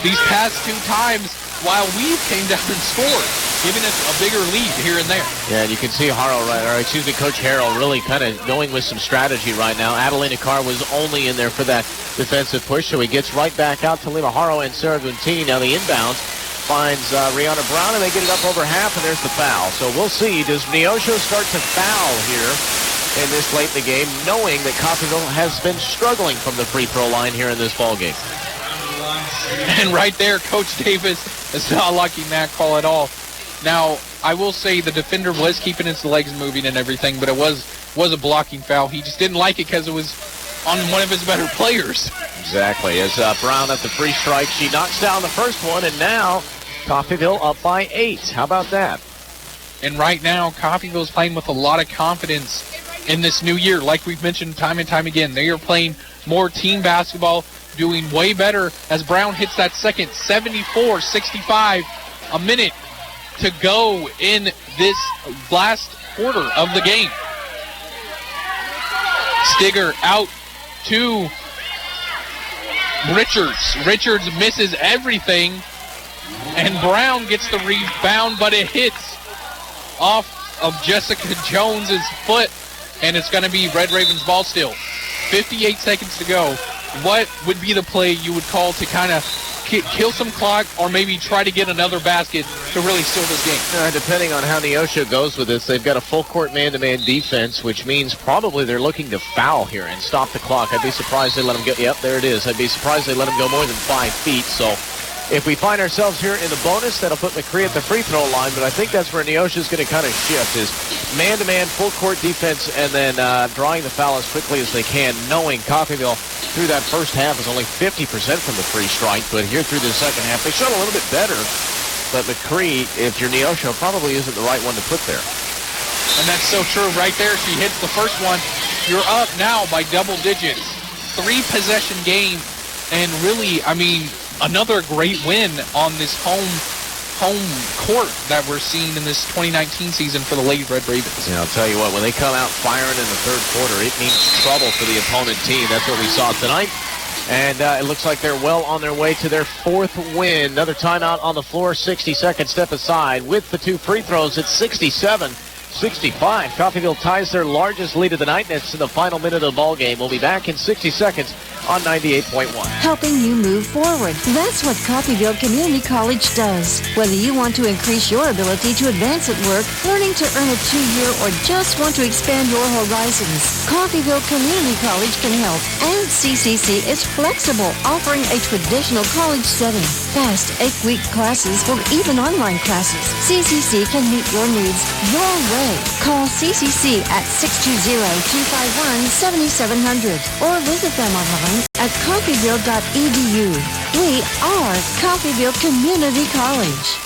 B: these past 2 times while we came down and scored, giving us a bigger lead here and there.
A: Yeah, and you can see Coach Harrell really kind of going with some strategy right now. Adelina Carr was only in there for that defensive push, so he gets right back out to Lima Haro and Sarah Guntini. Now the inbounds finds Rihanna Brown, and they get it up over half, and there's the foul. So we'll see. Does Neosho start to foul here in this late in the game, knowing that Coffeyville has been struggling from the free throw line here in this ballgame?
B: And right there, Coach Davis is not liking that call at all. Now, I will say the defender was keeping his legs moving and everything, but it was a blocking foul. He just didn't like it because it was on one of his better players.
A: Exactly. As Brown at the free strike, she knocks down the first one, and now Coffeyville up by 8. How about that?
B: And right now, Coffeyville's playing with a lot of confidence in this new year. Like we've mentioned time and time again, they are playing more team basketball. doing way better as Brown hits that second. 74-65, a minute to go in this last quarter of the game. Stigger out to Richards. Richards misses everything, and Brown gets the rebound, but it hits off of Jessica Jones's foot, and it's going to be Red Ravens ball still. 58 seconds to go. What would be the play you would call to kind of kill some clock or maybe try to get another basket to really seal this game?
A: Depending on how Neosho goes with this, they've got a full court man-to-man defense, which means probably they're looking to foul here and stop the clock. I'd be surprised they let them go. Yep, there it is. I'd be surprised they let them go more than 5 feet. So if we find ourselves here in the bonus, that'll put McCree at the free throw line, but I think that's where Neosho's going to kind of shift, is man-to-man, full-court defense, and then drawing the foul as quickly as they can, knowing Coffeyville through that first half is only 50% from the free strike, but here through the second half, they shot a little bit better, but McCree, if you're Neosho, probably isn't the right one to put there.
B: And that's so true. Right there, she hits the first one. You're up now by double digits. 3-possession game, and really, I mean, another great win on this home court that we're seeing in this 2019 season for the Lady Red Ravens.
A: Yeah, I'll tell you what, when they come out firing in the third quarter, it means trouble for the opponent team. That's what we saw tonight. And it looks like they're well on their way to their 4th win. Another timeout on the floor, 60 seconds, step aside. With the 2 free throws, it's 67-65. Coffeyville ties their largest lead of the night, and it's in the final minute of the ball game. We'll be back in 60 seconds on 98.1.
L: Helping you move forward. That's what Coffeyville Community College does. Whether you want to increase your ability to advance at work, learning to earn a 2-year, or just want to expand your horizons, Coffeyville Community College can help. And CCC is flexible, offering a traditional college setting. Fast 8-week classes or even online classes. CCC can meet your needs your way. Call CCC at 620-251-7700 or visit them online at coffeyville.edu. We are Coffeyville Community College.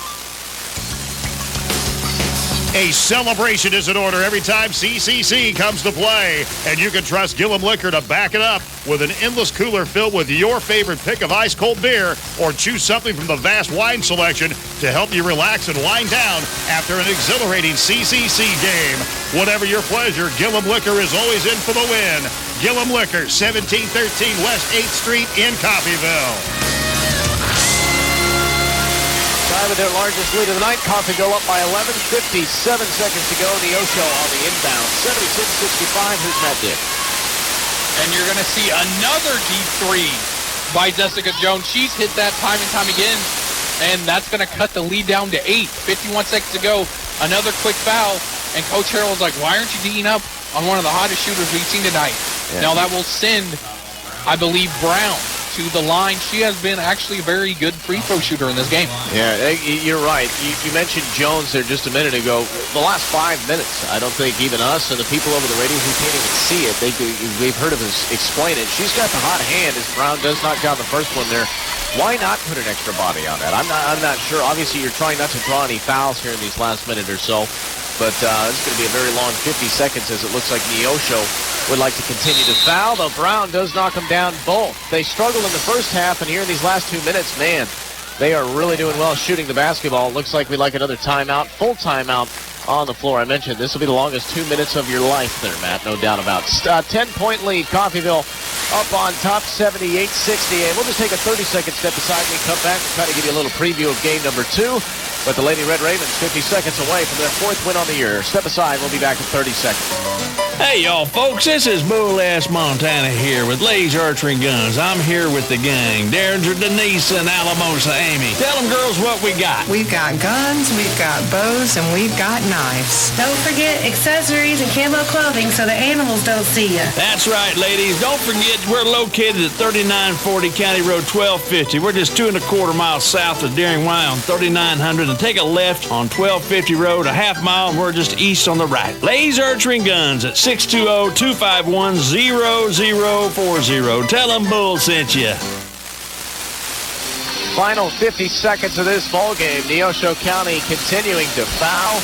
F: A celebration is in order every time CCC comes to play, and you can trust Gillum Liquor to back it up with an endless cooler filled with your favorite pick of ice-cold beer, or choose something from the vast wine selection to help you relax and wind down after an exhilarating CCC game. Whatever your pleasure, Gillum Liquor is always in for the win. Gillum Liquor, 1713 West 8th Street in Coffeyville.
A: With their largest lead of the night, Coffeyville up by 11, 57 seconds to go. Neosho on the inbound, 76-65. Here's Matt Dick.
B: And you're going to see another deep 3 by Jessica Jones. She's hit that time and time again, and that's going to cut the lead down to 8. 51 seconds to go. Another quick foul, and Coach Harrell's like, why aren't you D'ing up on one of the hottest shooters we've seen tonight? Yeah. Now that will send, I believe, Brown to the line. She has been actually a very good free throw shooter in this game.
A: Yeah, you're right. You mentioned Jones there just a minute ago. The last 5 minutes, I don't think even us and the people over the radio who can't even see it, we've heard of us explain it. She's got the hot hand as Brown does knock down the first one there. Why not put an extra body on that? I'm not sure. Obviously, you're trying not to draw any fouls here in these last minute or so. But it's going to be a very long 50 seconds as it looks like Neosho would like to continue to foul, though Brown does knock them down both. They struggled in the first half, and here in these last 2 minutes, man, they are really doing well shooting the basketball. It looks like we'd like another timeout, full timeout on the floor. I mentioned this will be the longest 2 minutes of your life there, Matt, no doubt about it. 10-point lead, Coffeyville up on top, 78-60. And we'll just take a 30-second step aside when we come back and try to give you a little preview of game number 2. But the Lady Red Ravens 50 seconds away from their 4th win on the year. Step aside, we'll be back in 30 seconds.
C: Hey, y'all, folks, this is Bull-Ass Montana here with Laser Archery Guns. I'm here with the gang, Derringer, Denise, and Alamosa Amy. Tell them, girls, what we got.
D: We've got guns, we've got bows, and we've got knives.
E: Don't forget accessories and camo clothing so the animals don't see you.
C: That's right, ladies. Don't forget we're located at 3940 County Road 1250. We're just 2.25 miles south of Deering, Wyoming, 3900. And take a left on 1250 Road, a half mile, and we're just east on the right. Laser Archery Guns at 620-251-0040. Tell them Bull sent you.
A: Final 50 seconds of this ball game. Neosho County continuing to foul.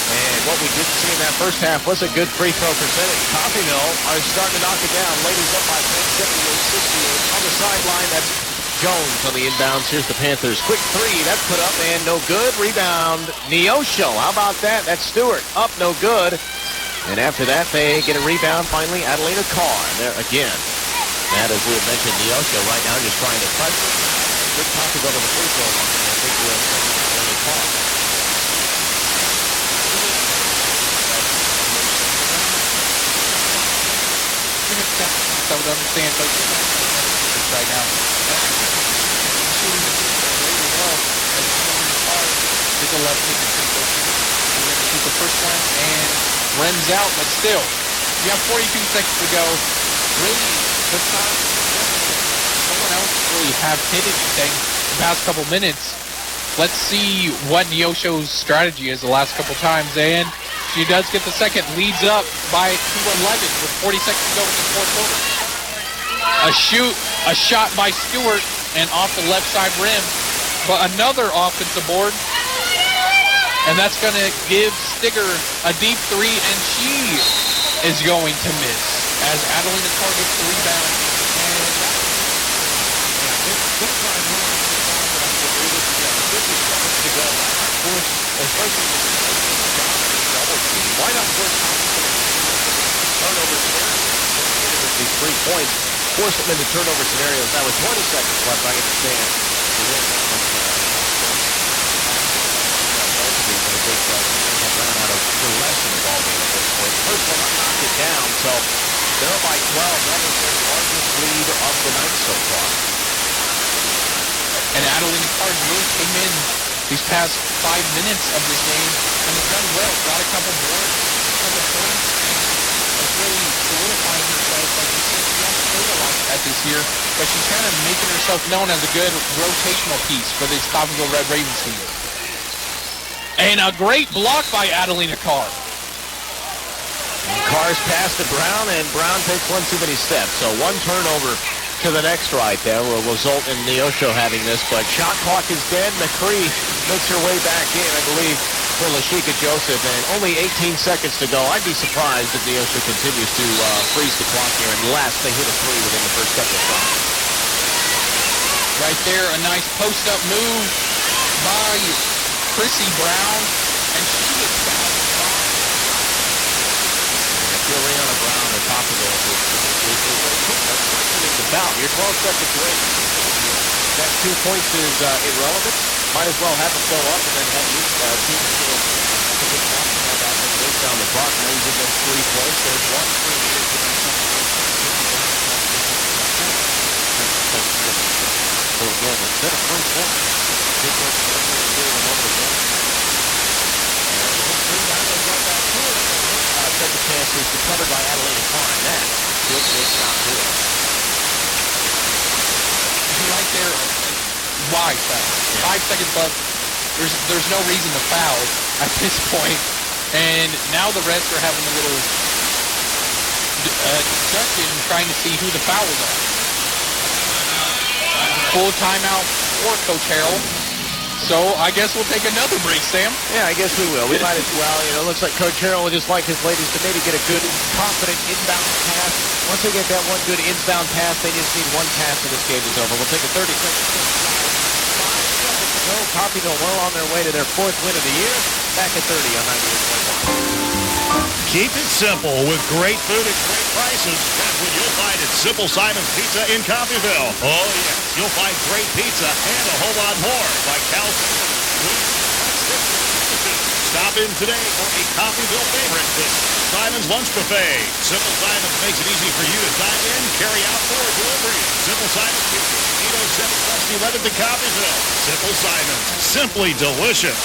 A: And what we didn't see in that first half was a good free throw percentage. Coffeyville are starting to knock it down. Ladies up by 10, 78-68. On the sideline, that's Jones on the inbounds. Here's the Panthers. Quick three. That's put up and no good. Rebound, Neosho. How about that? That's Stewart. Up, no good. And after that, they get a rebound. Finally, Adelina Carr. And there again. That, as we had mentioned, Neosho right now just trying to pressure. Good Coffeyville to the free throw line. I think we'll Adelina Carr.
B: I would understand Coach right now. His 11 shoot the first one and rims out, but still, you have 42 seconds to go. Really, this time, someone else really have hit anything the past couple minutes. Let's see what Neosho's strategy is the last couple times, and she does get the second, leads up by 2-11 with 40 seconds to go in the fourth quarter. A shot by Stewart and off the left side rim, but another offensive board, and that's going to give Stigger a deep three, and she is going to miss as Adelina Carr gets the rebound.
A: Why not force turnover scenarios? These 3 points, force them into turnover scenarios. Now with 20 seconds left, I understand. Ran out of possession of ball game at this point. First one knocked it down, so they're by 12. That is their largest lead of the night so far.
B: And Adelina Carr really came in these past 5 minutes of this game and has done well. Got a couple boards, a couple points, and is really solidifying herself. Like you said, she hasn't played a lot at this year, but she's kind of making herself known as a good rotational piece for this Coffeyville Red Ravens team. And a great block by Adelina Carr.
A: Carr's pass to Brown, and Brown takes one too many steps. So one turnover to the next right there will result in Neosho having this, but shot clock is dead. McCree makes her way back in, I believe, for Lashika Joseph, and only 18 seconds to go. I'd be surprised if Neosho continues to freeze the clock here unless they hit a three within the first couple of shots.
B: Right there, a nice post-up move by Chrissy Brown, and she gets fouled.
A: Juliana Brown at Coffeyville is the foul. You're 12 seconds away. That 2 points is irrelevant. Might as well have them go up and then have you teams waste down the clock. Now he's against 3 points. There's 1 free here. So again, instead of 3 points, second chance is recovered by Adelina Carr. That it's not good.
B: Right there, why foul? 5 seconds left. There's no reason to foul at this point. And now the rest are having a little discussion trying to see who the fouls are. Full timeout for Coach Harrell. So I guess we'll take another break, Sam.
A: Yeah, I guess we will. We might as well. It looks like Coach Harrell would just like his ladies to maybe get a good, confident inbound pass. Once they get that one good inbound pass, they just need one pass and this game is over. We'll take a 30-second break. Coffeyville well on their way to their 4th win of the year. Back at 30 on 98.1.
F: Keep it simple with great food at great prices. That's what you'll find at Simple Simon's Pizza in Coffeyville. Oh, yes. You'll find great pizza and a whole lot more, like Cal's. Stop in today for a Coffeyville favorite, the Simon's Lunch Buffet. Simple Simon's makes it easy for you to dine in, carry out, or delivery. Simple Simon's Pizza, 807 West 11th in Coffeyville. Simple Simon's, simply delicious.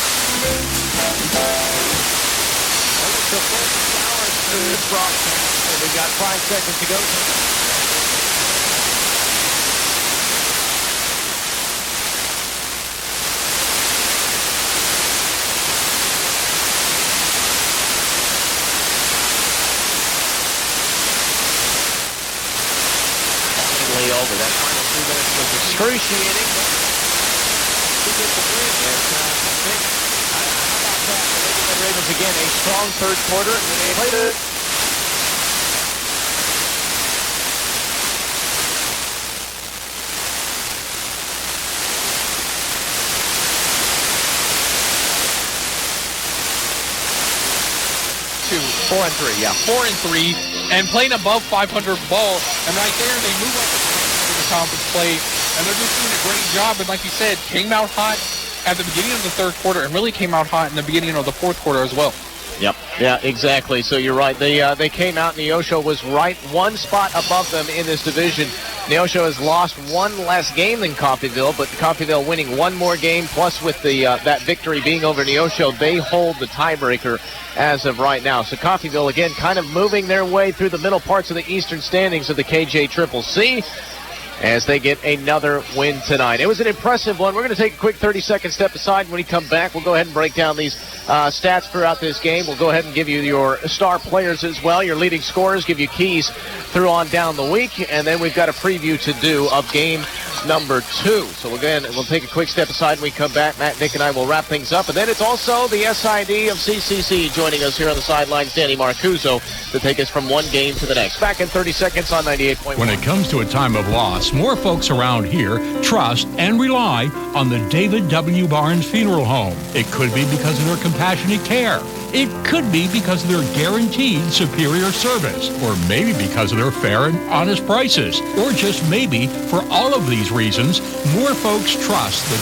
A: We got 5 seconds to go. Over. That final 2 minutes was excruciating. He gets the win. How about that? Red Ravens again, a strong third quarter. They played it. Four and three,
B: and playing above 500 ball. And right there, they move up to the conference play, and they're just doing a great job. And like you said, came out hot at the beginning of the third quarter, and really came out hot in the beginning of the fourth quarter as well.
A: Yep. Yeah, exactly. So you're right. They came out. Neosho was right one spot above them in this division. Neosho has lost one less game than Coffeyville, but Coffeyville winning one more game, plus with the that victory being over Neosho, they hold the tiebreaker as of right now. So Coffeyville, again, kind of moving their way through the middle parts of the eastern standings of the KJCCC as they get another win tonight. It was an impressive one. We're going to take a quick 30-second step aside. When we come back, we'll go ahead and break down these stats throughout this game. We'll go ahead and give you your star players as well, your leading scorers, give you keys through on down the week, and then we've got a preview to do of game number 2. So again, we'll take a quick step aside when we come back. Matt, Nick, and I will wrap things up. And then it's also the SID of CCC joining us here on the sidelines, Danny Marcuso, to take us from one game to the next. Back in 30 seconds on 98.1.
G: When it comes to a time of loss, more folks around here trust and rely on the David W. Barnes Funeral Home. It could be because of their compassionate care. It could be because of their guaranteed superior service, or maybe because of their fair and honest prices, or just maybe for all of these reasons, more folks trust the